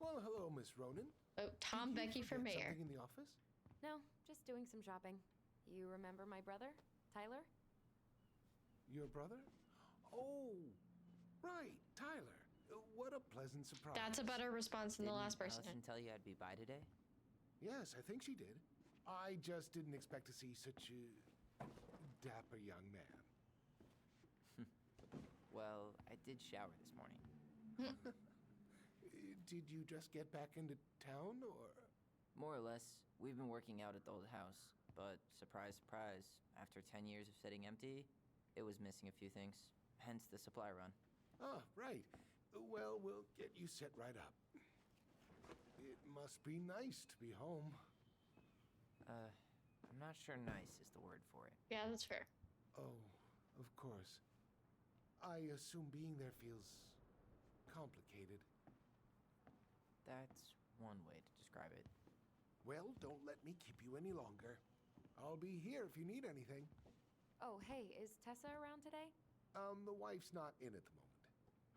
Well, hello, Miss Ronan. Oh, Tom Did you Becky for forget mayor. Something in the office? No, just doing some shopping. You remember my brother, Tyler? Your brother? Oh, right, Tyler. What a pleasant surprise. That's a better response than the Didn't last person. Allison tell you I'd be by today? Yes, I think she did. I just didn't expect to see such a dapper young man. Well, I did shower this morning. Did you just get back into town, or? More or less, we've been working out at the old house, but surprise, surprise, after 10 years of sitting empty, it was missing a few things, hence the supply run. Ah, right. Well, we'll get you set right up. It must be nice to be home. I'm not sure nice is the word for it. Yeah, that's fair. Oh, of course. I assume being there feels complicated. That's one way to describe it. Well, don't let me keep you any longer. I'll be here if you need anything. Oh, hey, is Tessa around today? The wife's not in at the moment.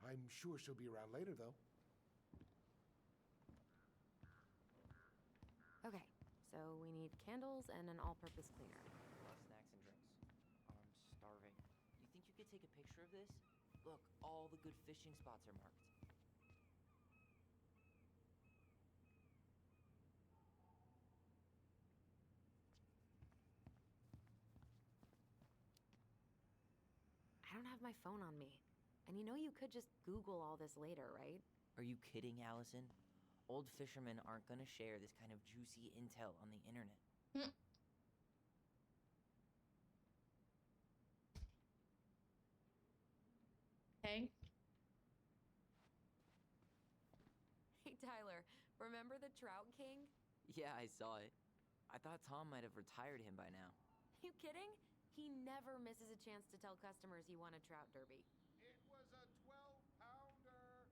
I'm sure she'll be around later, though. Okay, so we need candles and an all-purpose cleaner. Love snacks and drinks. I'm starving. You think you could take a picture of this? Look, all the good fishing spots are marked. I don't have my phone on me. And you know you could just Google all this later, right? Are you kidding, Allison? Old fishermen aren't gonna share this kind of juicy intel on the internet. Okay. Hey, Tyler, remember the Trout King? Yeah, I saw it. I thought Tom might have retired him by now. You kidding? He never misses a chance to tell customers he won a trout derby. It was a 12-pounder.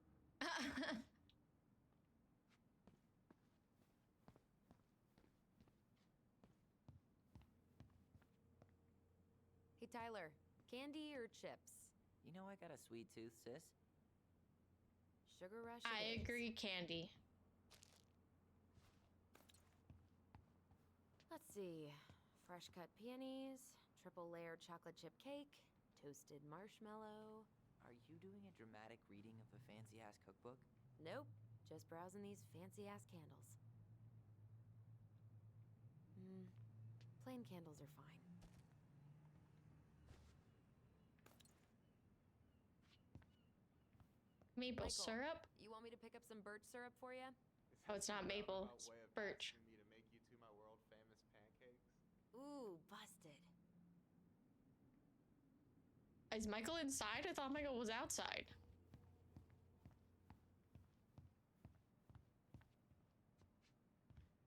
Hey, Tyler, candy or chips? You know I got a sweet tooth, sis. Sugar Rush it I is. agree, candy. Let's see. Fresh cut peonies, triple layered chocolate chip cake, toasted marshmallow. Are you doing a dramatic reading of a fancy ass cookbook? Nope, just browsing these fancy ass candles. Plain candles are fine. Maple Michael, syrup? You want me to pick up some birch syrup for you? Oh, it's not maple. It's birch. Me to make you two my world famous pancakes. Ooh, busted. Is Michael inside? I thought Michael was outside.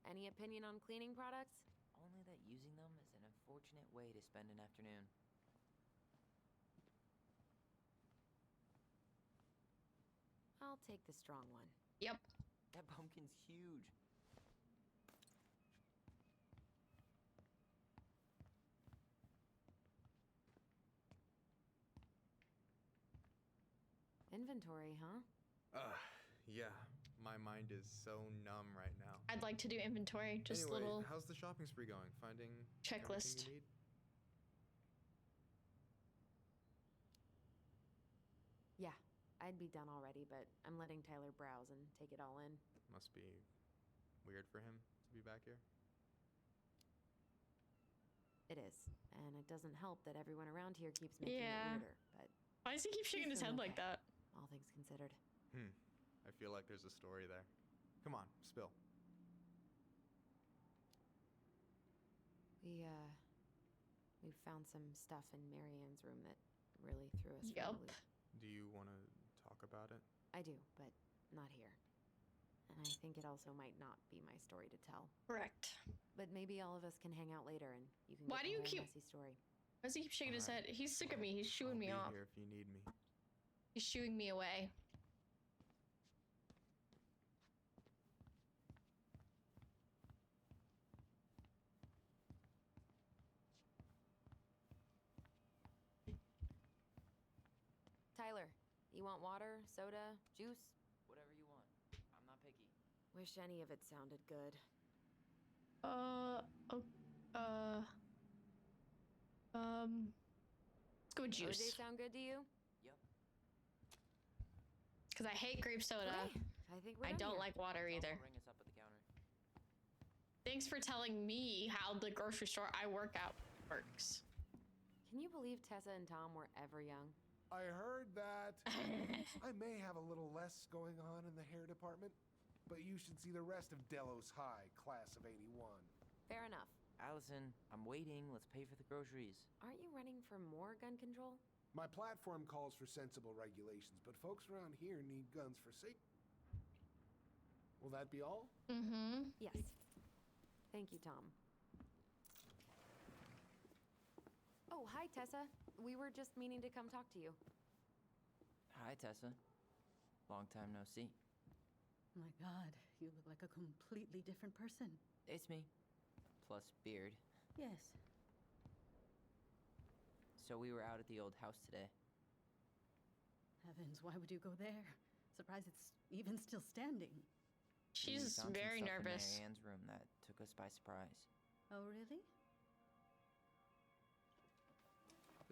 Any opinion on cleaning products? Only that using them is an unfortunate way to spend an afternoon. I'll take the strong one. Yep. That pumpkin's huge. Inventory, huh? Yeah. My mind is so numb right now. I'd like to do inventory. Just Anyway, little how's the shopping spree going? Finding checklist. everything you need? Yeah, I'd be done already, but I'm letting Tyler browse and take it all in. Must be weird for him to be back here. It is, and it doesn't help that everyone around here keeps making Yeah. it weirder, but Why does he keep shaking his head like that? all things considered. I feel like there's a story there. Come on, spill. We found some stuff in Marianne's room that really threw us for a Yup. loop. Do you want to talk about it? I do, but not here. And I think it also might not be my story to tell. Correct. But maybe all of us can hang out later and you can Why get do the you whole keep- messy story. Why does he keep shaking his head? Alright. He's sick of me. He's shooing me I'll off. be here if you need me. He's shooing me away. Tyler, you want water, soda, juice? Whatever you want. I'm not picky. Wish any of it sounded good. Oh, let's go with OJ juice. sound good to you? Yep. Because I hate grape soda. Okay, I think we're I done don't here. like water Tom will either. ring us up at the counter. Thanks for telling me how the grocery store I work at works. Can you believe Tessa and Tom were ever young? I heard that. I may have a little less going on in the hair department, but you should see the rest of Delos High, class of '81. Fair enough. Allison, I'm waiting. Let's pay for the groceries. Aren't you running for more gun control? My platform calls for sensible regulations, but folks around here need guns for safety. Will that be all? Mm-hmm. Yes. Thank you, Tom. Oh, hi, Tessa. We were just meaning to come talk to you. Hi, Tessa. Long time no see. My God, you look like a completely different person. It's me. Plus beard. Yes. So we were out at the old house today. Heavens, why would you go there? Surprised it's even still standing. We She's found some very stuff nervous. in Marianne's room that took us by surprise. Oh, really?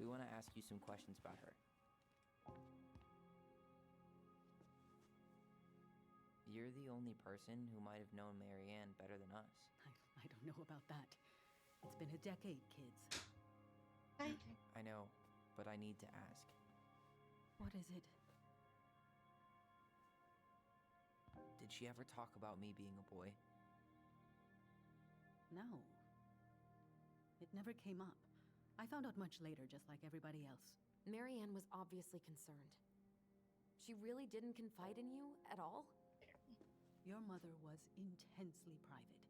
We want to ask you some questions about her. You're the only person who might have known Marianne better than us. I don't know about that. It's been a decade, kids. I know, but I need to ask. What is it? Did she ever talk about me being a boy? No. It never came up. I found out much later, just like everybody else. Marianne was obviously concerned. She really didn't confide in you at all? Your mother was intensely private.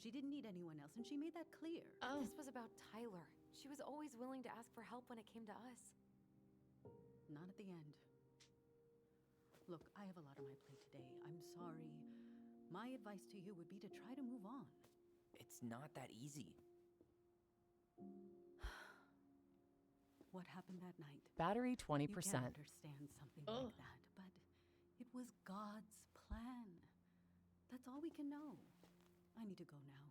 She didn't need anyone else, and she made that clear. Oh, This was about Tyler. She was always willing to ask for help when it came to us. Not at the end. Look, I have a lot on my plate today. I'm sorry. My advice to you would be to try to move on. It's not that easy. What happened that night? Battery 20%. You can understand something Oh. like that, but it was God's plan. That's all we can know. I need to go now.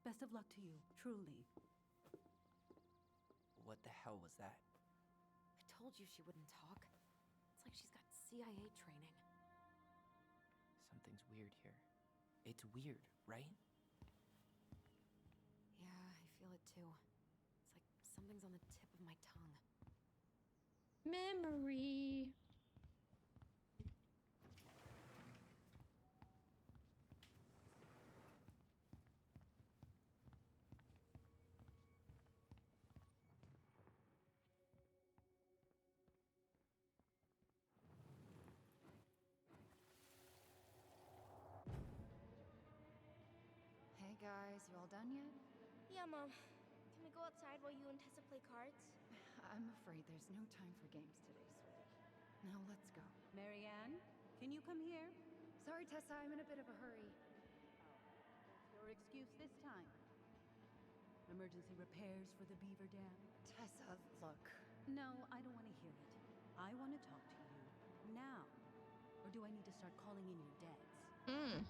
Best of luck to you, truly. What the hell was that? I told you she wouldn't talk. It's like she's got CIA training. Something's weird here. It's weird, right? Yeah, I feel it too. It's like something's on the tip of my tongue. Memory. Hey guys, you all done yet? Yeah, Mom. Can we go outside while you and Tessa play cards? I'm afraid there's no time for games today, sweetie. Now let's go. Marianne, can you come here? Sorry, Tessa, I'm in a bit of a hurry. Your excuse this time. Emergency repairs for the beaver dam. Tessa, look. No, I don't want to hear it. I want to talk to you now. Or do I need to start calling in your debts? Huh.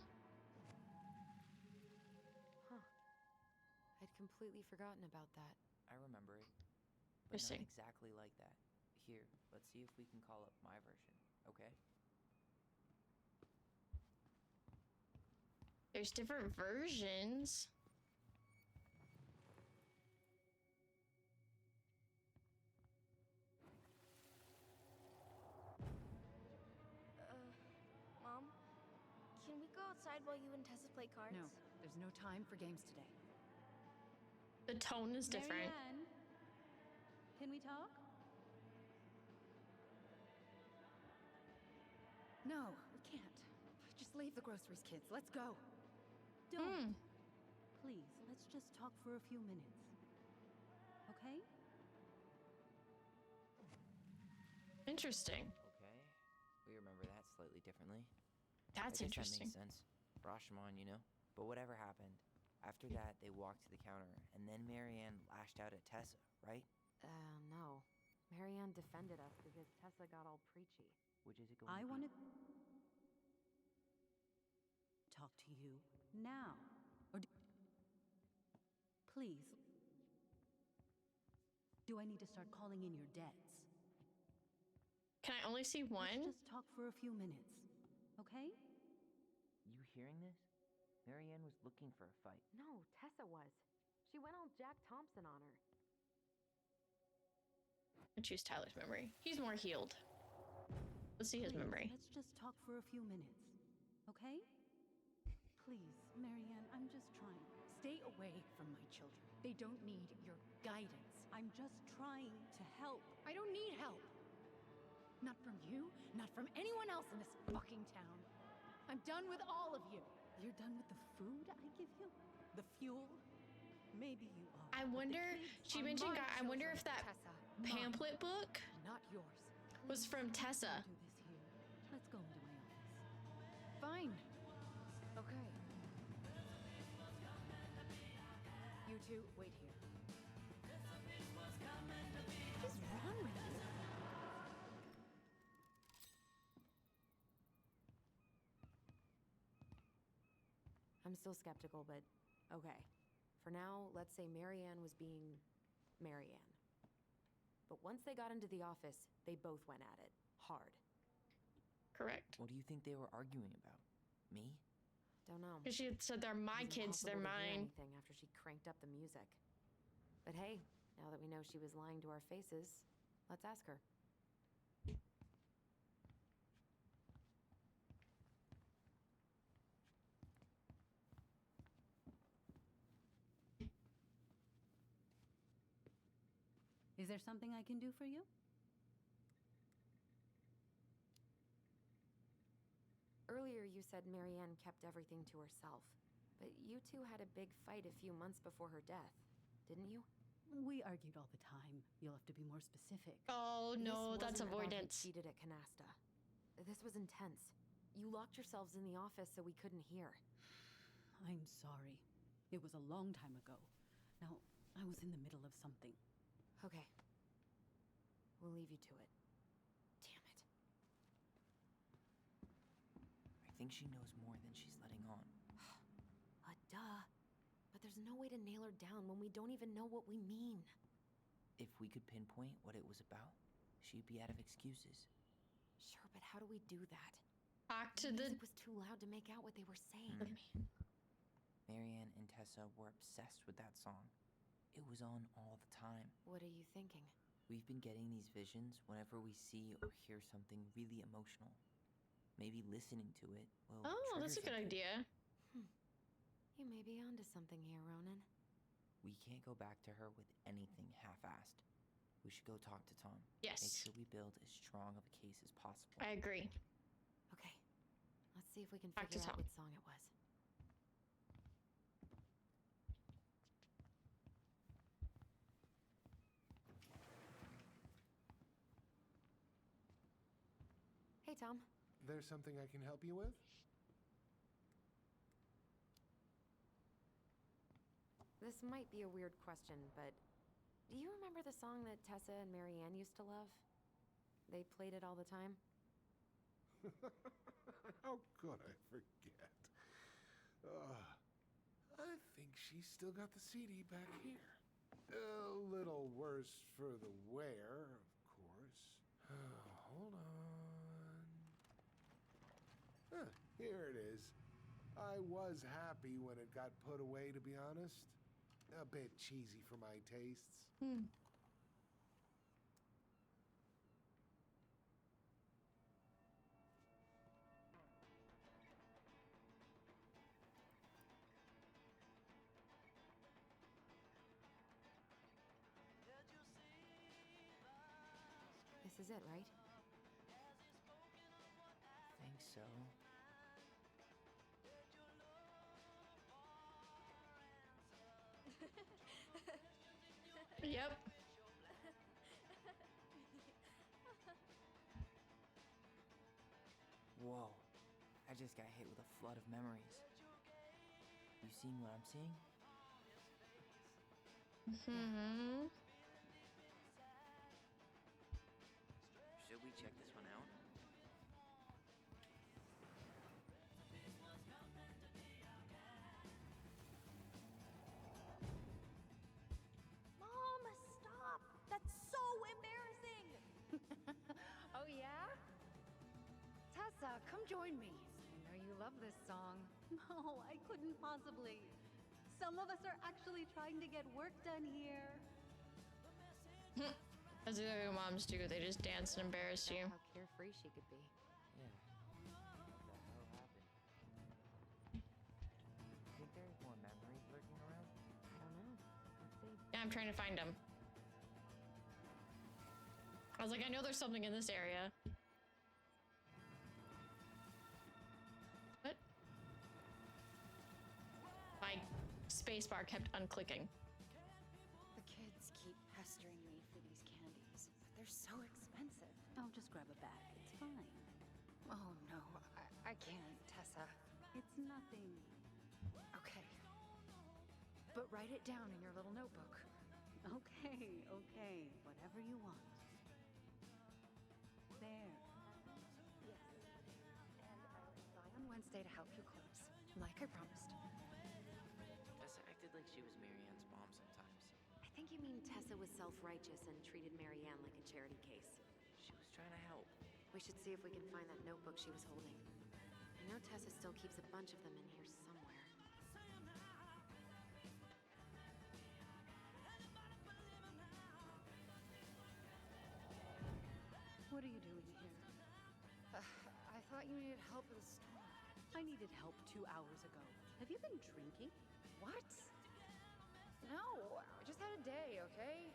I'd completely forgotten about that. I remember it. But not Interesting. exactly like that. Here, let's see if we can call up my version, okay? There's different versions. Mom? Can we go outside while you and Tessa play cards? No, there's no time for games today. The tone is different. Marianne, can we talk? No, we can't. Just leave the groceries, kids. Let's go. Don't. Please, let's just talk for a few minutes. Okay? Interesting. Okay. We remember that slightly differently. That's I guess interesting. That makes sense. Rashomon, you know? But whatever happened, after that, they walked to the counter, and then Marianne lashed out at Tessa, right? No. Marianne defended us because Tessa got all preachy. Which is it going I to be? want to talk to you now. Or please. Do I need to start calling in your debts? Can I only see Let's one? just talk for a few minutes. Okay? You hearing this? Marianne was looking for a fight. No, Tessa was. She went all Jack Thompson on her. I choose Tyler's memory. He's more healed. Let's see his Please, memory. Let's just talk for a few minutes. Okay? Please, Marianne, I'm just trying. Stay away from my children. They don't need your guidance. I'm just trying to help. I don't need help. Not from you, not from anyone else in this fucking town. I'm done with all of you. You're done with the food I give you? The fuel? Maybe you are. I but the wonder, kids she are mentioned, my I wonder if children, that Tessa, pamphlet book not yours. was from Tessa. Don't do this here. Let's go into my office. Fine. Okay. You two, wait here. What is wrong with you? I'm still skeptical, but okay. For now, let's say Marianne was being Marianne. But once they got into the office, they both went at it. Hard. Correct. What do you think they were arguing about? Me? Don't know. Because she had said they're my It was kids, they're impossible to hear mine. anything after she cranked up the music. But hey, now that we know she was lying to our faces, let's ask her. Is there something I can do for you? Earlier, you said Marianne kept everything to herself. But you two had a big fight a few months before her death, didn't you? We argued all the time. You'll have to be more specific. Oh no, This that's wasn't about who avoidance. cheated at Canasta. This was intense. You locked yourselves in the office so we couldn't hear. I'm sorry. It was a long time ago. Now, I was in the middle of something. Okay. We'll leave you to it. Damn it. I think she knows more than she's letting on. Duh. But But there's no way to nail her down when we don't even know what we mean. If we could pinpoint what it was about, she'd be out of excuses. Sure, but how do we do that? Talk to The the. music was too loud to make out what they were saying. Look at me. Marianne and Tessa were obsessed with that song. It was on all the time. What are you thinking? We've been getting these visions whenever we see or hear something really emotional. Maybe listening to it will. Oh, that's a trigger good something. idea. You may be onto something here, Ronan. We can't go back to her with anything half-assed. We should go talk to Tom. Yes. Make sure we build as strong of a case as possible. I agree. Okay, let's see if we can Back to figure out Tom. what song it was. Hey, Tom. There's something I can help you with? This might be a weird question, but do you remember the song that Tessa and Marianne used to love? They played it all the time. How could I forget? I think she's still got the CD back here. A little worse for the wear, of course. Hold on. Here it is. I was happy when it got put away, to be honest. A bit cheesy for my tastes. This is it, right? Think so. Yep. Whoa. I just got hit with a flood of memories. You seeing what I'm seeing? Hmm. Should we check this one out? Mom, stop! That's so embarrassing! Oh, yeah? Tessa, come join me. I know you love this song. No, I couldn't possibly. Some of us are actually trying to get work done here. As the other moms do, they just dance and embarrass you. How carefree she could be. Yeah. What the hell happened? Think there's more memories lurking around? I don't know. Let's see. Yeah, I'm trying to find them. I was like, I know there's something in this area. What? My spacebar kept unclicking. The kids keep pestering me for these candies, but they're so expensive. I'll just grab a bag. It's fine. Oh no, I can't, Tessa. It's nothing. Okay. But write it down in your little notebook. Okay, okay. Whatever you want. There. Yes. And I'll be by on Wednesday to help you close, like I promised. Tessa acted like she was Marianne's mom sometimes. I think you mean Tessa was self-righteous and treated Marianne like a charity case. She was trying to help. We should see if we can find that notebook she was holding. I know Tessa still keeps a bunch of them in here somewhere. What are you doing here? I thought you needed help with the storm. I needed help 2 hours ago. Have you been drinking? What? No, I just had a day, okay?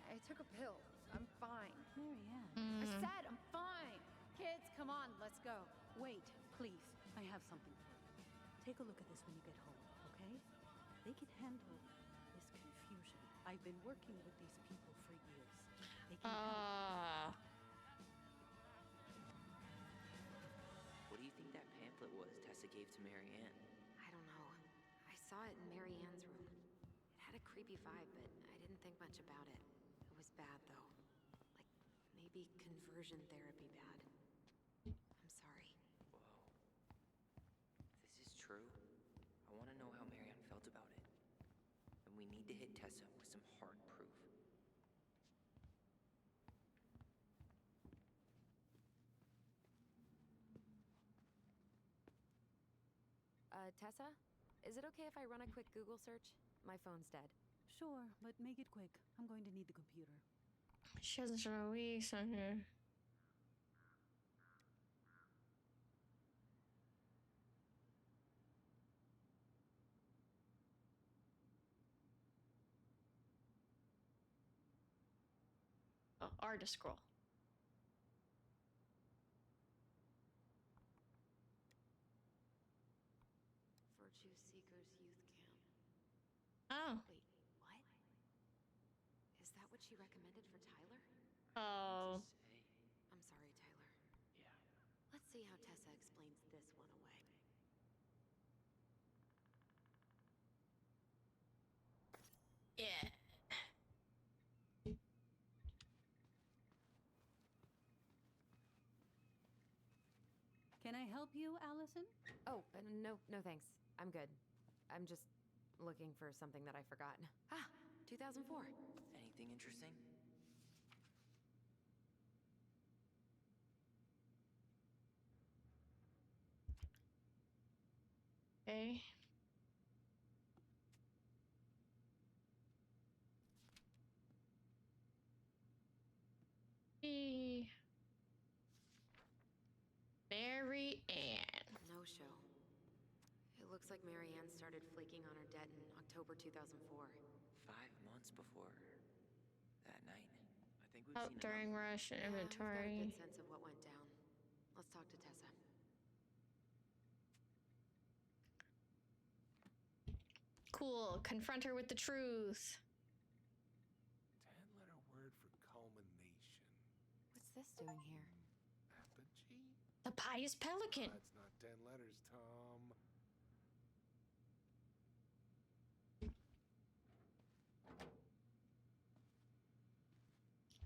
I took a pill. I'm fine. Marianne. I said I'm fine. Kids, come on, let's go. Wait, please. I have something for you. Take a look at this when you get home, okay? They can handle this confusion. I've been working with these people for years. They can help. What do you think that pamphlet was Tessa gave to Marianne? I don't know. I saw it in Marianne's room. It had a creepy vibe, but I didn't think much about it. It was bad, though. Like, maybe conversion therapy bad. I'm sorry. Whoa. If this is true, I want to know how Marianne felt about it. need to hit Tessa with some hard proof. Tessa? Is it okay if I run a quick Google search? My phone's dead. Sure, but make it quick. I'm going to need the computer. She hasn't shown a week on here. Oh, artist scroll. Virtue Seekers Youth Camp. Oh. Wait, what? Is that what she recommended for Tyler? Oh. I'm sorry, Tyler. Let's see how Tessa explains this one away. Yeah. Can I help you, Allison? Oh, no thanks. I'm good. I'm just looking for something that I forgot. Ah, 2004. Anything interesting? Okay. Mary Ann. No show. It looks like Mary Ann started flaking on her debt in October 2004. 5 months before that night. I think we've Oh, seen during enough. rush and Yeah, I've got a inventory. good sense of what went down. Let's talk to Tessa. Cool. Confront her with the truth. 10-letter word for culmination. What's this doing here? Apogee? The pious pelican. That's not 10 letters, Tom.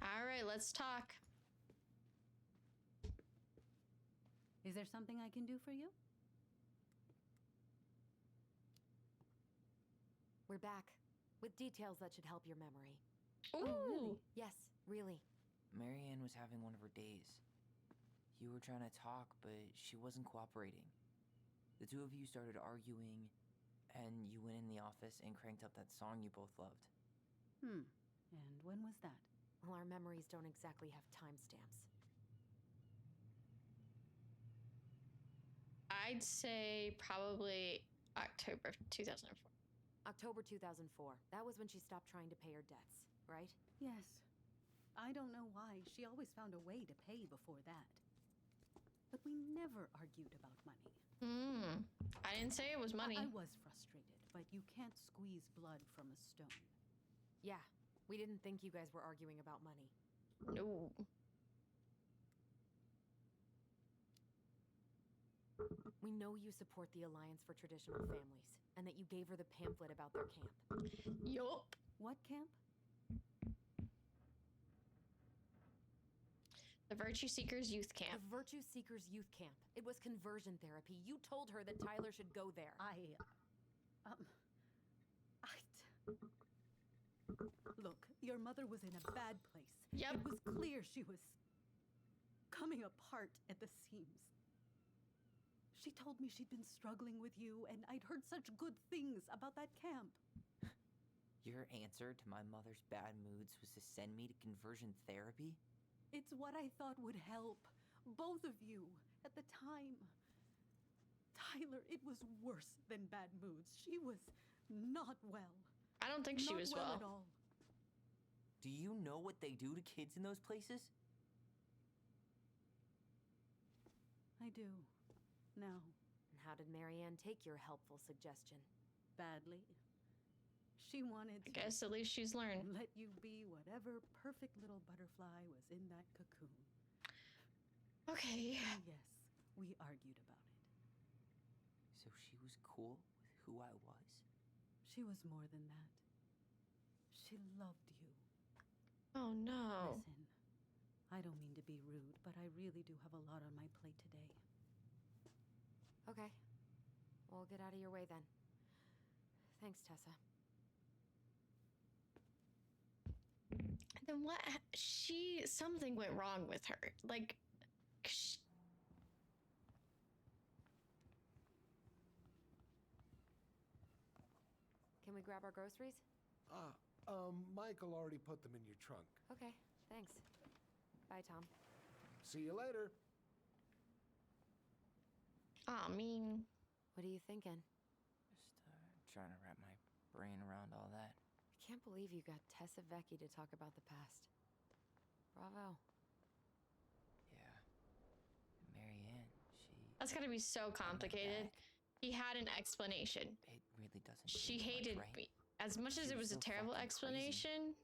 All right, let's talk. Is there something I can do for you? We're back. With details that should help your memory. Ooh. Yes, really. Marianne was having one of her days. You were trying to talk, but she wasn't cooperating. The two of you started arguing, and you went in the office and cranked up that song you both loved. And when was that? Well, our memories don't exactly have timestamps. I'd say probably October 2004. October 2004. That was when she stopped trying to pay her debts, right? Yes. I don't know why. She always found a way to pay before that. But we never argued about money. I didn't say it was money. I was frustrated, but you can't squeeze blood from a stone. Yeah, we didn't think you guys were arguing about money. No. We know you support the Alliance for Traditional Families, and that you gave her the pamphlet about their camp. Yup. What camp? The Virtue Seekers Youth Camp. The Virtue Seekers Youth Camp. It was conversion therapy. You told her that Tyler should go there. Look, your mother was in a bad place. Yep. It was clear she was coming apart at the seams. She told me she'd been struggling with you, and I'd heard such good things about that camp. Your answer to my mother's bad moods was to send me to conversion therapy? It's what I thought would help. Both of you, at the time. Tyler, it was worse than bad moods. She was not well. I don't think she was well. At all. Do you know what they do to kids in those places? I do. Now. And how did Marianne take your helpful suggestion? Badly. She wanted I guess at least she's learned. let you be whatever perfect little butterfly was in that cocoon. Okay. And yes, we argued about it. So she was cool with who I was? She was more than that. She loved you. Oh no. Listen, I don't mean to be rude, but I really do have a lot on my plate today. Okay. We'll get out of your way then. Thanks, Tessa. Then what? Something went wrong with her. Like, Can we grab our groceries? Michael already put them in your trunk. Okay, thanks. Bye, Tom. See you later. I mean, What are you thinking? Just trying to wrap my brain around all that. I can't believe you got Tessa Vecchi to talk about the past. Bravo. Yeah. Marianne, that's gotta be so complicated. He had an explanation. It really doesn't. She take hated much, right? me. As much as She it was a was so terrible fucking explanation.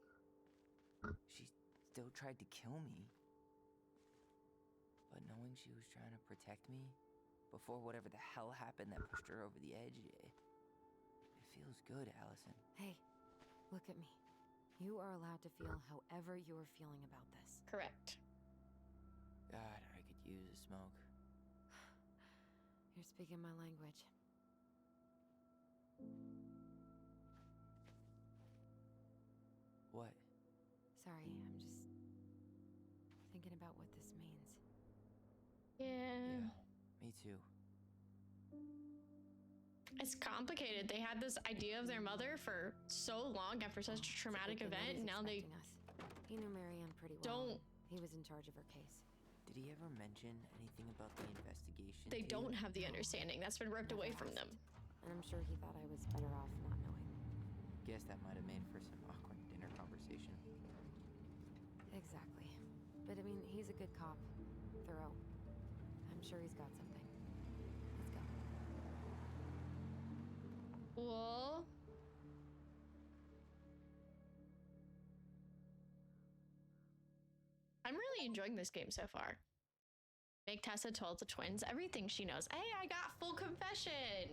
She still tried to kill me. But knowing she was trying to protect me before whatever the hell happened that pushed her over the edge, it feels good, Allison. Hey, look at me. You are allowed to feel however you are feeling about this. Correct. God, I could use a smoke. You're speaking my language. What? Sorry, I'm just thinking about what this means. Yeah. Me too. It's complicated. They had this idea of their mother for so long after such a traumatic event, and now they He knew Marianne pretty well. don't. He was in charge of her case. Did he ever mention anything about the investigation? They to you? don't have the understanding. That's been ripped away from them. And I'm sure he thought I was better off not knowing. Guess that might have made for some awkward dinner conversation. Exactly. But I mean, he's a good cop. Thorough. I'm sure he's got something. Let's go. Well, I'm really enjoying this game so far. Make Tessa told the twins everything she knows. Hey, I got full confession.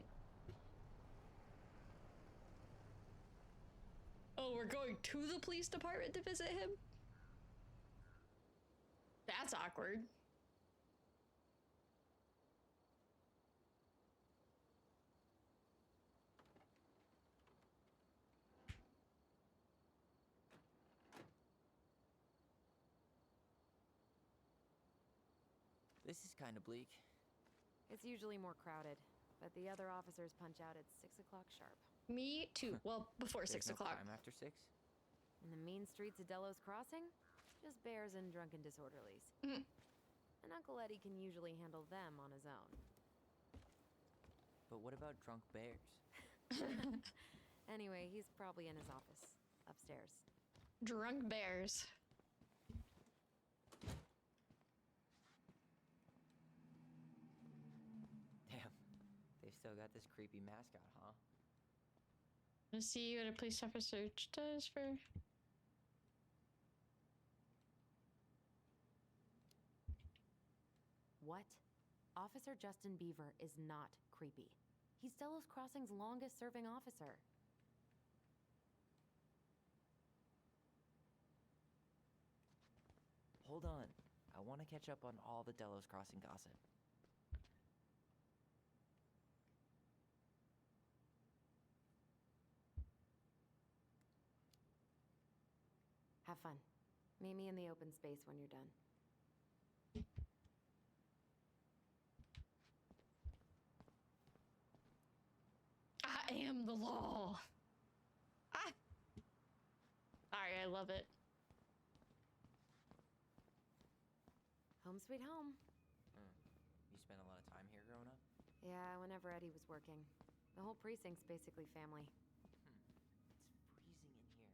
Oh, we're going to the police department to visit him? That's awkward. This is kind of bleak. It's usually more crowded, but the other officers punch out at 6 o'clock sharp. Me too. Well, before There's 6 no o'clock. crime after 6? In the mean streets of Delos Crossing, just bears and drunken disorderlies. And Uncle Eddie can usually handle them on his own. But what about drunk bears? Anyway, he's probably in his office, upstairs. Drunk bears. Damn, they still got this creepy mascot, huh? Let's see what a police officer does for. What? Officer Justin Beaver is not creepy. He's Delos Crossing's longest serving officer. Hold on. I want to catch up on all the Delos Crossing gossip. Have fun. Meet me in the open space when you're done. I am the law. Ah. Sorry, I love it. Home sweet home. You spent a lot of time here growing up? Yeah, whenever Eddie was working. The whole precinct's basically family. It's freezing in here.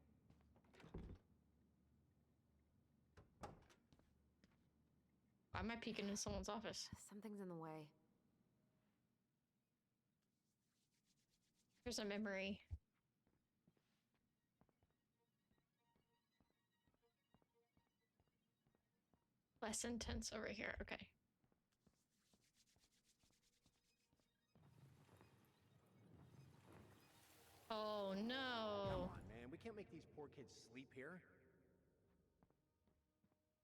Why am I peeking in someone's office? Something's in the way. Here's a memory. Less intense over here. Okay. Oh Come no. on, man. We can't make these poor kids sleep here.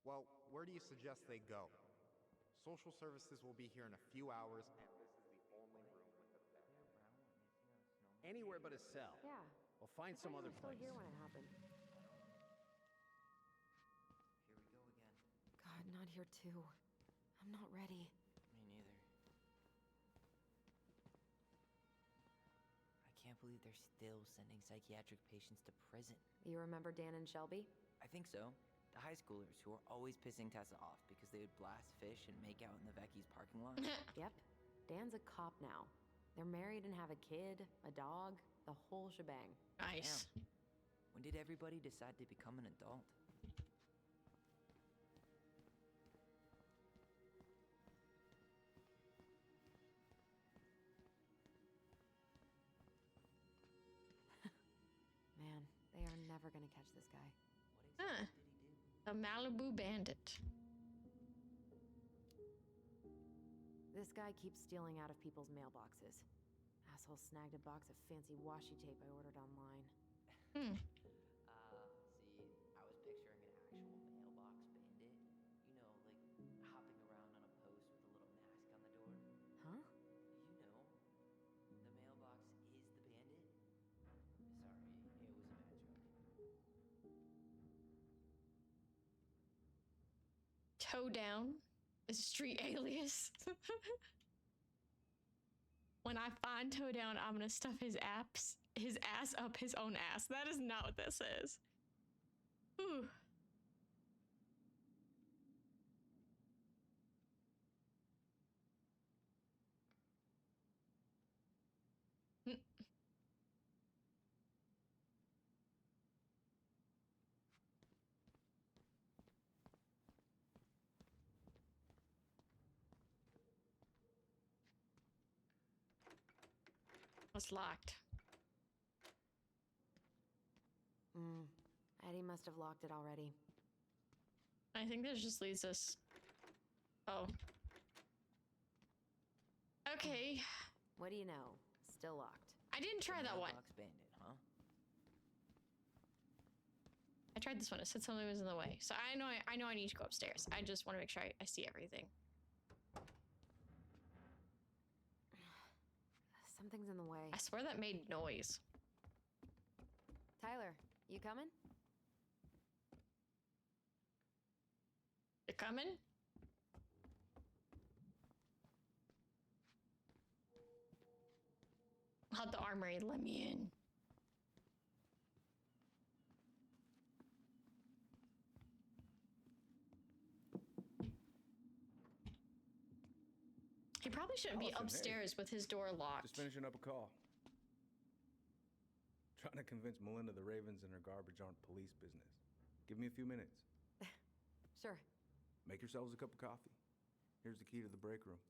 Well, where do you suggest they go? Social services will be here in a few hours, and this is the only room with the bed. Anywhere but a cell. Yeah. We'll find I some thought other you were still place. here when it happened. not here too. I'm not ready. Me neither. I can't believe they're still sending psychiatric patients to prison. You remember Dan and Shelby? I think so. The high schoolers who were always pissing Tessa off because they would blast fish and make out in the Vecchi's parking lot. Yep. Dan's a cop now. They're married and have a kid, a dog, the whole shebang. Nice. Damn. When did everybody decide to become an adult? Man, they are never gonna catch this guy. What Huh. exactly did he do? A Malibu bandit. This guy keeps stealing out of people's mailboxes. Asshole snagged a box of fancy washi tape I ordered online. Hmm. See, I was picturing an actual mailbox bandit. You know, like hopping around on a post with a little mask on the door. Huh? You know, the mailbox is the bandit. Sorry, it was a bad joke. Toe Down is a street alias. When I find Toe Down, I'm gonna stuff his ass up his own ass. That is not what this is. Ooh. Mm. It's locked. Eddie must have locked it already. I think this just leads us. Oh. Okay. What do you know? Still locked. I didn't try that one. Mailbox bandit, huh? I tried this one. It said something was in the way. So I know I need to go upstairs. I just want to make sure I see everything. Something's in the way. I swear that made noise. Tyler, you coming? You coming? How'd the armory let me in? He probably shouldn't be Allison, hey. upstairs with his door locked. Just finishing up a call. Trying to convince Melinda the Ravens and her garbage aren't police business. Give me a few minutes. Sure. Make yourselves a cup of coffee. Here's the key to the break room.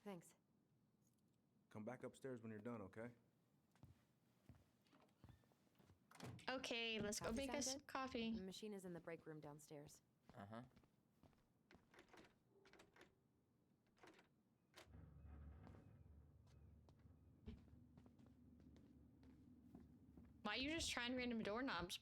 Thanks. Come back upstairs when you're done, okay? Okay, let's go Coffee make us sound some coffee. The machine is in the break room downstairs. Uh-huh. Why you just trying random doorknobs?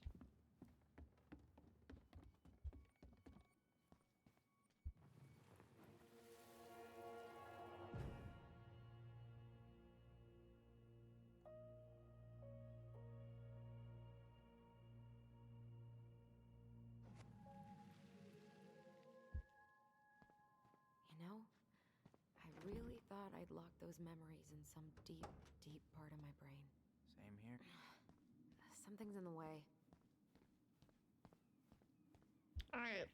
You know, I really thought I'd locked those memories in some deep, deep part of my brain. Same here. Something's in the way. All right.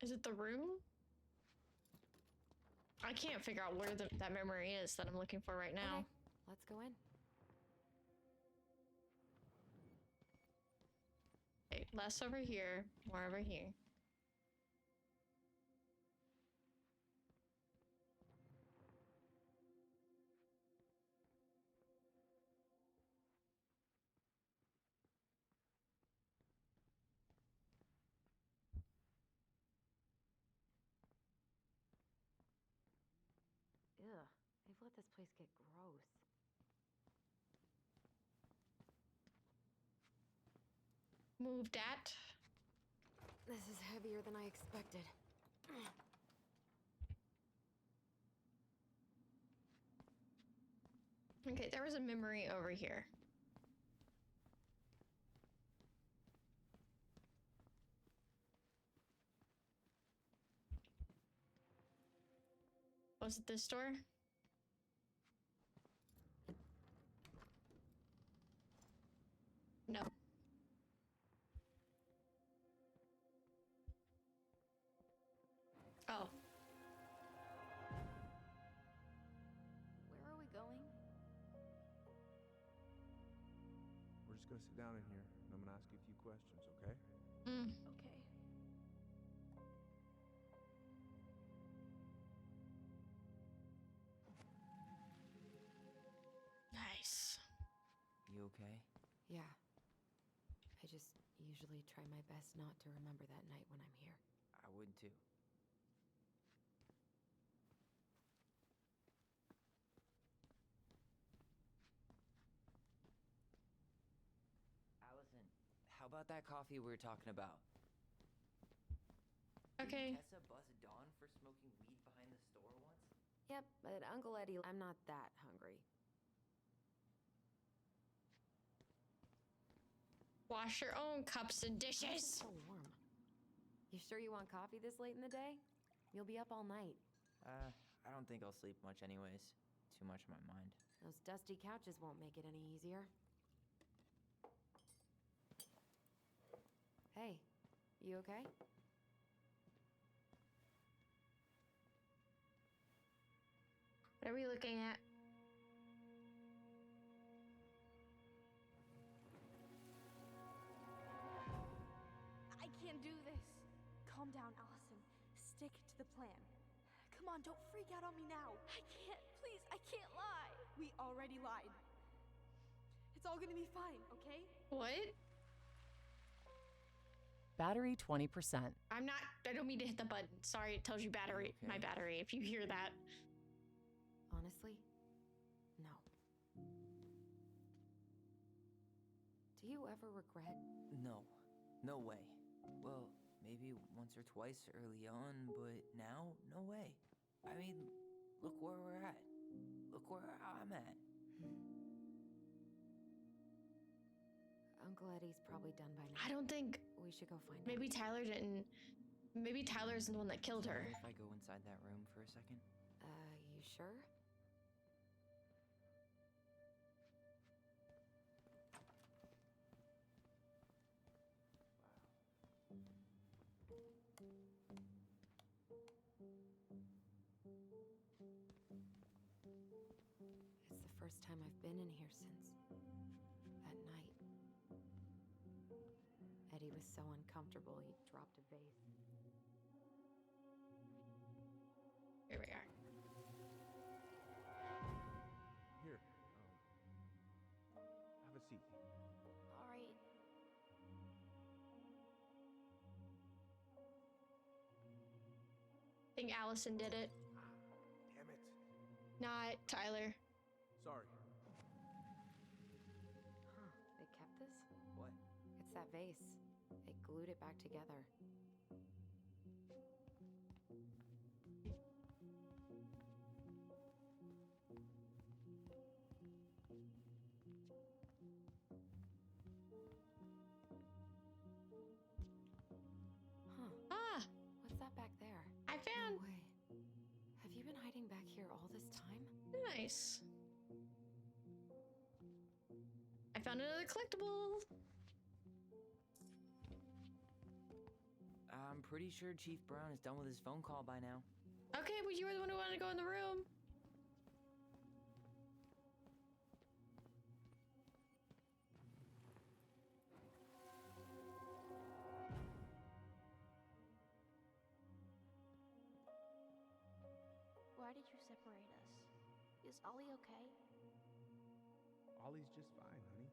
Is it the room? I can't figure out where that memory is that I'm looking for right now. Okay, let's go in. Okay, less over here, more over here. Ugh, they've let this place get gross. Move that. This is heavier than I expected. Okay, there was a memory over here. Was it this door? No. Oh. Where are we going? We're just gonna sit down in here, and I'm gonna ask you a few questions, okay? Okay. Nice. You okay? Yeah. I just usually try my best not to remember that night when I'm here. I would too. Allison, how about that coffee we were talking about? Okay. Didn't Tessa buzz Dawn for smoking weed behind the store once? Yep, but Uncle Eddie, I'm not that hungry. Wash your own cups and Why is it dishes. so warm? You sure you want coffee this late in the day? You'll be up all night. I don't think I'll sleep much anyways. Too much on my mind. Those dusty couches won't make it any easier. Hey, you okay? What are we looking at? I can't do this. Calm down, Allison. Stick to the plan. Come on, don't freak out on me now. I can't, please, I can't lie. We already lied. It's all gonna be fine, okay? What? Battery 20%. I don't mean to hit the button. Sorry, it tells you battery, Okay. my battery, if you hear that. Honestly, no. Do you ever regret? No. No way. Well, maybe once or twice early on, but now, no way. I mean, look where we're at. Look where I'm at. Uncle Eddie's probably done by now. I don't think. We should go find him. Maybe Tyler didn't. Maybe Tyler's the one that killed her. If I go inside that room for a second? You sure? It's the first time I've been in here since that night. Eddie was so uncomfortable, he dropped a vase. Here we are. Here, have a seat. All right. I think Allison did it. Damn it. Not Tyler. Sorry. Huh, they kept this? What? It's that vase. They glued it back together. Huh, Ah, what's that back there? I found. No way. Have you been hiding back here all this time? Nice. I found another collectible. I'm pretty sure Chief Brown is done with his phone call by now. Okay, but you were the one who wanted to go in the room. Why did you separate us? Is Ollie okay? Ollie's just fine, honey.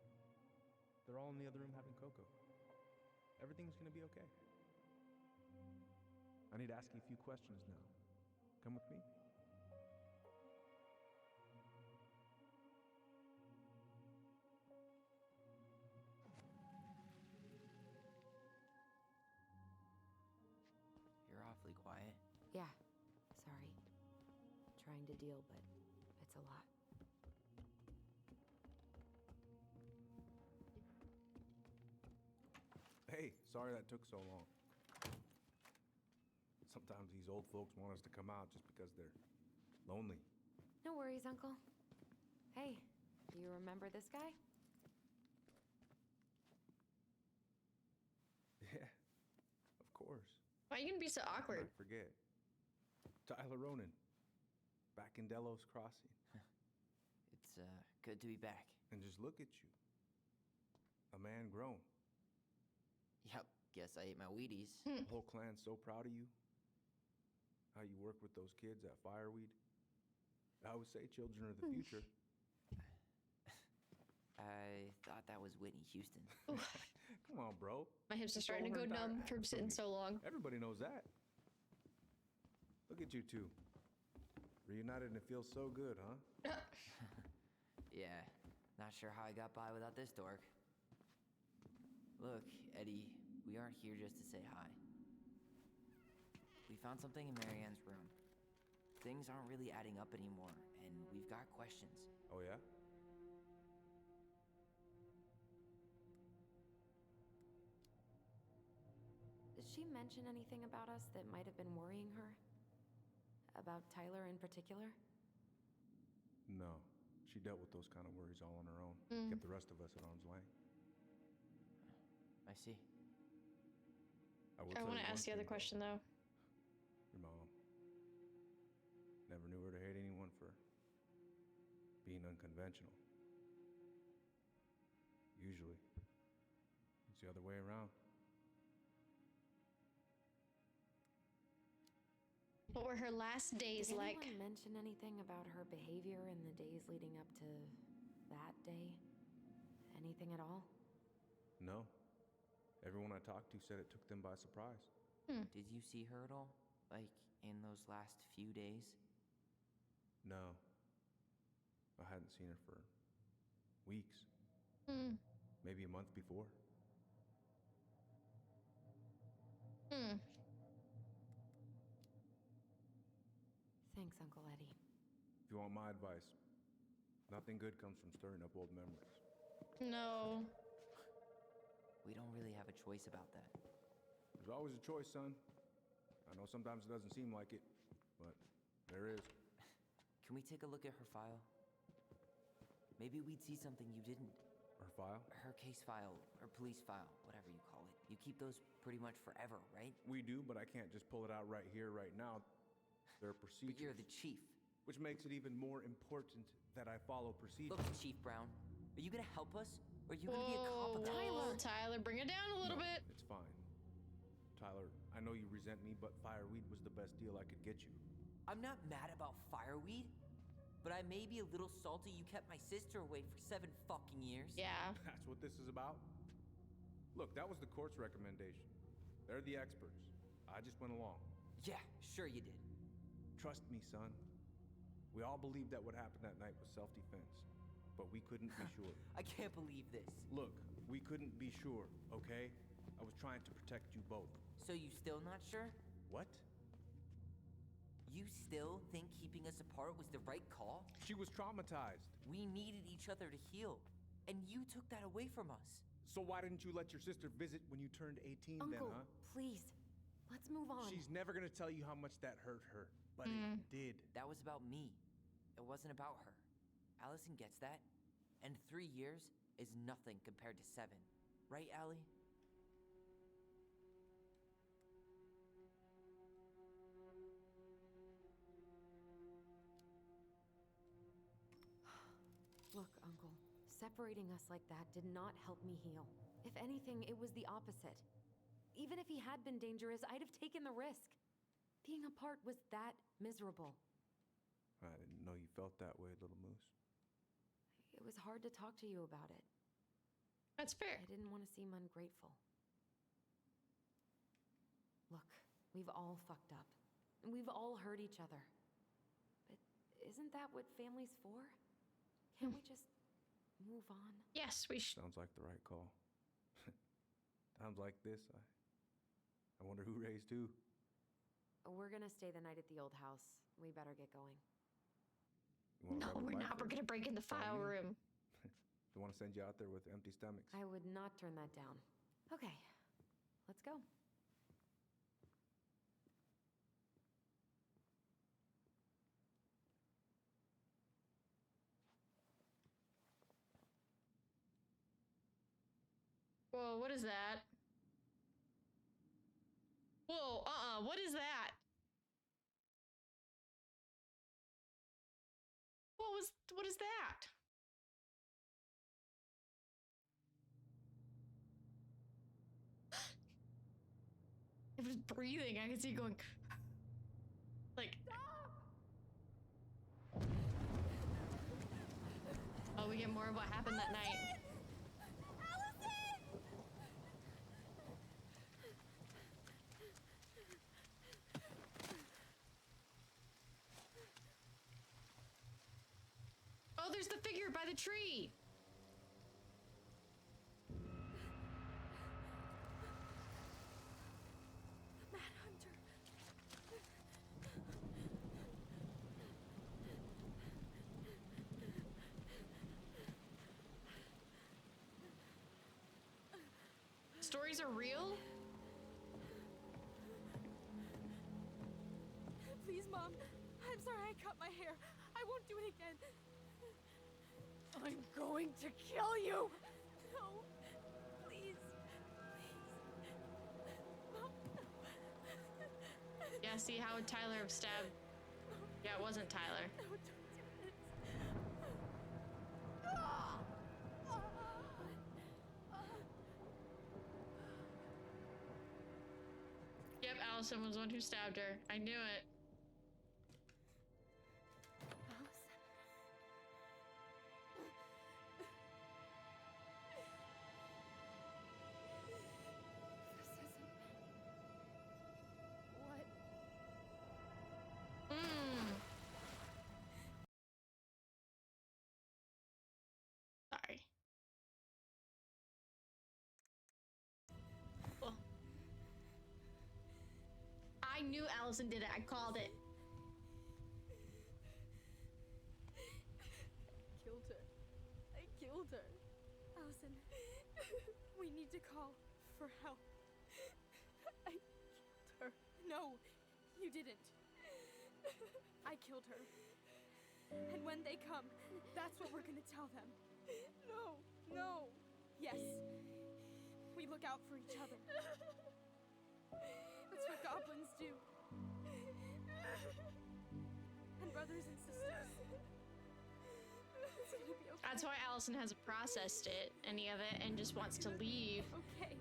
They're all in the other room having cocoa. Everything's gonna be okay. I need to ask you a few questions now. Come with me? awfully quiet. Yeah, sorry. Trying to deal, but it's a lot. Hey, sorry that took so long. Sometimes these old folks want us to come out just because they're lonely. No worries, Uncle. Hey, do you remember this guy? Yeah, of course. Why are you gonna be so awkward? I forget. Tyler Ronan. Back in Delos Crossing. It's good to be back. And just look at you. A man grown. Yep, guess I ate my Wheaties. The whole clan's so proud of you. How you work with those kids at Fireweed. I always say children are the future. I thought that was Whitney Houston. Come on, bro. My hips are She starting to stole go her numb entire from sitting acting. so long. Everybody knows that. Look at you two. Reunited and it feels so good, huh? Yeah, not sure how I got by without this dork. Look, Eddie, we aren't here just to say hi. We found something in Marianne's room. Things aren't really adding up anymore, and we've got questions. Oh, yeah? Did she mention anything about us that might have been worrying her? About Tyler in particular? No. She dealt with those kind of worries all on her own. Kept the rest of us at arm's length. I see. I I want to ask the other question though. Your mom. Never knew her to hate anyone for being unconventional. Usually, it's the other way around. What were her last days Did like? anyone mention anything about her behavior in the days leading up to that day? Anything at all? No. Everyone I talked to said it took them by surprise. Did you see her at all? Like, in those last few days? No. I hadn't seen her for weeks. Maybe a month before. Thanks, Uncle Eddie. If you want my advice, nothing good comes from stirring up old memories. No. We don't really have a choice about that. There's always a choice, son. I know sometimes it doesn't seem like it, but there is. Can we take a look at her file? Maybe we'd see something you didn't. Her file? Her case file, or police file, whatever you call it. You keep those pretty much forever, right? We do, but I can't just pull it out right here, right now. There are procedures. But you're the chief. Which makes it even more important that I follow procedures. Look, Chief Brown, are you gonna help us? Or are you gonna be a cop of ours? Tyler, bring it down a little bit. It's fine. Tyler, I know you resent me, but Fireweed was the best deal I could get you. I'm not mad about Fireweed, but I may be a little salty you kept my sister away for 7 fucking years. Yeah. That's what this is about? Look, that was the court's recommendation. They're the experts. I just went along. Yeah, sure you did. Trust me, son. We all believed that what happened that night was self-defense, but we couldn't be sure. I can't believe this. Look, we couldn't be sure, okay? I was trying to protect you both. So you still not sure? What? You still think keeping us apart was the right call? She was traumatized. We needed each other to heal, and you took that away from us. So why didn't you let your sister visit when you turned 18 then, Uncle, huh? please. Let's move on. She's never gonna tell you how much that hurt her, but it did. That was about me. It wasn't about her. Allison gets that. And 3 years is nothing compared to 7. Right, Allie? Look, Uncle, separating us like that did not help me heal. If anything, it was the opposite. Even if he had been dangerous, I'd have taken the risk. Being apart was that miserable. I didn't know you felt that way, Little Moose. It was hard to talk to you about it. That's fair. I didn't want to seem ungrateful. Look, we've all fucked up. And we've all hurt each other. But isn't that what family's for? Can't we just move on? Yes, we should. Sounds like the right call. Times like this, I wonder who raised who. We're gonna stay the night at the old house. We better get going. You wanna No, grab a we're bite not. We're first? gonna break in the Follow file me? room. Don't want to send you out there with empty stomachs. I would not turn that down. Okay, let's go. Whoa, what is that? Whoa, what is that? What is that? It was breathing. I could see it going like oh, we get more of what happened that night. Oh, there's the figure by the tree. Mad Hunter. Stories are real? Please, Mom. I'm sorry I cut my hair. I won't do it again. I'm going to kill you! No. Please. Mom, no. Yeah, see how would Tyler have stabbed? Yeah, it wasn't Tyler. No, don't do this. Yep, Allison was the one who stabbed her. I knew it. Sorry. Well, I knew Allison did it. I called it. Killed her. I killed her. Allison, we need to call for help. I killed her. No, you didn't. I killed her. And when they come, that's what we're gonna tell them. No, no. Yes. We look out for each other. That's what goblins do. And brothers and sisters. It's gonna be okay. That's why Allison hasn't processed any of it, and just wants to leave. Okay.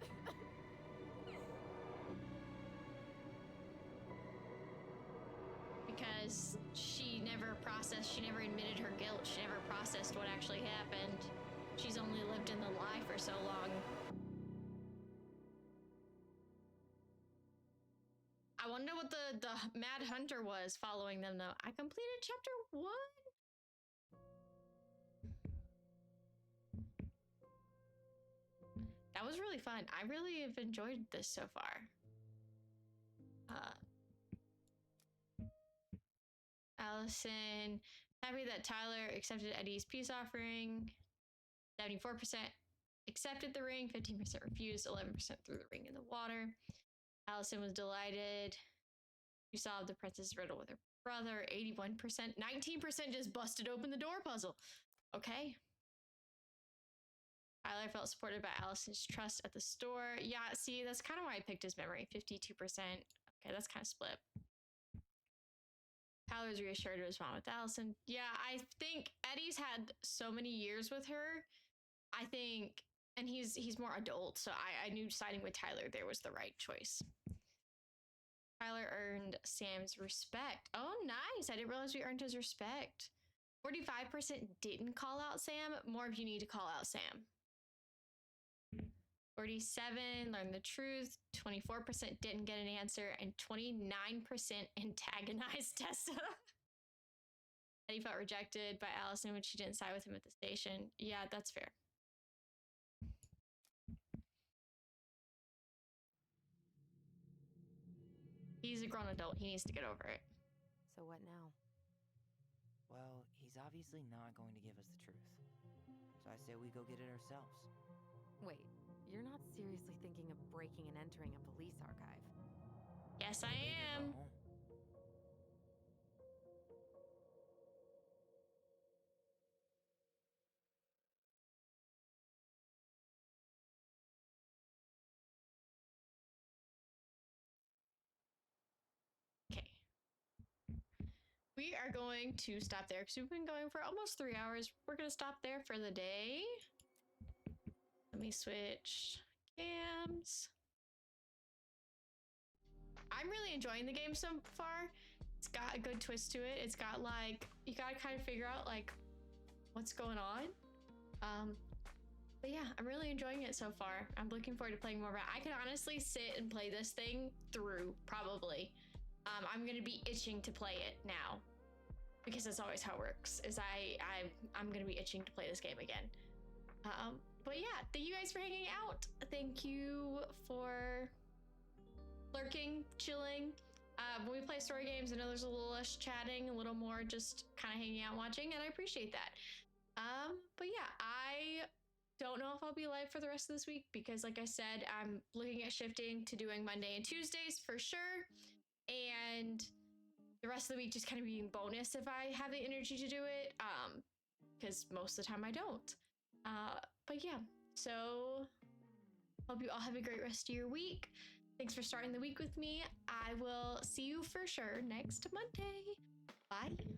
Because she never processed, she never admitted her guilt, she never processed what actually happened. She's only lived in the lie for so long. I wonder what the Mad Hunter was following them though. I completed chapter 1. That was really fun. I really have enjoyed this so far. Allison, happy that Tyler accepted Eddie's peace offering. 74% accepted the ring, 15% refused, 11% threw the ring in the water. Allison was delighted. She solved the princess riddle with her brother, 81%. 19% just busted open the door puzzle. Okay. Tyler felt supported by Allison's trust at the store. Yeah, see, that's kind of why I picked his memory, 52%. Okay, that's kind of split. Tyler was reassured to his mom with Allison. Yeah, I think Eddie's had so many years with her. I think, and he's more adult, so I knew siding with Tyler there was the right choice. Tyler earned Sam's respect. Oh, nice. I didn't realize we earned his respect. 45% didn't call out Sam. More of you need to call out Sam. 47 learned the truth, 24% didn't get an answer, and 29% antagonized Tessa. Eddie felt rejected by Allison when she didn't side with him at the station. Yeah, that's fair. He's a grown adult. He needs to get over it. So what now? Well, he's obviously not going to give us the truth. So I say we go get it ourselves. Wait, you're not seriously thinking of breaking and entering a police archive? Yes, I Maybe go am. home. Okay. We are going to stop there because we've been going for almost 3 hours. We're going to stop there for the day. Let me switch cams. I'm really enjoying the game so far. It's got a good twist to it. It's got like, you gotta kind of figure out like what's going on. But yeah, I'm really enjoying it so far. I'm looking forward to playing more. I could honestly sit and play this thing through, probably. I'm gonna be itching to play it now because that's always how it works. Is I'm gonna be itching to play this game again. But yeah, thank you guys for hanging out. Thank you for lurking, chilling. When we play story games, I know there's a little less chatting, a little more just kind of hanging out, watching, and I appreciate that. But yeah, I don't know if I'll be live for the rest of this week because, like I said, I'm looking at shifting to doing Monday and Tuesdays for sure, and the rest of the week just kind of being bonus if I have the energy to do it, because most of the time I don't. But yeah, so hope you all have a great rest of your week. Thanks for starting the week with me. I will see you for sure next Monday. Bye.